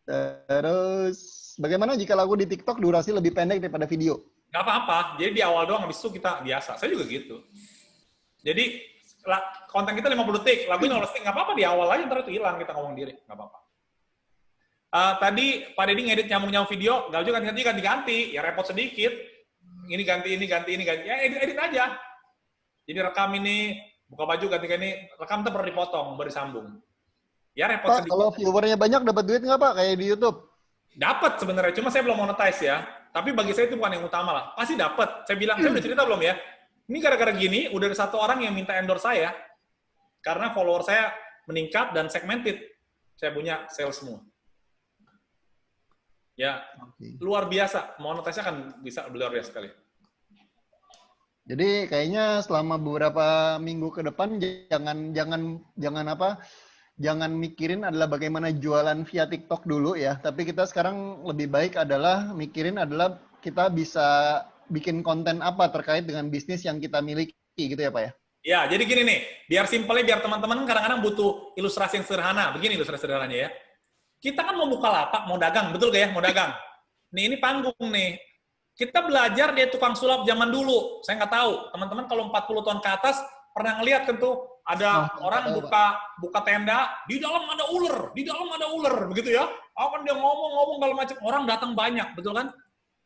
Terus bagaimana jika lagu di TikTok durasi lebih pendek daripada video? Nggak apa-apa. Jadi di awal doang, habis itu kita biasa. Saya juga gitu. Jadi konten kita 50 detik, lagunya 15 detik, nggak apa-apa di awal aja, ntar itu hilang, kita ngomong diri, nggak apa-apa. Tadi Pak Deddy ngedit nyambung-nyambung video, nggak juga ganti-ganti, ya repot sedikit. Ini ganti. Ya edit aja. Jadi rekam ini, buka baju ganti ini, rekam itu baru dipotong, baru disambung. Ya repot Pak, sedikit. kalau viewernya banyak dapat duit nggak Pak kayak di YouTube? Dapat sebenarnya, cuma saya belum monetize ya. Tapi bagi saya itu bukan yang utama lah. Pasti dapat. Saya bilang, saya udah cerita belum ya? Ini gara-gara gini, udah ada 1 orang yang minta endorse saya. Karena follower saya meningkat dan segmented. Saya punya sales semua. Ya, luar biasa. Monetisnya kan bisa luar biasa sekali. Jadi kayaknya selama beberapa minggu ke depan jangan mikirin adalah bagaimana jualan via TikTok dulu ya. Tapi kita sekarang lebih baik adalah mikirin adalah kita bisa bikin konten apa terkait dengan bisnis yang kita miliki gitu ya Pak ya. Ya, jadi gini nih, biar simpelnya, biar teman-teman kadang-kadang butuh ilustrasi yang sederhana. Begini ilustrasi sederhananya ya. Kita kan mau buka lapak, mau dagang, betul gak ya? Mau dagang. Nih, ini panggung nih. Kita belajar dari tukang sulap zaman dulu. Saya nggak tahu. Teman-teman kalau 40 tahun ke atas, pernah ngeliat kan tuh, ada orang buka tenda, di dalam ada ular, begitu ya. Akan dia ngomong kalau macam, orang datang banyak, betul kan?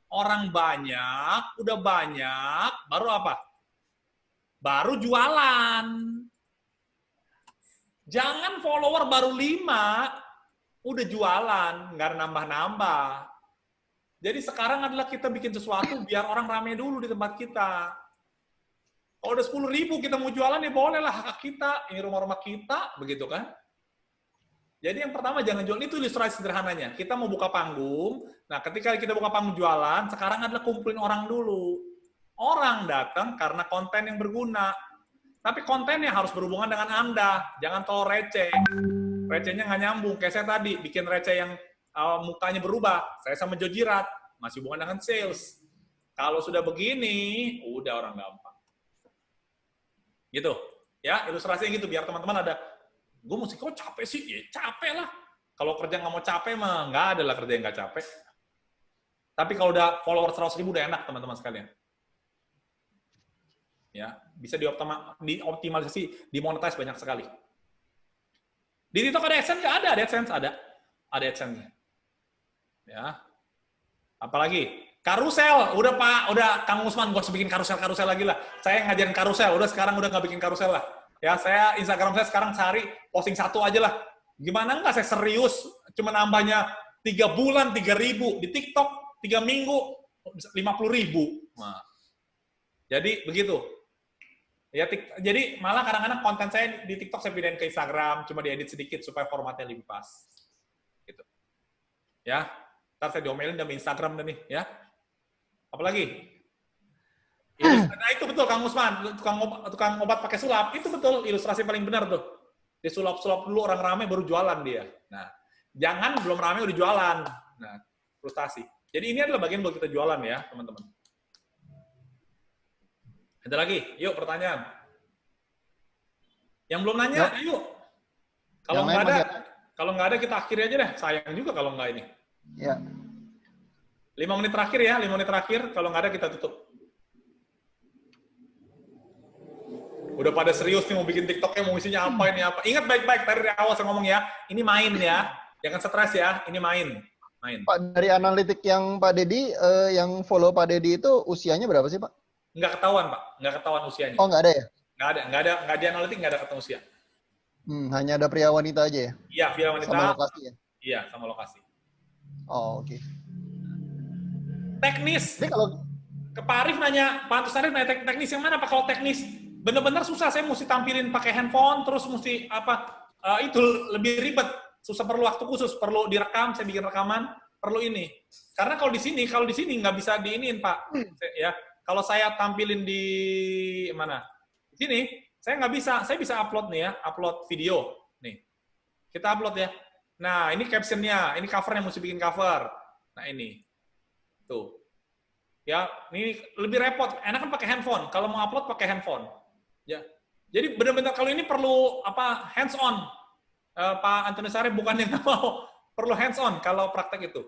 Orang banyak, udah banyak, baru apa? Baru jualan. Jangan follower baru 5, udah jualan, nggak nambah-nambah. Jadi sekarang adalah kita bikin sesuatu biar orang rame dulu di tempat kita. Kalau udah 10.000 kita mau jualan, ya boleh lah, hak kita, ini rumah-rumah kita, begitu kan? Jadi yang pertama jangan jual, itu ilustrasi sederhananya. Kita mau buka panggung, nah ketika kita buka panggung jualan, sekarang adalah kumpulin orang dulu. Orang datang karena konten yang berguna. Tapi kontennya harus berhubungan dengan Anda, jangan terlalu receh. Recehnya nggak nyambung, kayak saya tadi, bikin receh yang mukanya berubah. Saya sama Joe Jirat, masih hubungan dengan sales. Kalau sudah begini, udah orang gampang. Gitu, ya ilustrasinya gitu, biar teman-teman ada, gue mesti kok capek sih, ya capek lah. Kalau kerja nggak mau capek mah, nggak ada lah kerja yang nggak capek. Tapi kalau udah follower 100.000 udah enak teman-teman sekalian. Ya, bisa dioptimalisasi, dimonetize banyak sekali. Di TikTok ada AdSense nggak? Ada AdSense, ada AdSense-nya. Ya, apalagi karusel, udah Kang Usman, gue harus bikin karusel lagi lah. Saya ngajarin karusel, udah sekarang udah nggak bikin karusel lah. Ya, saya Instagram saya sekarang sehari posting 1 aja lah. Gimana nggak saya serius, cuma nambahnya 3 bulan 3.000, di TikTok 3 minggu 50.000. Nah, jadi begitu. Ya, jadi malah kadang-kadang konten saya di TikTok saya pindahin ke Instagram, cuma diedit sedikit supaya formatnya lebih pas. Gitu. Ya, ntar saya diomelin demi Instagram nih, ya. Apalagi? Nah, itu betul Kang Usman, tukang obat pakai sulap, itu betul ilustrasi paling benar tuh. Disulap-sulap dulu orang rame baru jualan dia. Nah, jangan belum rame udah jualan. Nah, frustasi. Jadi ini adalah bagian buat kita jualan ya, teman-teman. Ada lagi? Yuk pertanyaan. Yang belum nanya, ayo. Kalau nggak ada kita akhiri aja deh. Sayang juga kalau nggak ini. Ya. 5 menit terakhir ya, 5 menit terakhir. Kalau nggak ada kita tutup. Udah pada serius nih mau bikin TikToknya, mau isinya apa ini apa. Ingat baik-baik dari awal saya ngomong ya. Ini main ya. Jangan stres ya. Ini main. Pak, dari analitik yang Pak Dedi, yang follow Pak Dedi itu usianya berapa sih Pak? Nggak ketahuan Pak. Nggak ketahuan usianya. Oh nggak ada ya? Nggak di analitik, nggak ada ketahuan usia. Hanya ada pria wanita aja ya? Iya, pria wanita. Sama lokasi ya? Iya, sama lokasi. Oh, oke. Teknis. Jadi kalau ke Pak Arif nanya, Pak Antus Arif nanya teknis yang mana Pak? Kalau teknis, bener-bener susah. Saya mesti tampilin pakai handphone, terus mesti itu lebih ribet. Susah, perlu waktu khusus, perlu direkam, saya bikin rekaman, perlu ini. Karena kalau di sini nggak bisa diiniin Pak. Ya, kalau saya tampilin di mana? Di sini, saya nggak bisa. Saya bisa upload nih ya, upload video. Nih, kita upload ya. Nah, ini captionnya, ini covernya, mesti bikin cover. Nah, ini. Tuh. Ya, ini lebih repot. Enak kan pakai handphone. Kalau mau upload pakai handphone. Ya. Jadi benar-benar kalau ini perlu hands on. Pak Antonius Arif bukan yang nggak mau, perlu hands on kalau praktek itu.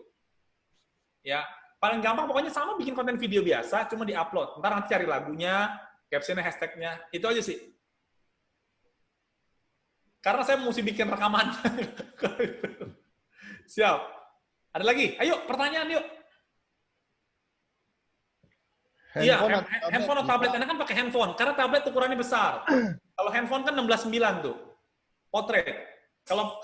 Ya, paling gampang pokoknya sama bikin konten video biasa, cuma di-upload. Ntar nanti cari lagunya, captionnya, hashtagnya, itu aja sih. Karena saya mesti bikin rekaman. Siap. Ada lagi? Ayo, pertanyaan yuk. Iya, handphone atau tablet. Enak kan pakai handphone, karena tablet ukurannya besar. Kalau handphone kan 16:9 tuh, potret. Kalau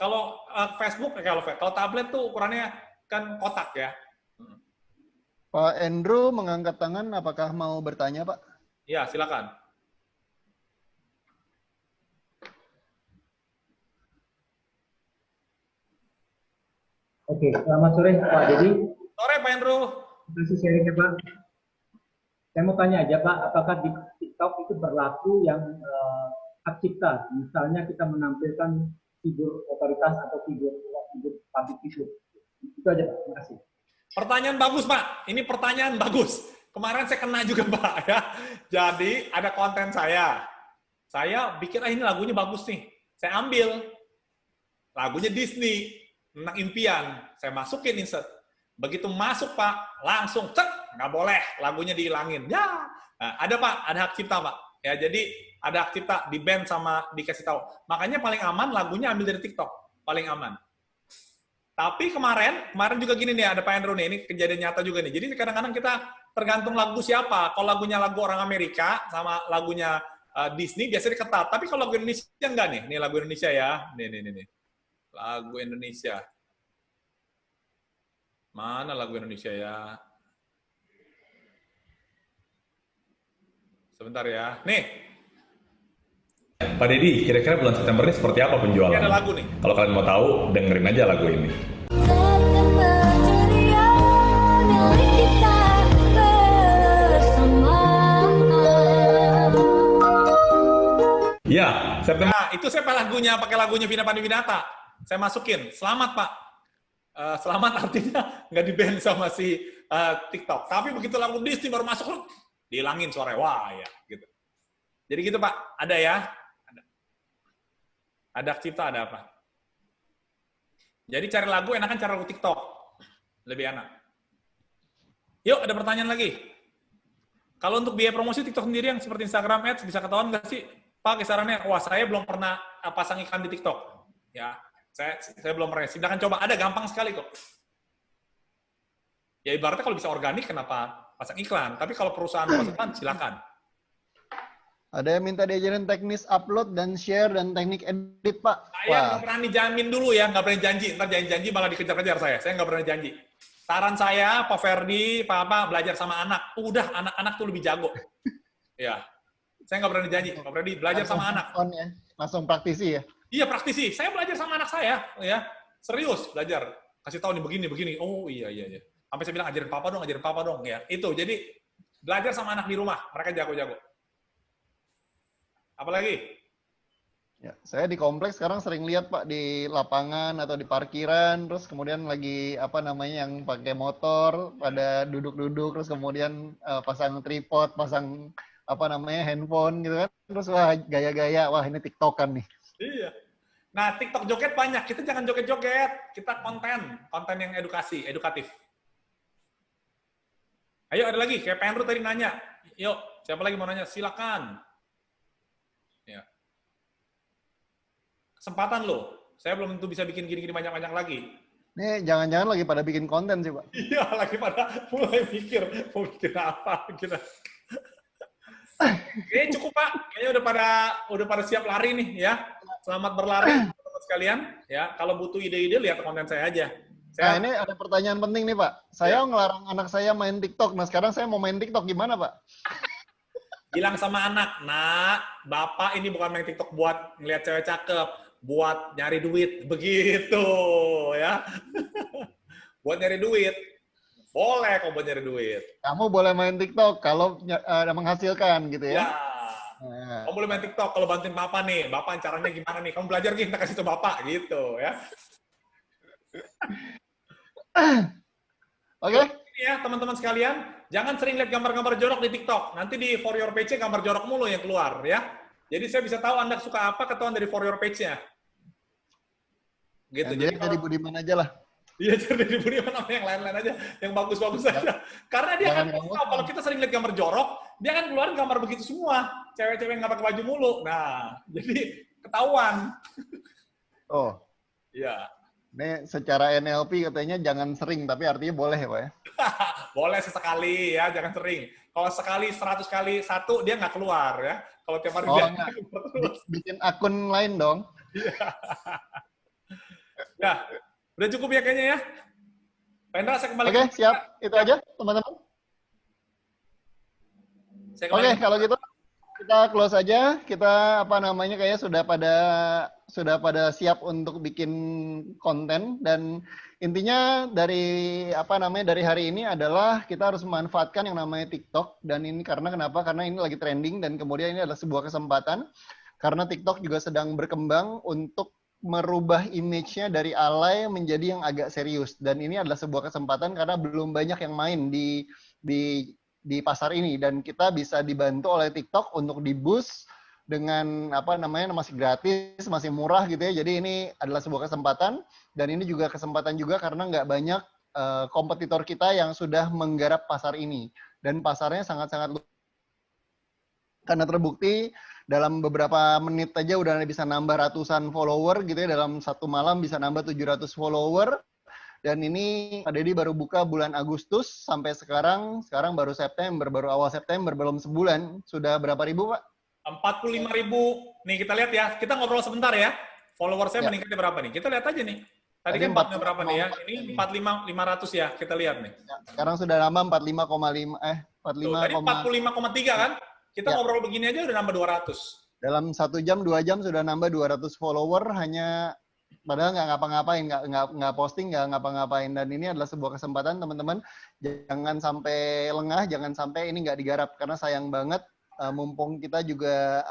Facebook, kalau tablet tuh ukurannya kan kotak ya. Pak Andrew mengangkat tangan, apakah mau bertanya Pak? Iya, silakan. Oke, selamat sore Pak Dedi. Sore Pak Andrew. Terima kasih sharingnya Pak. Saya mau tanya aja Pak, apakah di TikTok itu berlaku yang hak cipta? Misalnya kita menampilkan figur otoritas atau figur public figure. Itu aja Pak, terima kasih. Pertanyaan bagus Pak, ini pertanyaan bagus. Kemarin saya kena juga Pak ya. Jadi ada konten saya bikin ini lagunya bagus nih. Saya ambil lagunya Disney, Tentang Impian. Saya masukin insert. Begitu masuk Pak, langsung nggak boleh lagunya dihilangin. Ya, nah, ada Pak, ada hak cipta Pak. Ya, jadi ada hak cipta, di-ban sama dikasih tahu. Makanya paling aman lagunya ambil dari TikTok, paling aman. Tapi kemarin juga gini nih, ada Pak Andrew nih, ini kejadian nyata juga nih. Jadi kadang-kadang kita tergantung lagu siapa. Kalau lagunya lagu orang Amerika sama lagunya Disney biasanya ketat. Tapi kalau lagu Indonesia enggak nih. Nih lagu Indonesia ya. Nih. Lagu Indonesia. Mana lagu Indonesia ya? Sebentar ya. Nih. Pak Dedi, kira-kira bulan September ini seperti apa penjualan? Ini ada lagu nih. Kalau kalian mau tahu, dengerin aja lagu ini. Ya, September. Nah, itu saya pakai lagunya Vina Panduwinata. Saya masukin. Selamat Pak. Selamat artinya nggak di-ban sama si TikTok. Tapi begitu lagu Disney baru masuk, dihilangin suaranya. Wah ya, gitu. Jadi gitu Pak. Ada ya. Ada hak cipta, ada apa? Jadi cari lagu, enakan cari lagu TikTok. Lebih enak. Yuk, ada pertanyaan lagi. Kalau untuk biaya promosi TikTok sendiri yang seperti Instagram Ads, bisa ketahuan nggak sih? Pak, kisarannya, wah saya belum pernah pasang iklan di TikTok. Ya, saya belum pernah. Silahkan coba, ada gampang sekali kok. Ya ibaratnya kalau bisa organik, kenapa pasang iklan? Tapi kalau perusahaan pasang iklan, silakan. Ada yang minta diajarin teknis upload dan share dan teknik edit, Pak. Saya nggak pernah dijamin dulu ya, nggak pernah janji. Ntar janji malah dikejar-kejar saya. Saya nggak pernah janji. Saran saya, Pak Ferdi, Pak belajar sama anak. Udah, anak-anak tuh lebih jago. Ya, saya nggak pernah janji. Pak Ferdi, belajar sama anak. Ya. Langsung praktisi ya? Iya, praktisi. Saya belajar sama anak saya. Ya, serius belajar. Kasih tahu nih, begini. Oh iya. Sampai saya bilang, ajarin papa dong. Ya, itu. Jadi, belajar sama anak di rumah. Mereka jago-jago. Apalagi? Ya, saya di kompleks sekarang sering lihat Pak di lapangan atau di parkiran, terus kemudian lagi yang pakai motor pada duduk-duduk, terus kemudian pasang tripod, pasang handphone gitu kan. Terus wah gaya-gaya, wah ini TikTokan nih. Iya. Nah, TikTok joget banyak. Kita jangan joget-joget. Kita konten yang edukatif. Ayo ada lagi, kayak Penru tadi nanya. Yuk, siapa lagi mau nanya? Silakan. Ya. Kesempatan loh. Saya belum tentu bisa bikin gini-gini banyak-banyak lagi. Nih, jangan-jangan lagi pada bikin konten sih, Pak. Iya, lagi pada mulai mikir, mau bikin apa kita. Oke, cukup Pak. Kayaknya udah pada siap lari nih ya. Selamat berlari teman-teman sekalian ya. Kalau butuh ide-ide lihat konten saya aja. Nah, ini ada pertanyaan penting nih, Pak. Saya ngelarang anak saya main TikTok. Nah, sekarang saya mau main TikTok. Gimana, Pak? Bilang sama anak, "Nak, Bapak ini bukan main TikTok buat ngeliat cewek cakep, buat nyari duit." Begitu, ya. Buat nyari duit. Boleh kok buat nyari duit. Kamu boleh main TikTok kalau menghasilkan gitu ya. Kamu boleh main TikTok kalau bantuin Bapak nih. Bapak caranya gimana nih? Kamu belajar kita kasih ke Bapak gitu ya. Oke. Ya, teman-teman sekalian, jangan sering lihat gambar-gambar jorok di TikTok. Nanti di For Your Page gambar jorok mulu yang keluar ya. Jadi saya bisa tahu Anda suka apa ketahuan dari For Your Page-nya. Gitu. Jadi jadi Budiman aja lah. Iya, jadi Budiman sama yang lain-lain aja, yang bagus-bagus aja. Karena dia kan kalau kita sering lihat gambar jorok, dia kan keluarin gambar begitu semua. Cewek-cewek yang nggak pakai baju mulu. Nah, jadi ketahuan. Oh. Iya. Ini secara NLP katanya jangan sering, tapi artinya boleh ya, Pak ya? Boleh sesekali ya, jangan sering. Kalau sekali, 100 kali satu, dia nggak keluar ya. Kalau tiap hari dia bikin akun lain dong. Nah, udah cukup ya kayaknya ya. Pendra, saya kembali. Oke, siap. Itu aja, teman-teman. Oke, kalau gitu kita close aja. Kita kayaknya sudah pada siap untuk bikin konten, dan intinya dari hari ini adalah kita harus memanfaatkan yang namanya TikTok. Dan ini kenapa? Karena ini lagi trending, dan kemudian ini adalah sebuah kesempatan karena TikTok juga sedang berkembang untuk merubah image-nya dari alay menjadi yang agak serius. Dan ini adalah sebuah kesempatan karena belum banyak yang main di pasar ini, dan kita bisa dibantu oleh TikTok untuk di-boost dengan masih gratis, masih murah gitu ya. Jadi ini adalah sebuah kesempatan, dan ini juga kesempatan juga karena nggak banyak kompetitor kita yang sudah menggarap pasar ini, dan pasarnya sangat-sangat karena terbukti dalam beberapa menit aja udah bisa nambah ratusan follower gitu ya, dalam satu malam bisa nambah 700 follower. Dan ini Pak Deddy baru buka bulan Agustus sampai sekarang baru September, baru awal September, belum sebulan. Sudah berapa ribu, Pak? 45.000. Nih kita lihat ya, kita ngobrol sebentar ya. Follower saya meningkatnya berapa nih? Kita lihat aja nih. Tadi kan 45 berapa nih ya? Ini 45.500 ya, kita lihat nih. Ya, sekarang sudah nambah 45,5 Tadi 45,3 kan? Kita ngobrol begini aja udah nambah 200. Dalam 1 jam, 2 jam sudah nambah 200 follower, hanya padahal nggak ngapa-ngapain, nggak posting, nggak ngapa-ngapain. Dan ini adalah sebuah kesempatan, teman-teman. Jangan sampai lengah, jangan sampai ini nggak digarap, karena sayang banget. Mumpung kita juga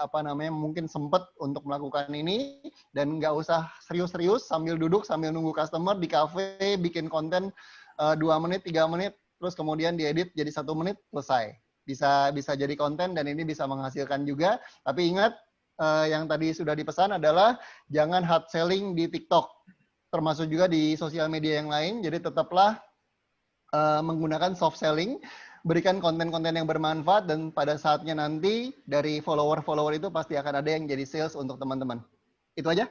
mungkin sempat untuk melakukan ini, dan nggak usah serius-serius sambil duduk sambil nunggu customer di cafe bikin konten 2 menit 3 menit terus kemudian diedit jadi 1 menit selesai. Bisa jadi konten, dan ini bisa menghasilkan juga. Tapi ingat, yang tadi sudah dipesan adalah jangan hard selling di TikTok, termasuk juga di sosial media yang lain. Jadi tetaplah menggunakan soft selling. Berikan konten-konten yang bermanfaat, dan pada saatnya nanti dari follower-follower itu pasti akan ada yang jadi sales untuk teman-teman. Itu aja.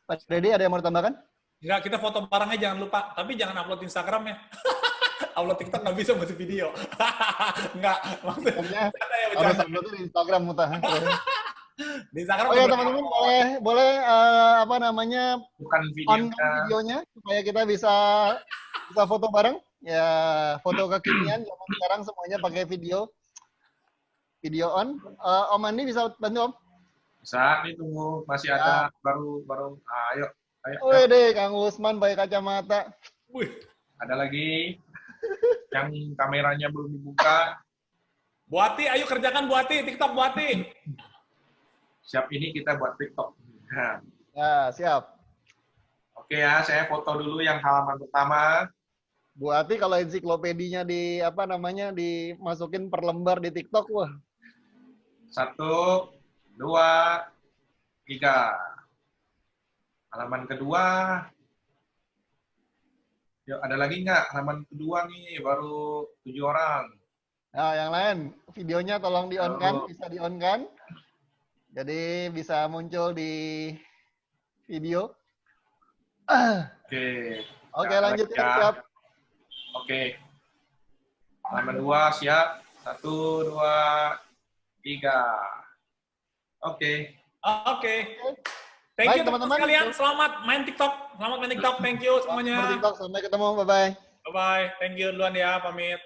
Pak Deddy, ada yang mau ditambahkan? Enggak, kita foto barengnya jangan lupa. Tapi jangan upload Instagram ya. Upload TikTok nggak bisa masih video. Enggak, maksudnya harus upload di Instagram, Muta. Di Instagram. Oke, teman-teman, boleh bukan videonya supaya kita bisa foto bareng. Ya, foto kekinian zaman sekarang semuanya pakai video on. Om Andi bisa bantu, Om? Bisa, ini tunggu masih ada baru. Ayo. Oh deh, Kang Usman pakai kacamata. Wih, ada lagi yang kameranya belum dibuka. Buati, ayo kerjakan Buati, TikTok Buati. Siap, ini kita buat TikTok. Ya, siap. Oke ya, saya foto dulu yang halaman pertama. Bu Ati kalau ensiklopedinya dimasukin per lembar di TikTok, wah. 1, 2, 3. Halaman kedua. Yuk, ada lagi nggak? Halaman kedua nih, baru 7 orang. Nah, yang lain, videonya tolong di-on kan, bisa di-on kan? Jadi bisa muncul di video. Oke. Oke, lanjut ya. Siap. Oke. Halaman 2 siap. 1, 2, 3. Oke. Oke. Thank you teman-teman sekalian. Selamat main TikTok. Selamat main TikTok. Thank you semuanya. TikTok. Sampai ketemu. Bye-bye. Bye-bye. Thank you duluan ya. Pamit.